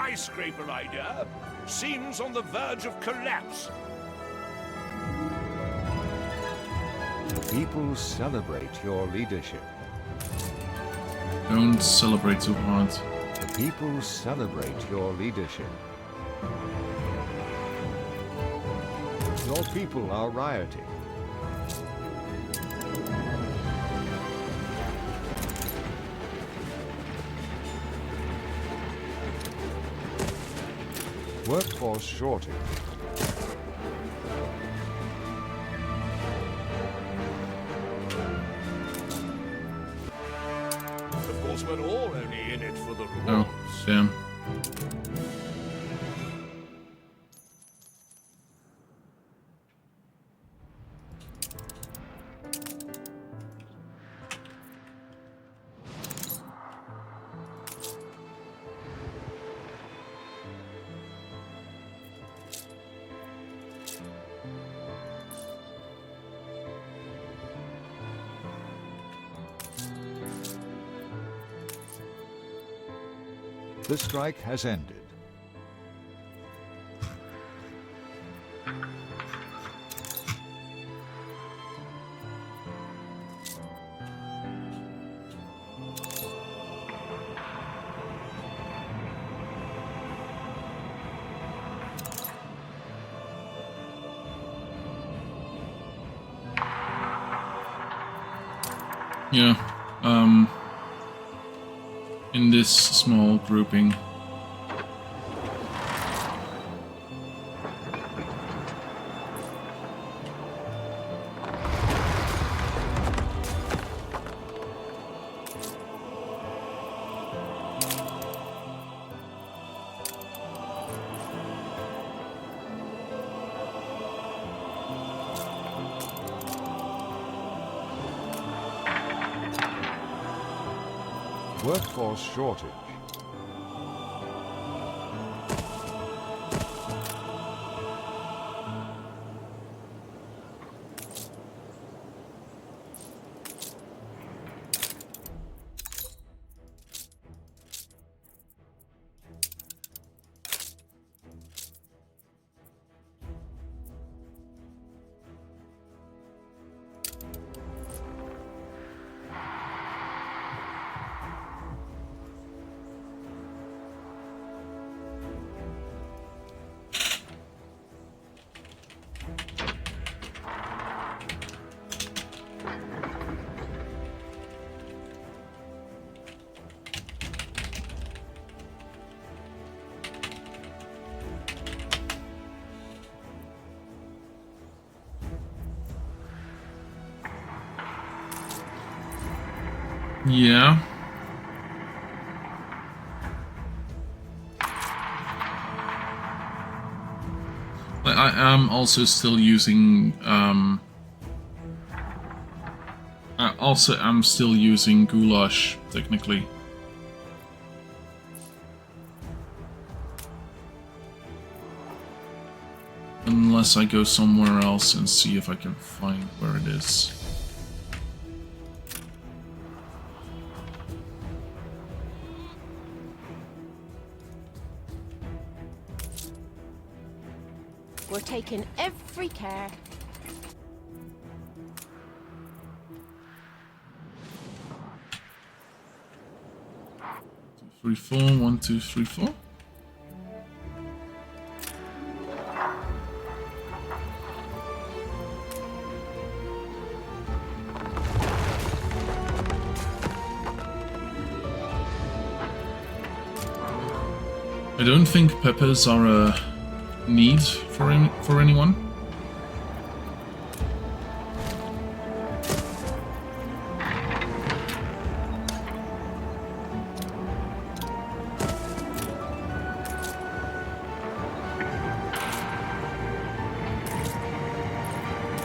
skyscraper idea seems on the verge of collapse. The people celebrate your leadership. Don't celebrate too hard. The people celebrate your leadership. Your people are rioting. Workforce shortage. Of course, we're all only in it for the rewards. Oh, damn. The strike has ended. Yeah, in this small grouping. Workforce shortage. Yeah. I am also still using I'm still using goulash technically. Unless I go somewhere else and see if I can find where it is. We're taking every care. Three, 4, 1, 2, 3, 4. I don't think peppers are a need for anyone.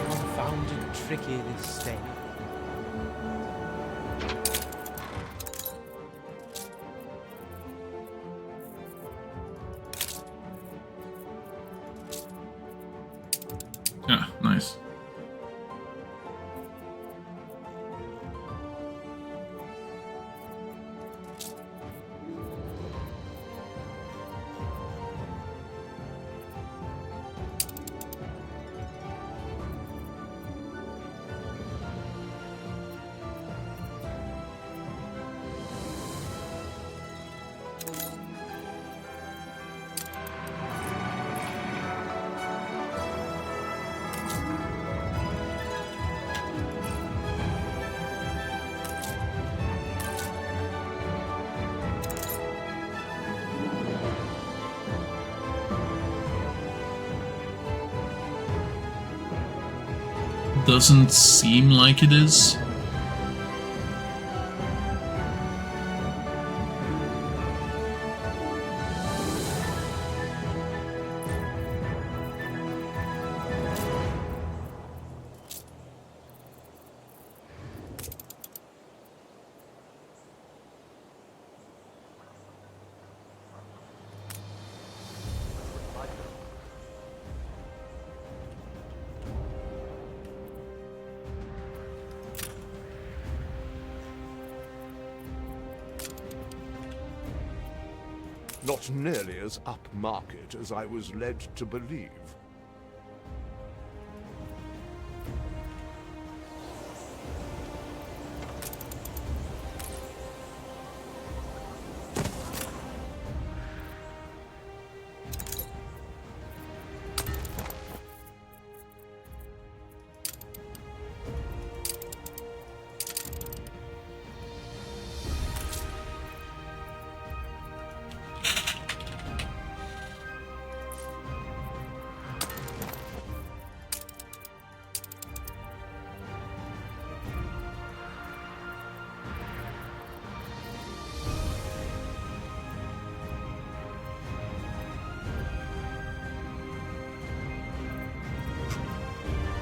Confounded tricky this thing. Yeah, nice. doesn't seem like it is. Not nearly as upmarket as I was led to believe.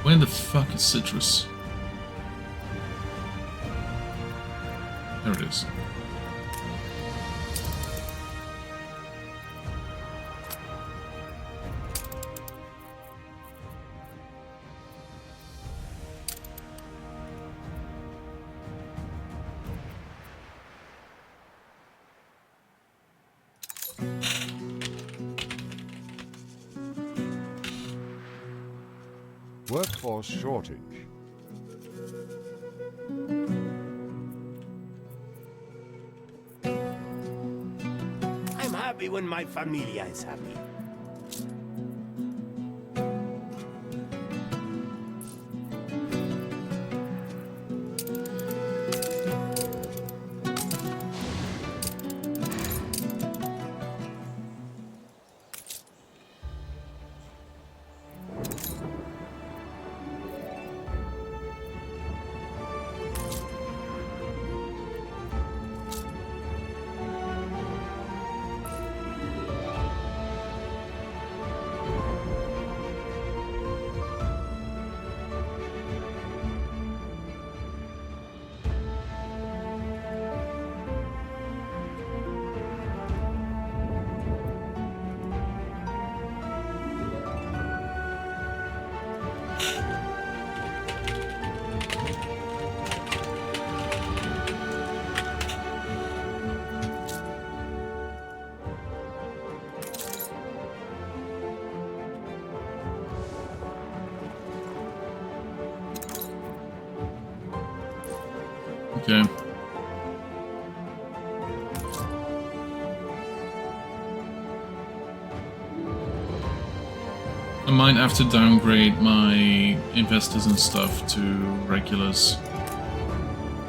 Where the fuck is Citrus? There it is. Workforce shortage. I'm happy when my familia is happy. Okay. I might have to downgrade my investors and stuff to regulars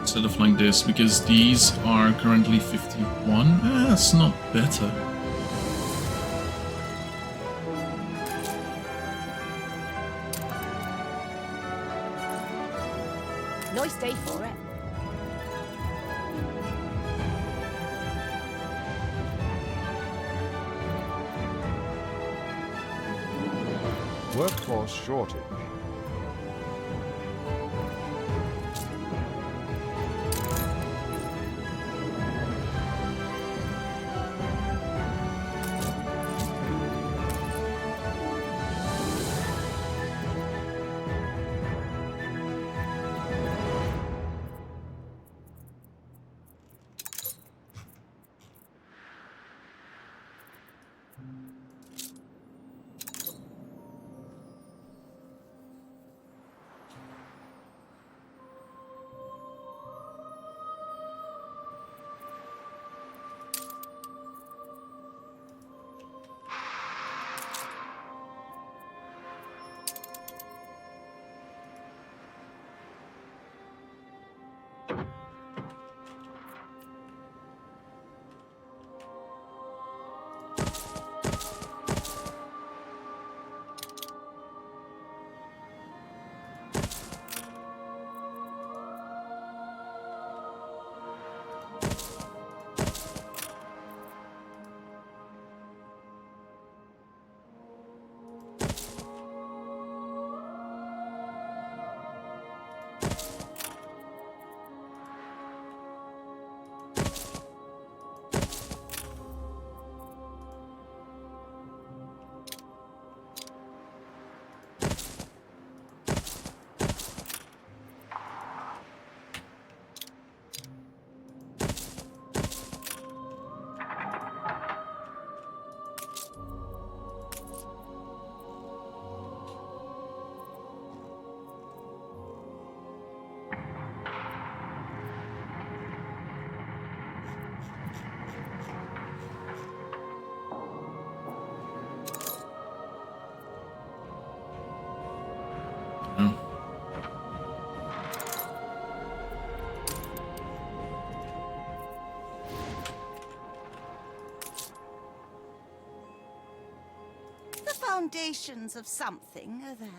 instead of like this, because these are currently 51. That's not better. Nice day for it. Workforce shortage. foundations of something are there.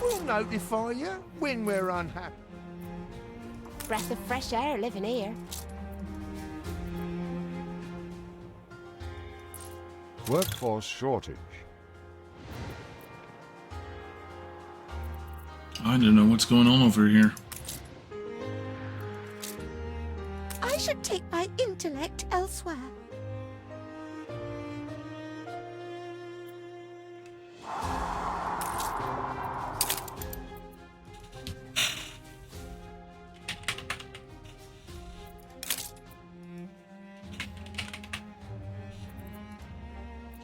We'll notify you when we're unhappy. Breath of fresh air living here. Workforce shortage. I don't know what's going on over here. I should take my intellect elsewhere.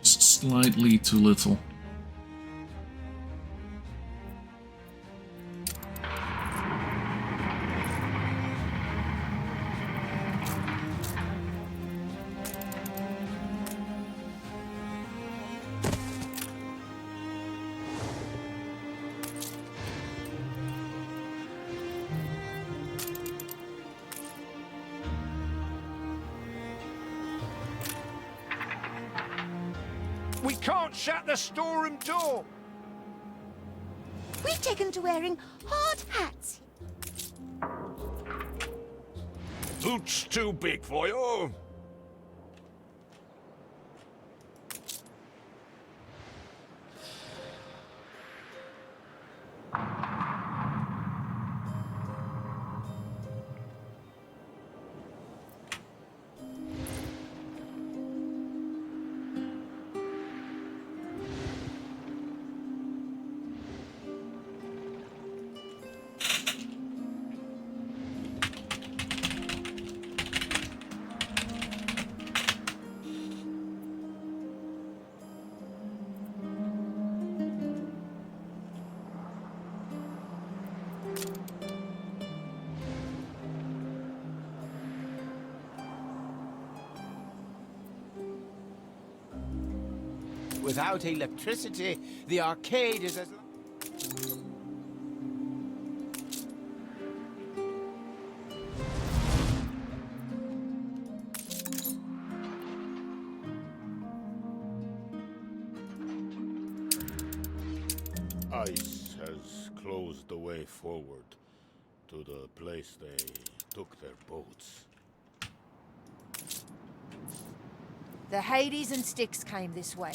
Just slightly too little. We can't shut the storeroom door. We've taken to wearing hard hats. Boots too big for you. Without electricity, the arcade is as... Ice has closed the way forward to the place they took their boats. The Hades and Styx came this way.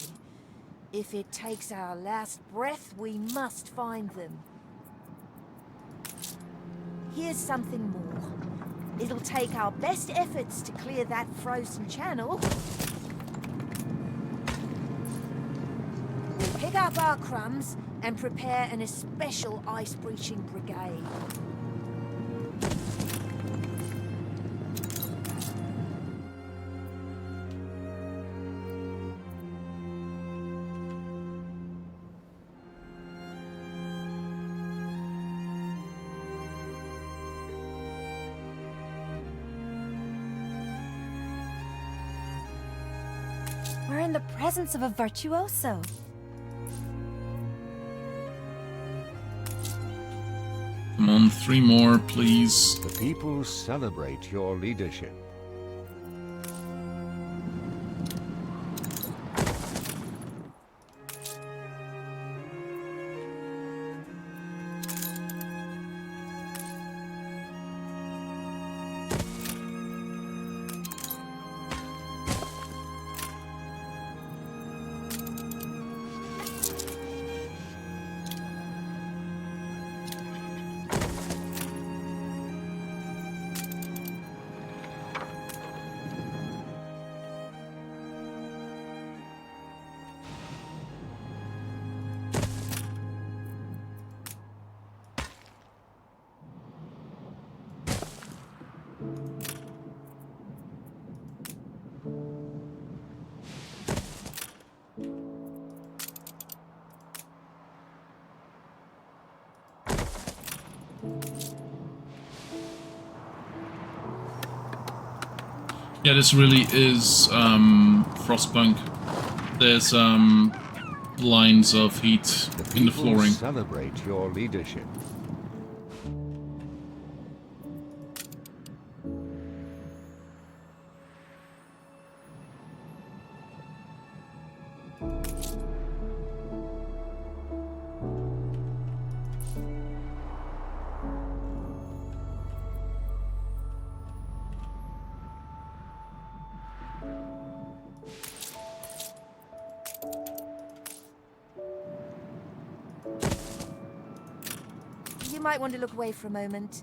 If it takes our last breath, we must find them. Here's something more. It'll take our best efforts to clear that frozen channel. We'll pick up our crumbs and prepare an especial ice-breaching brigade. We're in the presence of a virtuoso. Come on, 3 more, please. The people celebrate your leadership. Yeah, this really is frostpunk. There's lines of heat in the flooring. Celebrate your leadership. You might want to look away for a moment.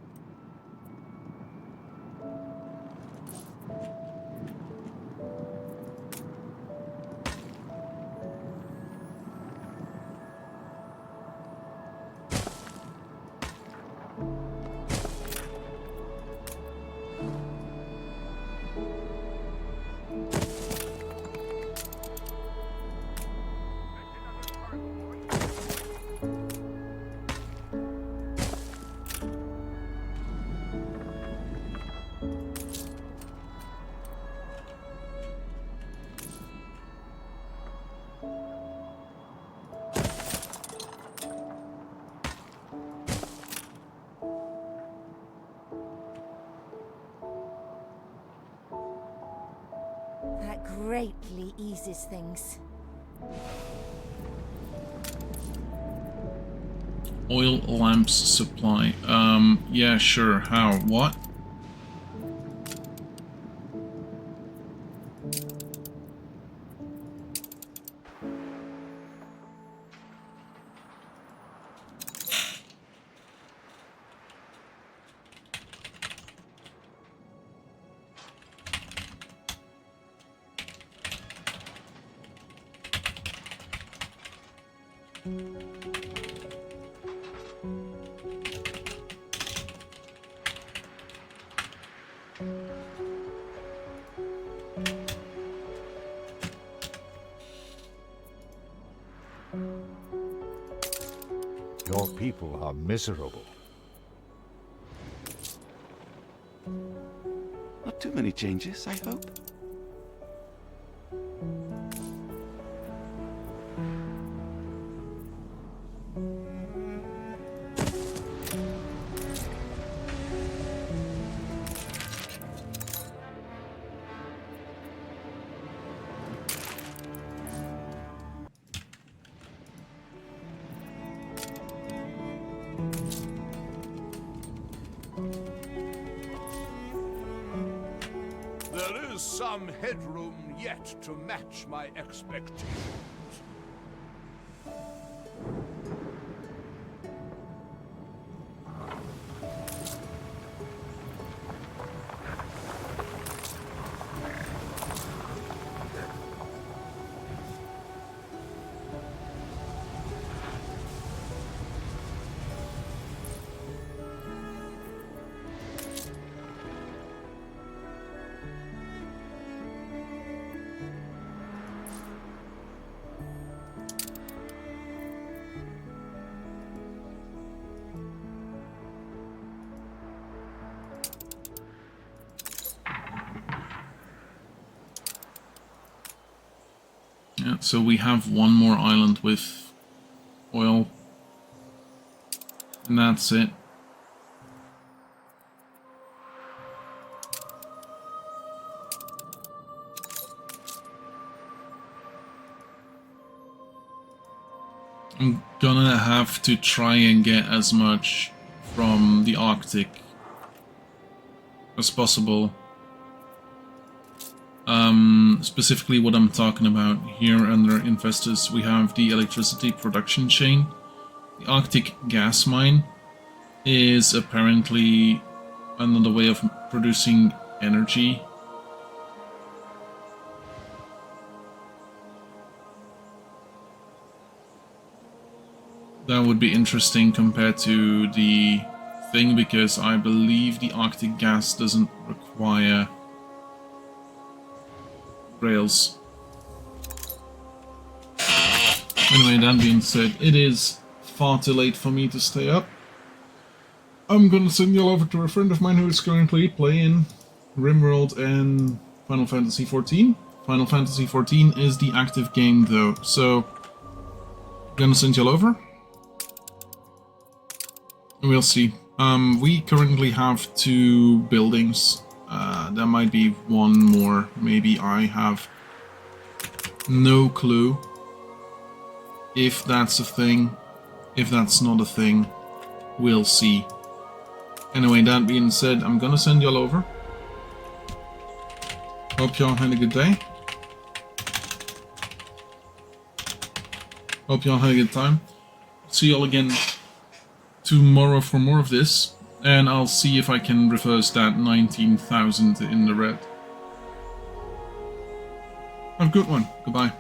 That greatly eases things. Oil lamps supply. Yeah, sure. How? What? Your people are miserable. Not too many changes, I hope. There is some headroom yet to match my expectations. Yeah, so we have one more island with oil. And that's it. I'm gonna have to try and get as much from the Arctic as possible. Specifically what I'm talking about here under investors, we have the electricity production chain. The Arctic gas mine is apparently another way of producing energy. That would be interesting compared to the thing, because I believe the Arctic gas doesn't require rails. Anyway, that being said, it is far too late for me to stay up. I'm gonna send you all over to a friend of mine who is currently playing RimWorld and Final Fantasy XIV. Final Fantasy XIV is the active game though, so I'm gonna send you all over. We'll see. We currently have 2 buildings. There might be one more. Maybe I have no clue if that's a thing. If that's not a thing, we'll see. Anyway, that being said, I'm gonna send y'all over. Hope y'all had a good day. Hope y'all had a good time. See y'all again tomorrow for more of this, and I'll see if I can reverse that 19,000 in the red. Have a good one. Goodbye.